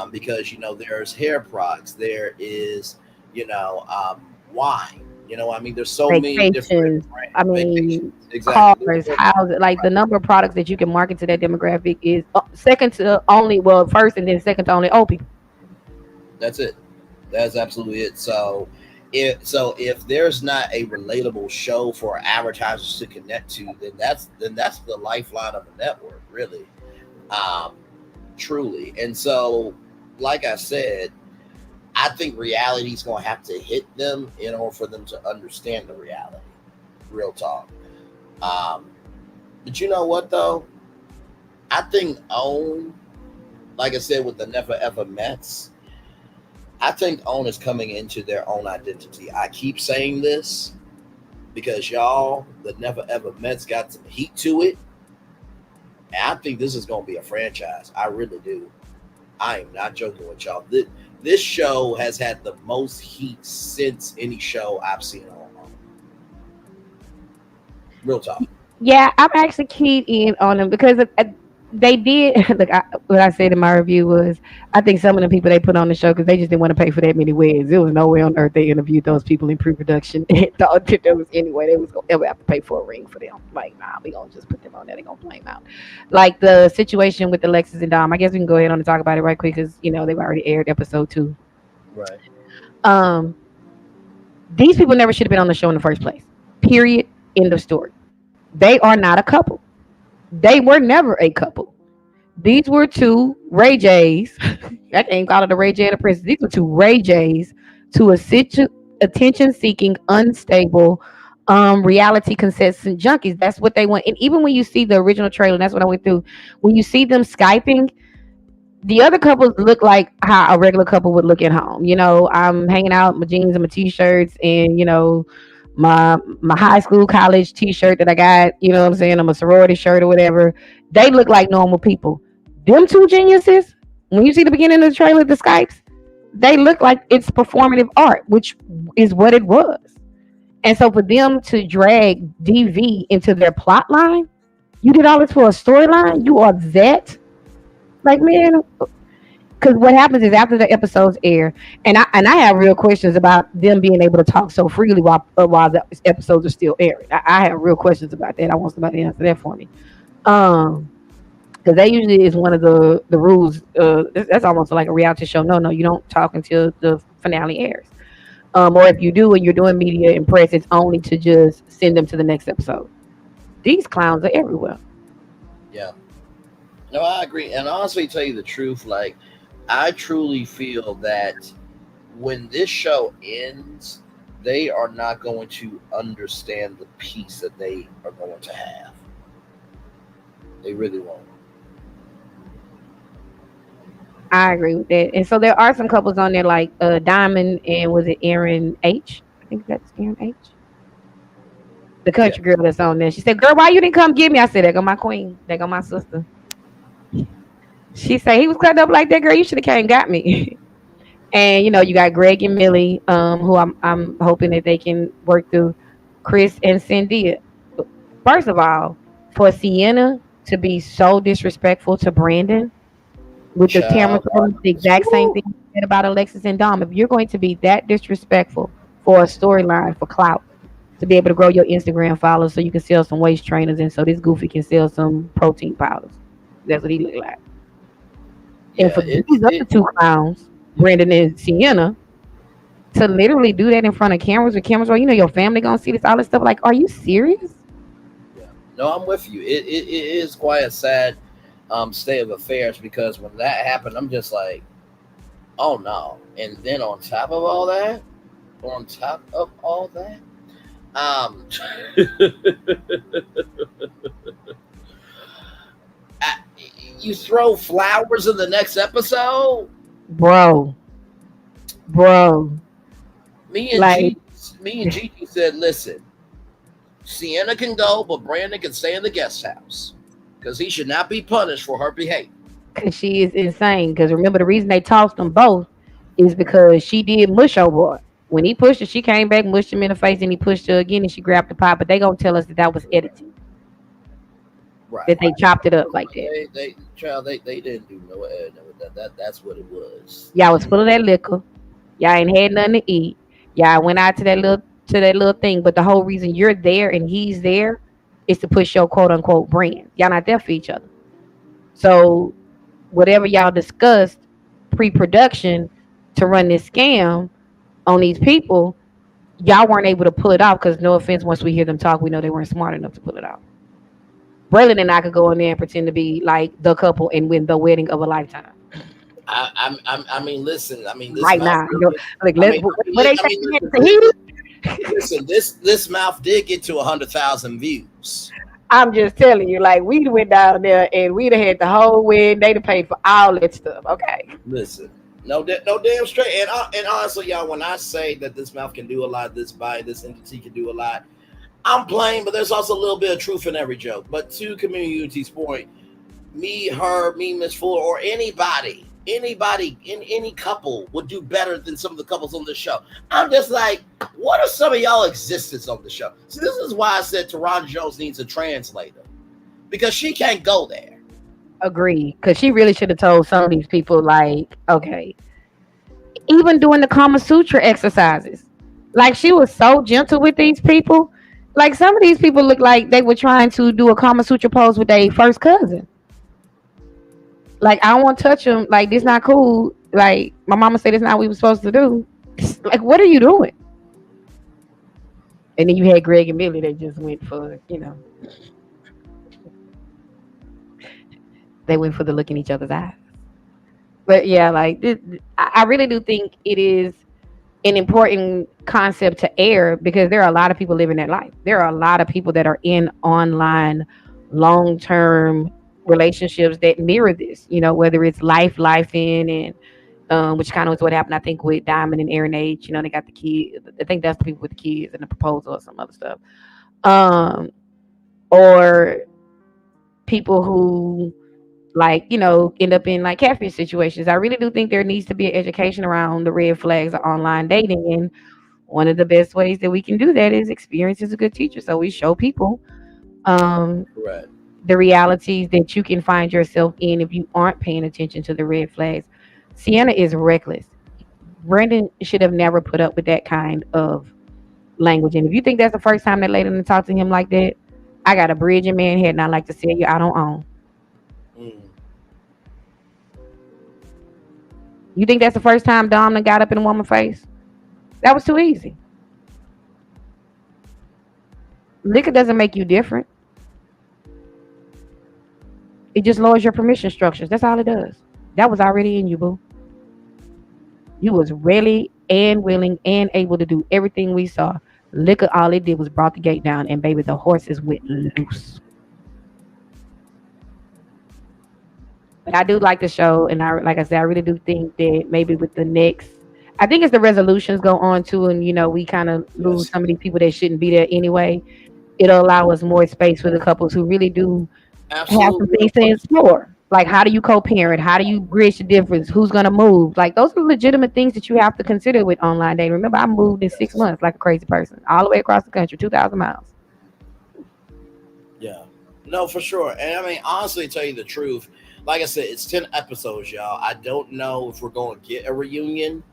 because there's hair products, there is wine. There's so many different brands. Cars, houses, like the number of products that you can market to that demographic is first and then second to only old people. That's it. That's absolutely it. So if there's not a relatable show for advertisers to connect to, then that's the lifeline of the network, really. Truly. And so, like I said, I think reality is going to have to hit them in order for them to understand the reality. Real talk. But you know what, though? I think OWN, like I said, with the Never Ever Mets, I think OWN is coming into their own identity. I keep saying this because y'all, the Never Ever Mets got some heat to it. And I think this is going to be a franchise. I really do. I am not joking with y'all. This show has had the most heat since any show I've seen on. Real talk. Yeah, I'm actually keyed in on them because they did. Look, what I said in my review was, I think some of the people they put on the show, because they just didn't want to pay for that many weddings. There was no way on earth they interviewed those people in pre-production and thought that there was any way they was going to ever have to pay for a ring for them. Like, nah, we gonna just put them on there. They gonna blame out. Like the situation with Alexis and Dom. I guess we can go ahead on and talk about it right quick because they've already aired episode 2. Right. These people never should have been on the show in the first place. Period. End of story. They are not a couple. They were never a couple. These were two Ray J's. I can't call it a Ray J and a Princess. These were two Ray J's, two attention-seeking, unstable, reality consistent junkies. That's what they want. And even when you see the original trailer, that's what I went through. When you see them Skyping, the other couples look like how a regular couple would look at home. I'm hanging out in my jeans and my t-shirts and, my high school, college T-shirt that I got. You know what I'm saying? I'm a sorority shirt or whatever. They look like normal people. Them two geniuses. When you see the beginning of the trailer, the Skypes, they look like it's performative art, which is what it was. And so for them to drag DV into their plot line, you did all this for a storyline. You are that, like, man. Because what happens is after the episodes air, and I have real questions about them being able to talk so freely while the episodes are still airing. I have real questions about that. I want somebody to answer that for me. Because that usually is one of the rules. That's almost like a reality show. No, you don't talk until the finale airs. Or if you do and you're doing media and press, it's only to just send them to the next episode. These clowns are everywhere. Yeah. No, I agree. And honestly, tell you the truth, like, I truly feel that when this show ends, they are not going to understand the peace that they are going to have. They really won't. I agree with that. And so there are some couples on there like Diamond and was it Aaron H? I think that's Aaron H. The country girl that's on there. She said, "Girl, why you didn't come get me?" I said, "There go my queen. There go my sister." She said, "He was cut up like that, girl. You should have came and got me." And you know, you got Greg and Millie, who I'm hoping that they can work through. Chris and Cynthia. First of all, for Sienna to be so disrespectful to Brandon with the camera on, the exact same thing you said about Alexis and Dom. If you're going to be that disrespectful for a storyline for clout, to be able to grow your Instagram followers so you can sell some waist trainers and so this goofy can sell some protein powders. That's what he looked like. And for these other two clowns, Brandon and Sienna, to literally do that in front of cameras with cameras where you know your family gonna see this, all this stuff, like, are you serious? No, I'm with you. It is quite a sad state of affairs, because when that happened, I'm just like, oh no. And then on top of all that, you throw flowers in the next episode, bro. Me and Gigi said, listen, Sienna can go, but Brandon can stay in the guest house because he should not be punished for her behavior. Because she is insane. Because remember, the reason they tossed them both is because she did mush over boy. When he pushed her, she came back, mushed him in the face, and he pushed her again, and she grabbed the pot. But they gonna tell us that was editing. Right. That they chopped it up like that. They didn't do no that's what it was. Y'all was full of that liquor. Y'all ain't had nothing to eat. Y'all went out to that little thing. But the whole reason you're there and he's there is to push your quote unquote brand. Y'all not there for each other. So whatever y'all discussed pre-production to run this scam on these people, y'all weren't able to pull it off because, no offense, once we hear them talk, we know they weren't smart enough to pull it off. Braylon and I could go in there and pretend to be like the couple and win the wedding of a lifetime. I mean, listen. I mean, this right now, listen. This mouth did get to 100,000 views. I'm just telling you, like, we went down there and we'd have had the whole win. They'd have paid for all that stuff. Okay. Listen, no damn straight. And honestly, y'all, when I say that this mouth can do a lot, this entity can do a lot, I'm playing, but there's also a little bit of truth in every joke. But to Community's point, me, Miss Fuller, or anybody in any couple would do better than some of the couples on this show. I'm just like, what are some of y'all existence on the show? So this is why I said Taron Jones needs a translator, because she can't go there. Agree, because she really should have told some of these people, like, okay, even doing the Kama Sutra exercises, like, she was so gentle with these people. Like, some of these people look like they were trying to do a Kama Sutra pose with their first cousin. Like, I don't want to touch them. Like, this not cool. Like, my mama said it's not what we were supposed to do. Like, what are you doing? And then you had Greg and Millie. They just went for, they went for the look in each other's eyes. But yeah, like, I really do think it is an important concept to air, because there are a lot of people living that life. There are a lot of people that are in online long-term relationships that mirror this, whether it's life in and which kind of is what happened, I think, with Diamond and Aaron H. You know, they got the kid. I think that's the people with the kids and the proposal or some other stuff. Or people who like, you know, end up in like catfish situations. I really do think there needs to be an education around the red flags of online dating. And one of the best ways that we can do that is experience is a good teacher. So we show people Correct. the realities that you can find yourself in if you aren't paying attention to the red flags. Sienna is reckless. Brandon should have never put up with that kind of language. And if you think that's the first time that lady to talk to him like that, I got a bridge in Manhattan and I like to sell you I don't own. You think that's the first time Dom got up in a woman's face? That was too easy. Liquor doesn't make you different. It just lowers your permission structures. That's all it does. That was already in you, boo. You was ready and willing and able to do everything we saw. Liquor, all it did was brought the gate down, and baby, the horses went loose. But I do like the show, and like I said, I really do think that maybe with the next, I think as the resolutions go on too, and you know, we kind of lose some of these people that shouldn't be there anyway. It'll allow us more space for the couples who really do have some things to explore. Like, how do you co-parent? How do you bridge the difference? Who's gonna move? Like, those are legitimate things that you have to consider with online dating. Remember, I moved in 6 months like a crazy person, all the way across the country, 2,000 miles. Yeah, no, for sure. And I mean, honestly, to tell you the truth, like I said, it's 10 episodes, y'all. I don't know if we're going to get a reunion,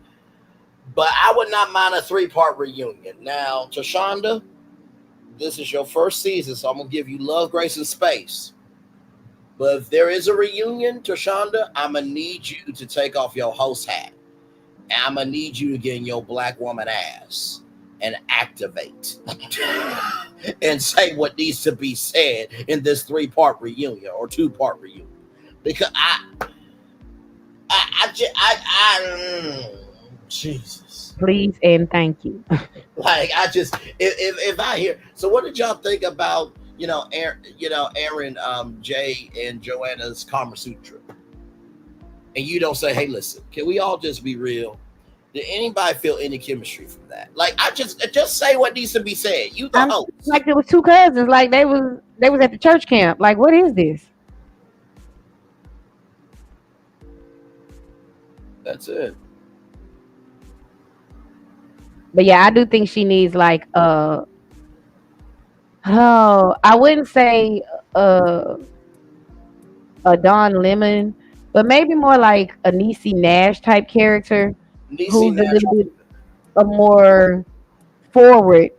but I would not mind a 3-part reunion. Now, Tashonda, this is your first season, so I'm going to give you love, grace, and space. But if there is a reunion, Tashonda, I'm going to need you to take off your host hat. And I'm going to need you to get in your black woman ass and activate and say what needs to be said in this 3-part reunion or 2-part reunion. Because Jesus. Please and thank you. Like, if I hear, so what did y'all think about, Aaron, Jay, and Joanna's Kama Sutra? And you don't say, hey, listen, can we all just be real? Did anybody feel any chemistry from that? Like, I just say what needs to be said. You the host. Like, there was 2 cousins, like they was at the church camp. Like, what is this? That's it. But yeah, I do think she needs like I wouldn't say a Don Lemon, but maybe more like a Niecy Nash type character who's a little bit more forward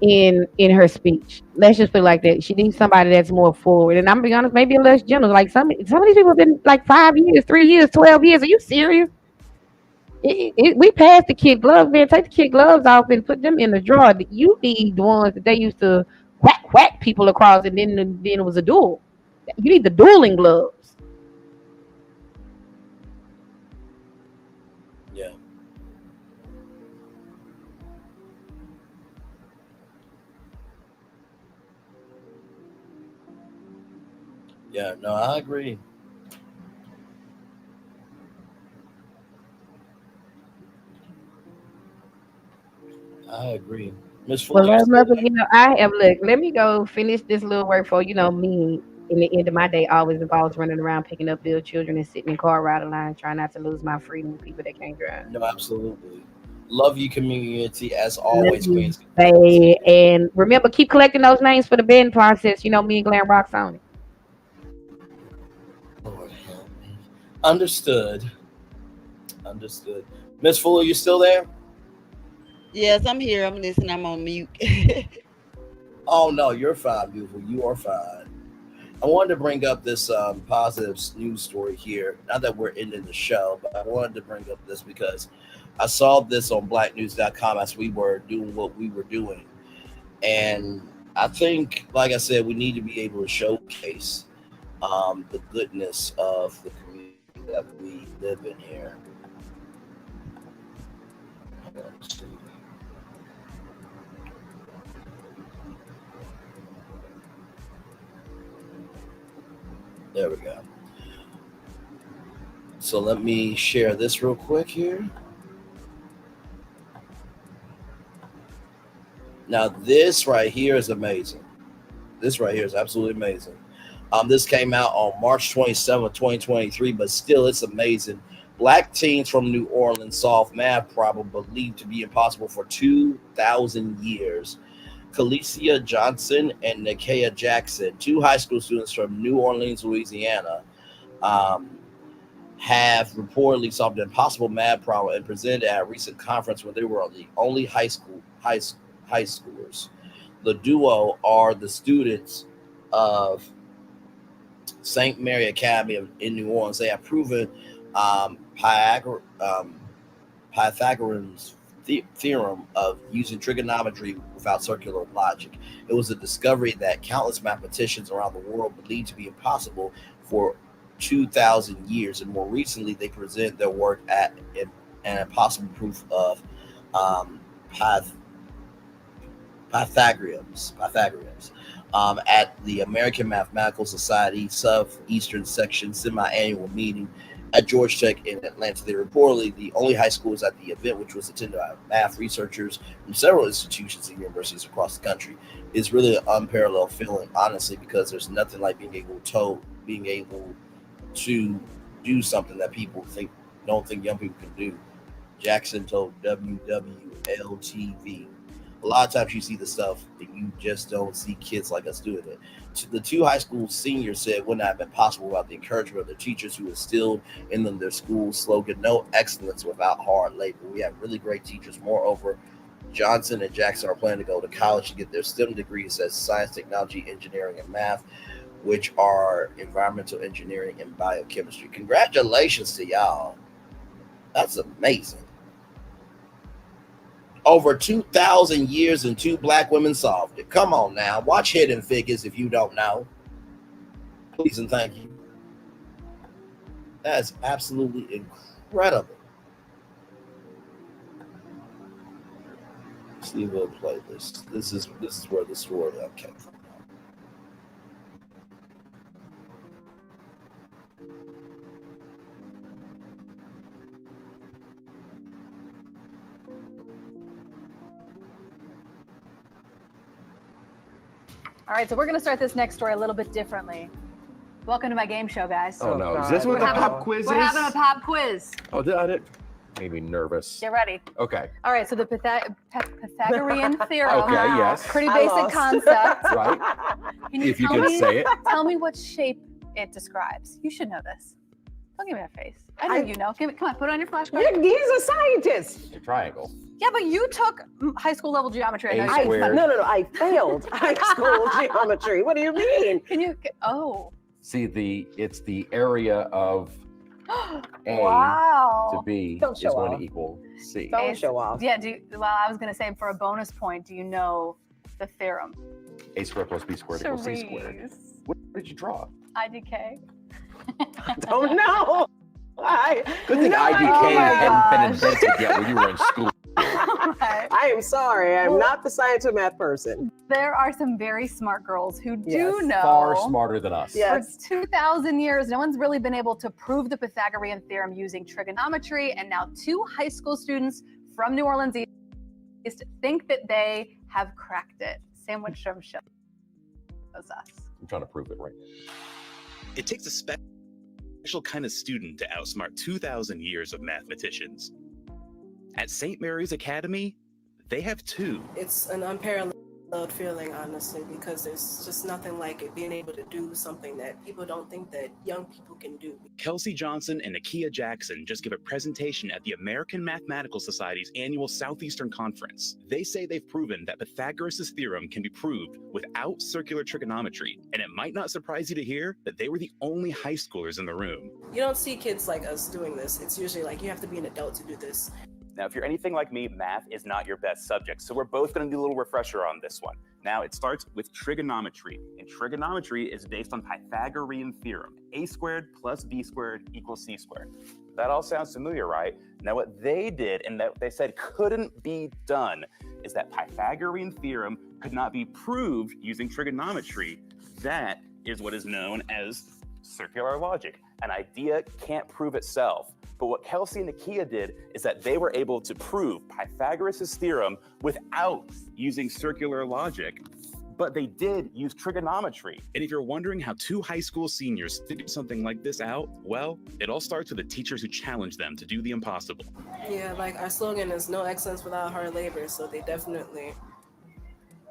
in her speech. Let's just put it like that. She needs somebody that's more forward. And I'm gonna be honest, maybe a less gentle. Like some of these people have been like 5 years, 3 years, 12 years. Are you serious? We passed the kid gloves, man. Take the kid gloves off and put them in the drawer. You need the ones that they used to whack people across, and then it was a duel. You need the dueling gloves. Yeah. Yeah, no, I agree. I agree. Miss Well, Fuller, I have look. Let me go finish this little work for me. In the end of my day, always involves running around picking up little children and sitting in car ride line, trying not to lose my freedom with people that can't drive. No, absolutely. Love you, community, as always, Queens. And remember, keep collecting those names for the bidding process. Me and Glam Rock's on it. Lord help me. Understood. Miss Fuller, you still there? Yes, I'm here. I'm listening. I'm on mute. Oh no, you're fine, beautiful. You are fine. I wanted to bring up this positive news story here. Not that we're ending the show, but I wanted to bring up this because I saw this on blacknews.com as we were doing what we were doing. And I think, like I said, we need to be able to showcase the goodness of the community that we live in here. Let's see. There we go. So let me share this real quick here. Now, this right here is amazing. This right here is absolutely amazing. This came out on March 27th, 2023, but still, it's amazing. Black teens from New Orleans solved math problem believed to be impossible for 2,000 years. Khalesia Johnson and Nakia Jackson, two high school students from New Orleans, Louisiana, have reportedly solved an impossible math problem and presented at a recent conference where they were the only high schoolers. The duo are the students of St. Mary Academy in New Orleans. They have proven Pythagorean's theorem of using trigonometry without circular logic. It was a discovery that countless mathematicians around the world believed to be impossible for 2,000 years, and more recently they presented their work at an impossible proof of Pythagoreans at the American Mathematical Society Southeastern Section semi-annual meeting at Georgia Tech in Atlanta. They reportedly the only high schools at the event, which was attended by math researers from several institutions and universities across the country. It's really an unparalleled feeling, honestly, because there's nothing like being able to do something that people don't think young people can do. Jackson told WWL-TV. A lot of times you see the stuff and you just don't see kids like us doing it. The two high school seniors said it would not have been possible without the encouragement of their teachers who instilled in them their school slogan, "No excellence without hard labor." We have really great teachers. Moreover, Johnson and Jackson are planning to go to college to get their STEM degrees as science, technology, engineering, and math, which are environmental engineering and biochemistry. Congratulations to y'all. That's amazing. Over 2,000 years and two black women solved it. Come on now. Watch Hidden Figures if you don't know. Please and thank you. That is absolutely incredible. Let's see if we'll play this. This is where the story came from. All right, so we're going to start this next story a little bit differently. Welcome to my game show, guys. Oh, no. Is this what the pop quiz is? We're having a pop quiz. Oh, it made me nervous. Get ready. Okay. All right, so the Pythagorean theorem. Okay, yes. Pretty basic concept. Right. If you can say it. Tell me what shape it describes. You should know this. Don't give me that face. I know you know. Come on, put it on your flashcard. He's a scientist. A triangle. Yeah, but you took high school level geometry. No. I failed high school geometry. What do you mean? Can you? Oh. See, it's the area of A to B Don't is show going off. to equal C. Don't show off. Yeah. Well, I was gonna say for a bonus point, do you know the theorem? A squared plus B squared equals C squared. Cerise. What did you draw? IDK. Don't know. Good thing IDK hadn't been invented yet when you were in school. I am sorry. I'm not the science or math person. There are some very smart girls who do know. Far smarter than us. For 2,000 years, no one's really been able to prove the Pythagorean theorem using trigonometry, and now two high school students from New Orleans East think that they have cracked it. Sandwich from shows us. I'm trying to prove it right now. It takes a special kind of student to outsmart 2,000 years of mathematicians. At St. Mary's Academy, they have two. It's an unparalleled feeling, honestly, because there's just nothing like it, being able to do something that people don't think that young people can do. Kelsey Johnson and Nakia Jackson just gave a presentation at the American Mathematical Society's annual Southeastern Conference. They say they've proven that Pythagoras' theorem can be proved without circular trigonometry, and it might not surprise you to hear that they were the only high schoolers in the room. You don't see kids like us doing this. It's usually like you have to be an adult to do this. Now, if you're anything like me, math is not your best subject, so we're both going to do a little refresher on this one. Now, it starts with trigonometry, and trigonometry is based on Pythagorean theorem. A squared plus B squared equals C squared. That all sounds familiar, right? Now, what they did, and that they said couldn't be done, is that Pythagorean theorem could not be proved using trigonometry. That is what is known as Circular logic. An idea can't prove itself. But what Kelsey and Nakia did is that they were able to prove Pythagoras' theorem without using circular logic. But they did use trigonometry. And if you're wondering how 2 high school seniors figured something like this out, well, it all starts with the teachers who challenged them to do the impossible. Yeah, like our slogan is no excellence without hard labor, so they definitely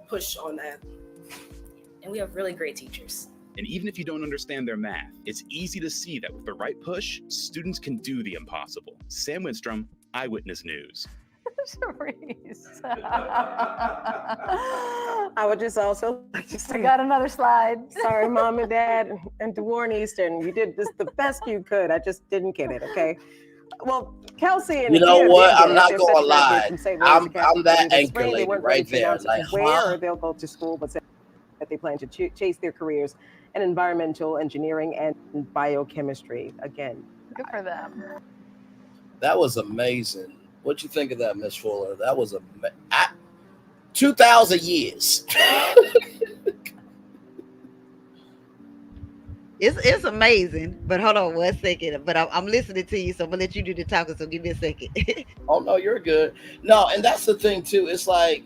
push on that. And we have really great teachers. And even if you don't understand their math, it's easy to see that with the right push, students can do the impossible. Sam Winstrom, Eyewitness News. Sharice. I would just also like to say, I got another slide. Sorry, Mom and Dad and DeWarren Easton. You did this the best you could. I just didn't get it, okay? Well, Kelsey and you know Nakia what? did I'm it. not They're gonna such a lie. graduate from St. I'm Louis Academy that in the anchor spring. They lady weren't right ready to there. announce Like, where they'll go to school, but said that they plan to chase their careers in environmental engineering and biochemistry. Again, good for them. That was amazing. What'd you think of that, Miss Fuller? That was 2,000 years. It's amazing, but hold on 1 second. But I'm listening to you, so I'm gonna let you do the talking. So give me a second. Oh no, you're good. No, and that's the thing too. It's like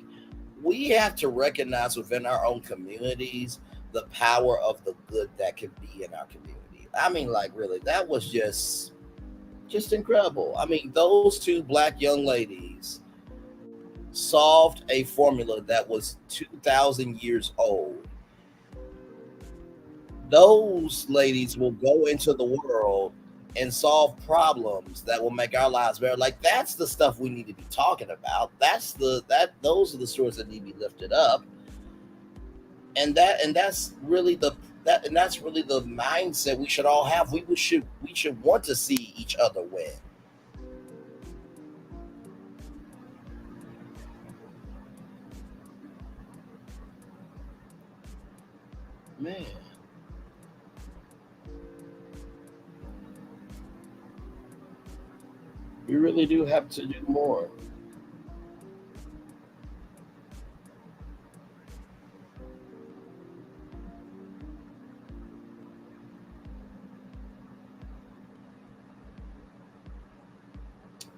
we have to recognize within our own communities the power of the good that can be in our community. I mean, like really, that was just incredible. I mean, those 2 black young ladies solved a formula that was 2,000 years old. Those ladies will go into the world and solve problems that will make our lives better. Like that's the stuff we need to be talking about. Those are the stories that need to be lifted up. And that's really the mindset we should all have. We should want to see each other win. Man. We really do have to do more.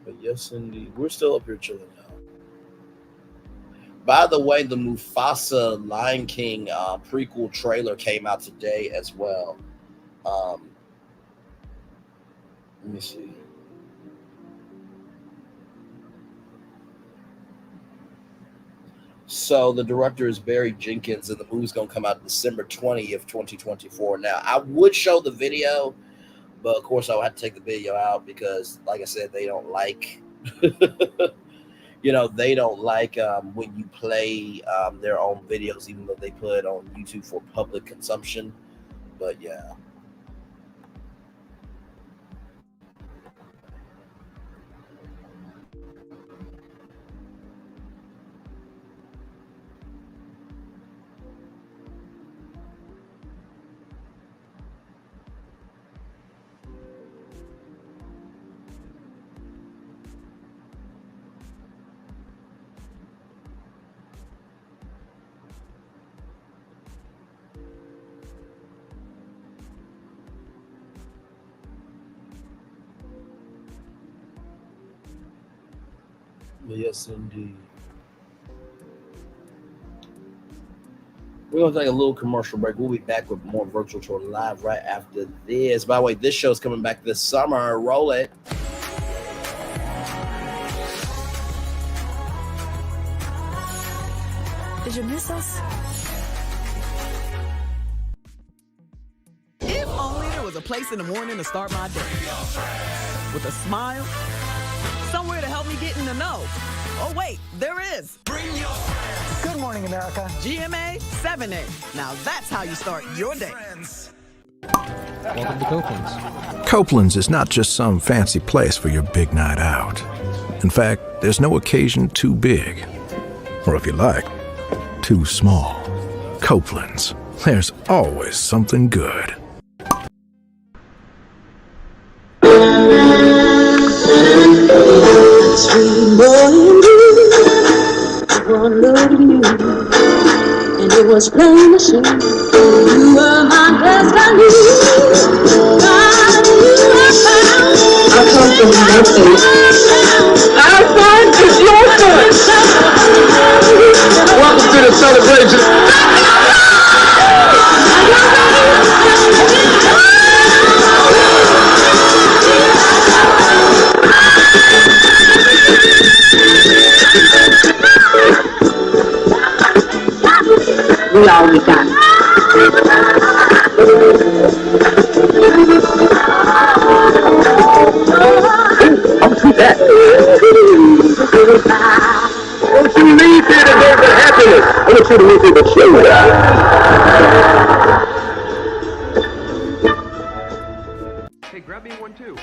But yes, indeed. We're still up here chilling out. By the way, the Mufasa Lion King prequel trailer came out today as well. Let me see. So the director is Barry Jenkins, and the movie's going to come out December 20th, 2024. Now, I would show the video, but of course I would have to take the video out because, like I said, they don't like, they don't like when you play their own videos, even though they put it on YouTube for public consumption. But yeah. Yes, indeed. We're going to take a little commercial break. We'll be back with more Virtual Tour Live right after this. By the way, this show's coming back this summer. Roll it. Did you miss us? If only there was a place in the morning to start my day. With a smile, somewhere to help me get in the know. Oh wait, there is. Bring your friends. Good morning, America. GMA 7A. Now that's how you start your day. Welcome to Copeland's. Copeland's is not just some fancy place for your big night out. In fact, there's no occasion too big. Or if you like, too small. Copeland's. There's always something good. Sweet boy and blue, one look at you, and it was playing the shame. You were my destiny. God, you are found. I come from Memphis. Our son is your son. Welcome to the celebration. We all we got. I'm too bad. Don't you leave here to go for happiness. I want you to leave here to show. Hey, grab me one too.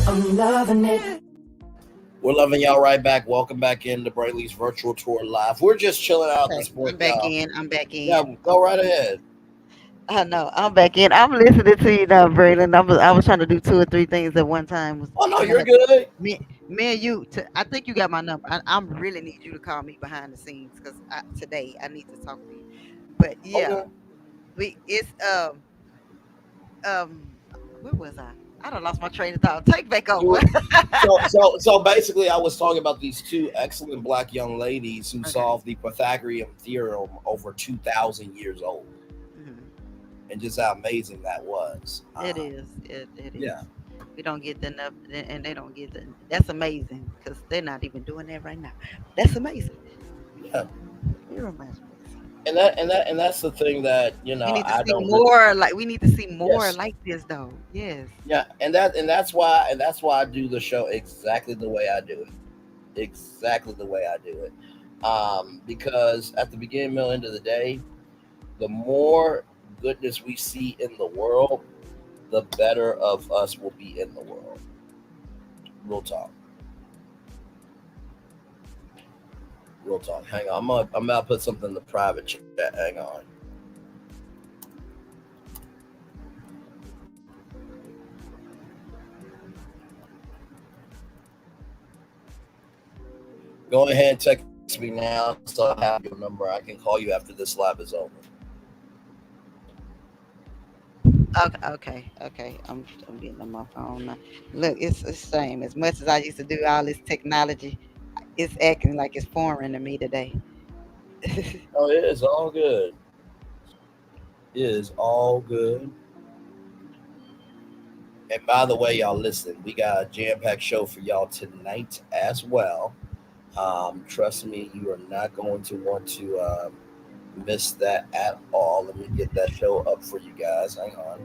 I'm loving it. We're loving y'all right back. Welcome back into Brayley's virtual tour live. We're just chilling out this point. I'm back in. I'm back in. Yeah, go right ahead. I know. I'm back in. I'm listening to you now, Braylon. I was trying to do 2 or 3 things at one time. Oh no, you're good. Me and you. I think you got my number. I really need you to call me behind the scenes because today I need to talk to you. But yeah, it's where was I? I done lost my train of thought. Take back over. So basically, I was talking about these 2 excellent black young ladies who solved the Pythagorean theorem over 2,000 years old, and just how amazing that was. It is. It is. Yeah. We don't get enough, and they don't get the. That's amazing because they're not even doing that right now. That's amazing. Yeah. You're amazing. And that's the thing that we need to see more. We need to see more Yes. like this, though. Yes. Yeah, and that's why I do the show exactly the way I do it. Exactly the way I do it. Because at the beginning, middle, end of the day, the more goodness we see in the world, the better of us will be in the world. Real talk. Real talk. Hang on. I'm about to put something in the private chat. Hang on. Go ahead and text me now so I have your number. I can call you after this live is over. Okay. I'm getting on my phone now. Look, it's the same. As much as I used to do all this technology, it's acting like it's foreign to me today. Oh, it is all good. It is all good. And by the way, y'all, listen, we got a jam-packed show for y'all tonight as well. Trust me, you are not going to want to miss that at all. Let me get that show up for you guys. Hang on.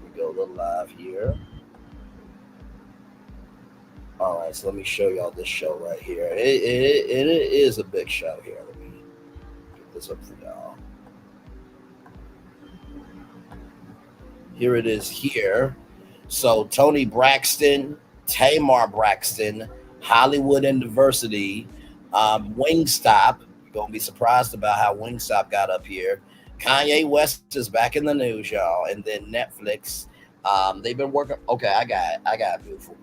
We go a little live here. All right, so let me show y'all this show right here. It is a big show here. Let me get this up for y'all. Here it is here. So Tony Braxton, Tamar Braxton, Hollywood and Diversity, Wingstop. You're going to be surprised about how Wingstop got up here. Kanye West is back in the news, y'all. And then Netflix. They've been working. Okay, I got it. Beautiful.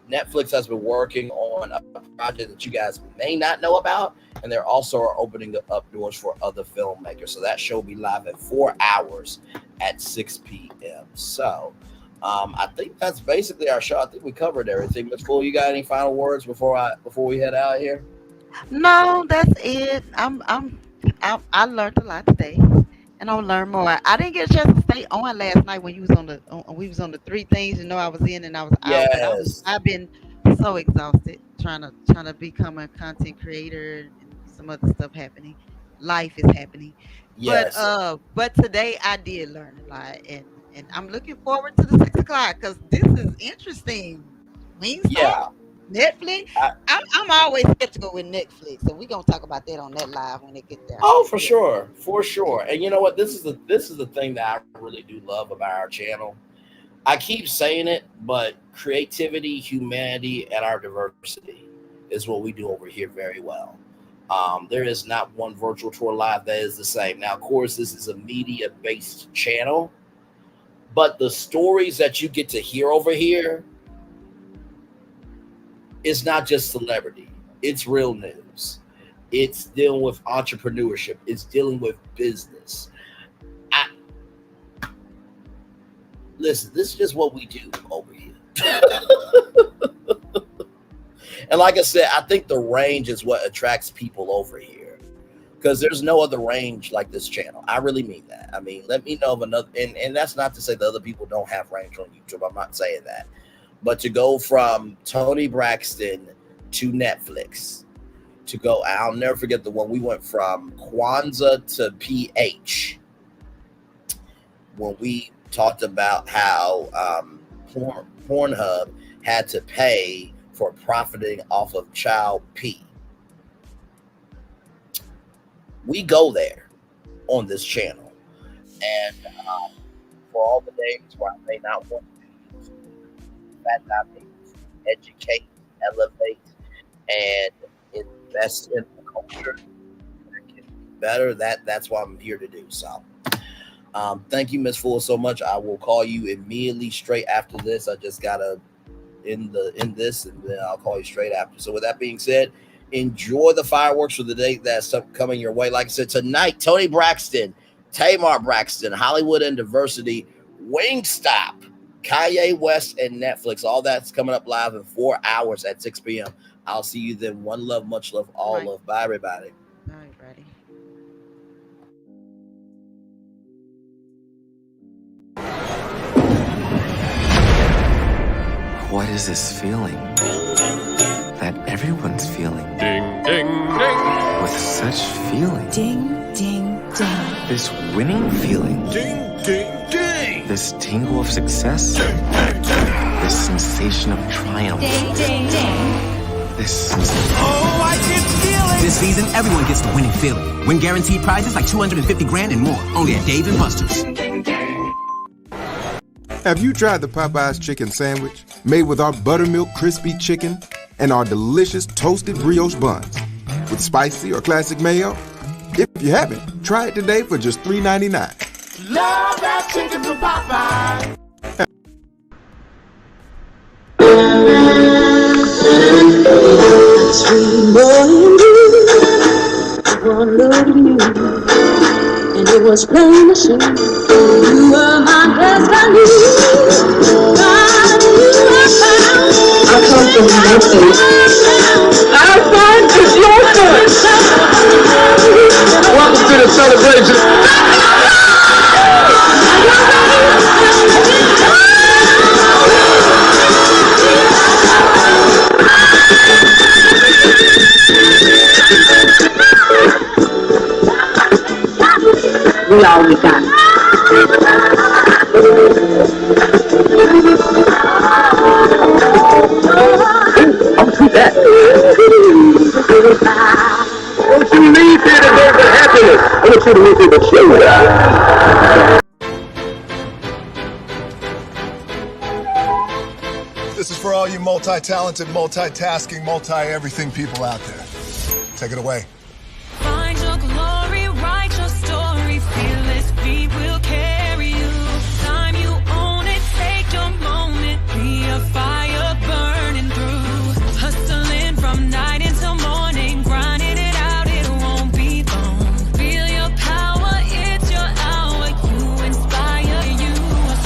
Netflix has been working on a project that you guys may not know about, and they're also opening up doors for other filmmakers. So that show will be live in 4 hours at 6 p.m. So I think that's basically our show. I think we covered everything. Ms. Fool, you got any final words before we head out here? No, that's it. I learned a lot today, and I'll learn more. I didn't get a chance to stay on last night when you was on the we was on the 3 things. I was in and I was out. Yes. But I've been so exhausted trying to become a content creator and some other stuff happening. Life is happening. Yes. But today I did learn a lot, and I'm looking forward to the 6 o'clock because this is interesting. Yeah. Netflix. I'm always skeptical with Netflix, so we're gonna talk about that on that live when it gets there. Oh, for sure. And you know what? This is the thing that I really do love about our channel. I keep saying it, but creativity, humanity, and our diversity is what we do over here very well. There is not one virtual tour live that is the same. Now, of course, this is a media-based channel, but the stories that you get to hear over here is not just celebrity. It's real news. It's dealing with entrepreneurship. It's dealing with business. Listen, this is just what we do over here. And like I said, I think the range is what attracts people over here, because there's no other range like this channel. I really mean that. I mean, let me know of another, and that's not to say that other people don't have range on YouTube. I'm not saying that. But to go from Tony Braxton to Netflix, to go, I'll never forget the one we went from Kwanzaa to PH, when we talked about how Pornhub had to pay for profiting off of child P. We go there on this channel. And for all the days where I may not want to educate, elevate, and invest in the culture that can be better, that's what I'm here to do. So thank you, Miss Full, so much. I will call you immediately straight after this. I just gotta end this, and then I'll call you straight after. So with that being said, enjoy the fireworks for the day that's coming your way. Like I said, tonight, Tony Braxton, Tamar Braxton, Hollywood and Diversity, Wingstop, Kanye West, and Netflix. All that's coming up live in 4 hours at 6 p.m. I'll see you then. One love, much love, all love. Bye, everybody. All right, buddy. What is this feeling that everyone's feeling? Ding, ding, ding. With such feeling. Ding, ding, ding. This winning feeling. Ding, ding, ding. This tingle of success. This sensation of triumph. Ding, ding, ding. This Oh, I can feel it! This season, everyone gets the winning feeling. Win guaranteed prizes like $250 grand and more. Only at Dave & Buster's. Have you tried the Popeyes chicken sandwich made with our buttermilk crispy chicken and our delicious toasted brioche buns with spicy or classic mayo? If you haven't, try it today for just $3.99. Love that chicken from Popeye. Sweet morning dew, one look at you, and it was plain to see you were my destiny. God, you are found. I come from nothing. Our son is your son. Welcome to the celebration. We all we got. I'll see that. Don't you leave here today with happiness. I want you to leave here with shame. This is for all you multi-talented, multitasking, multi-everything people out there. Take it away. Find your glory, write your story, fearless feet will carry you. Time you own it, take your moment, be a fire burning through. Hustling from night until morning, grinding it out, it won't be long. Feel your power, it's your hour, you inspire, you are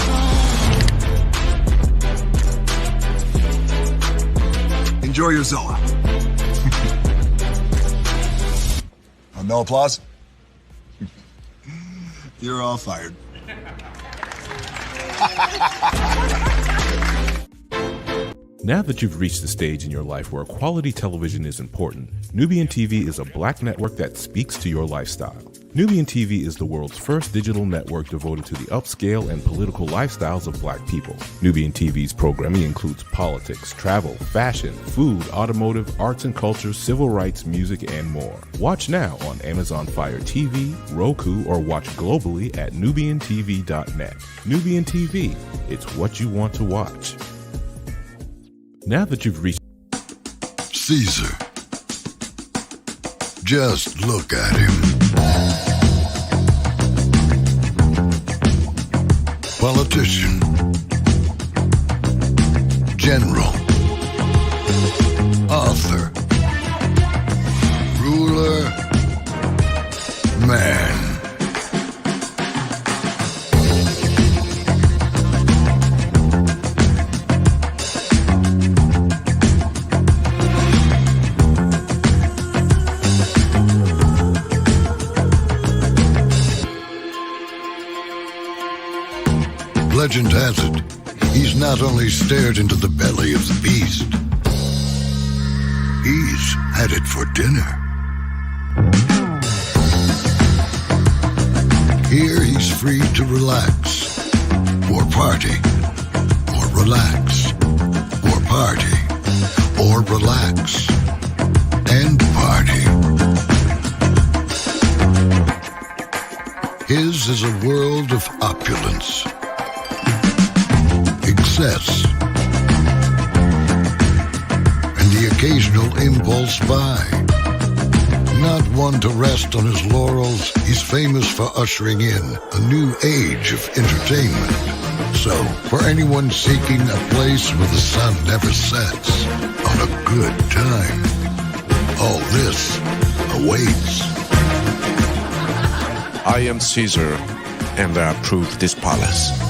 strong. Enjoy your Zoa. No applause? You're all fired. Now that you've reached the stage in your life where quality television is important, Nubian TV is a black network that speaks to your lifestyle. Nubian TV is the world's first digital network devoted to the upscale and political lifestyles of Black people. Nubian TV's programming includes politics, travel, fashion, food, automotive, arts and culture, civil rights, music, and more. Watch now on Amazon Fire TV, Roku, or watch globally at nubiantv.net. Nubian TV, it's what you want to watch. Now that you've reached Caesar, just look at him. Politician, general, author, ruler, man. Legend has it, he's not only stared into the belly of the beast, he's had it for dinner. Here he's free to relax, or party, or relax, or party, or relax, and party. His is a world of opulence, excess, and the occasional impulse buy. Not one to rest on his laurels, he's famous for ushering in a new age of entertainment. So, for anyone seeking a place where the sun never sets on a good time, all this awaits. I am Caesar, and I approve this palace.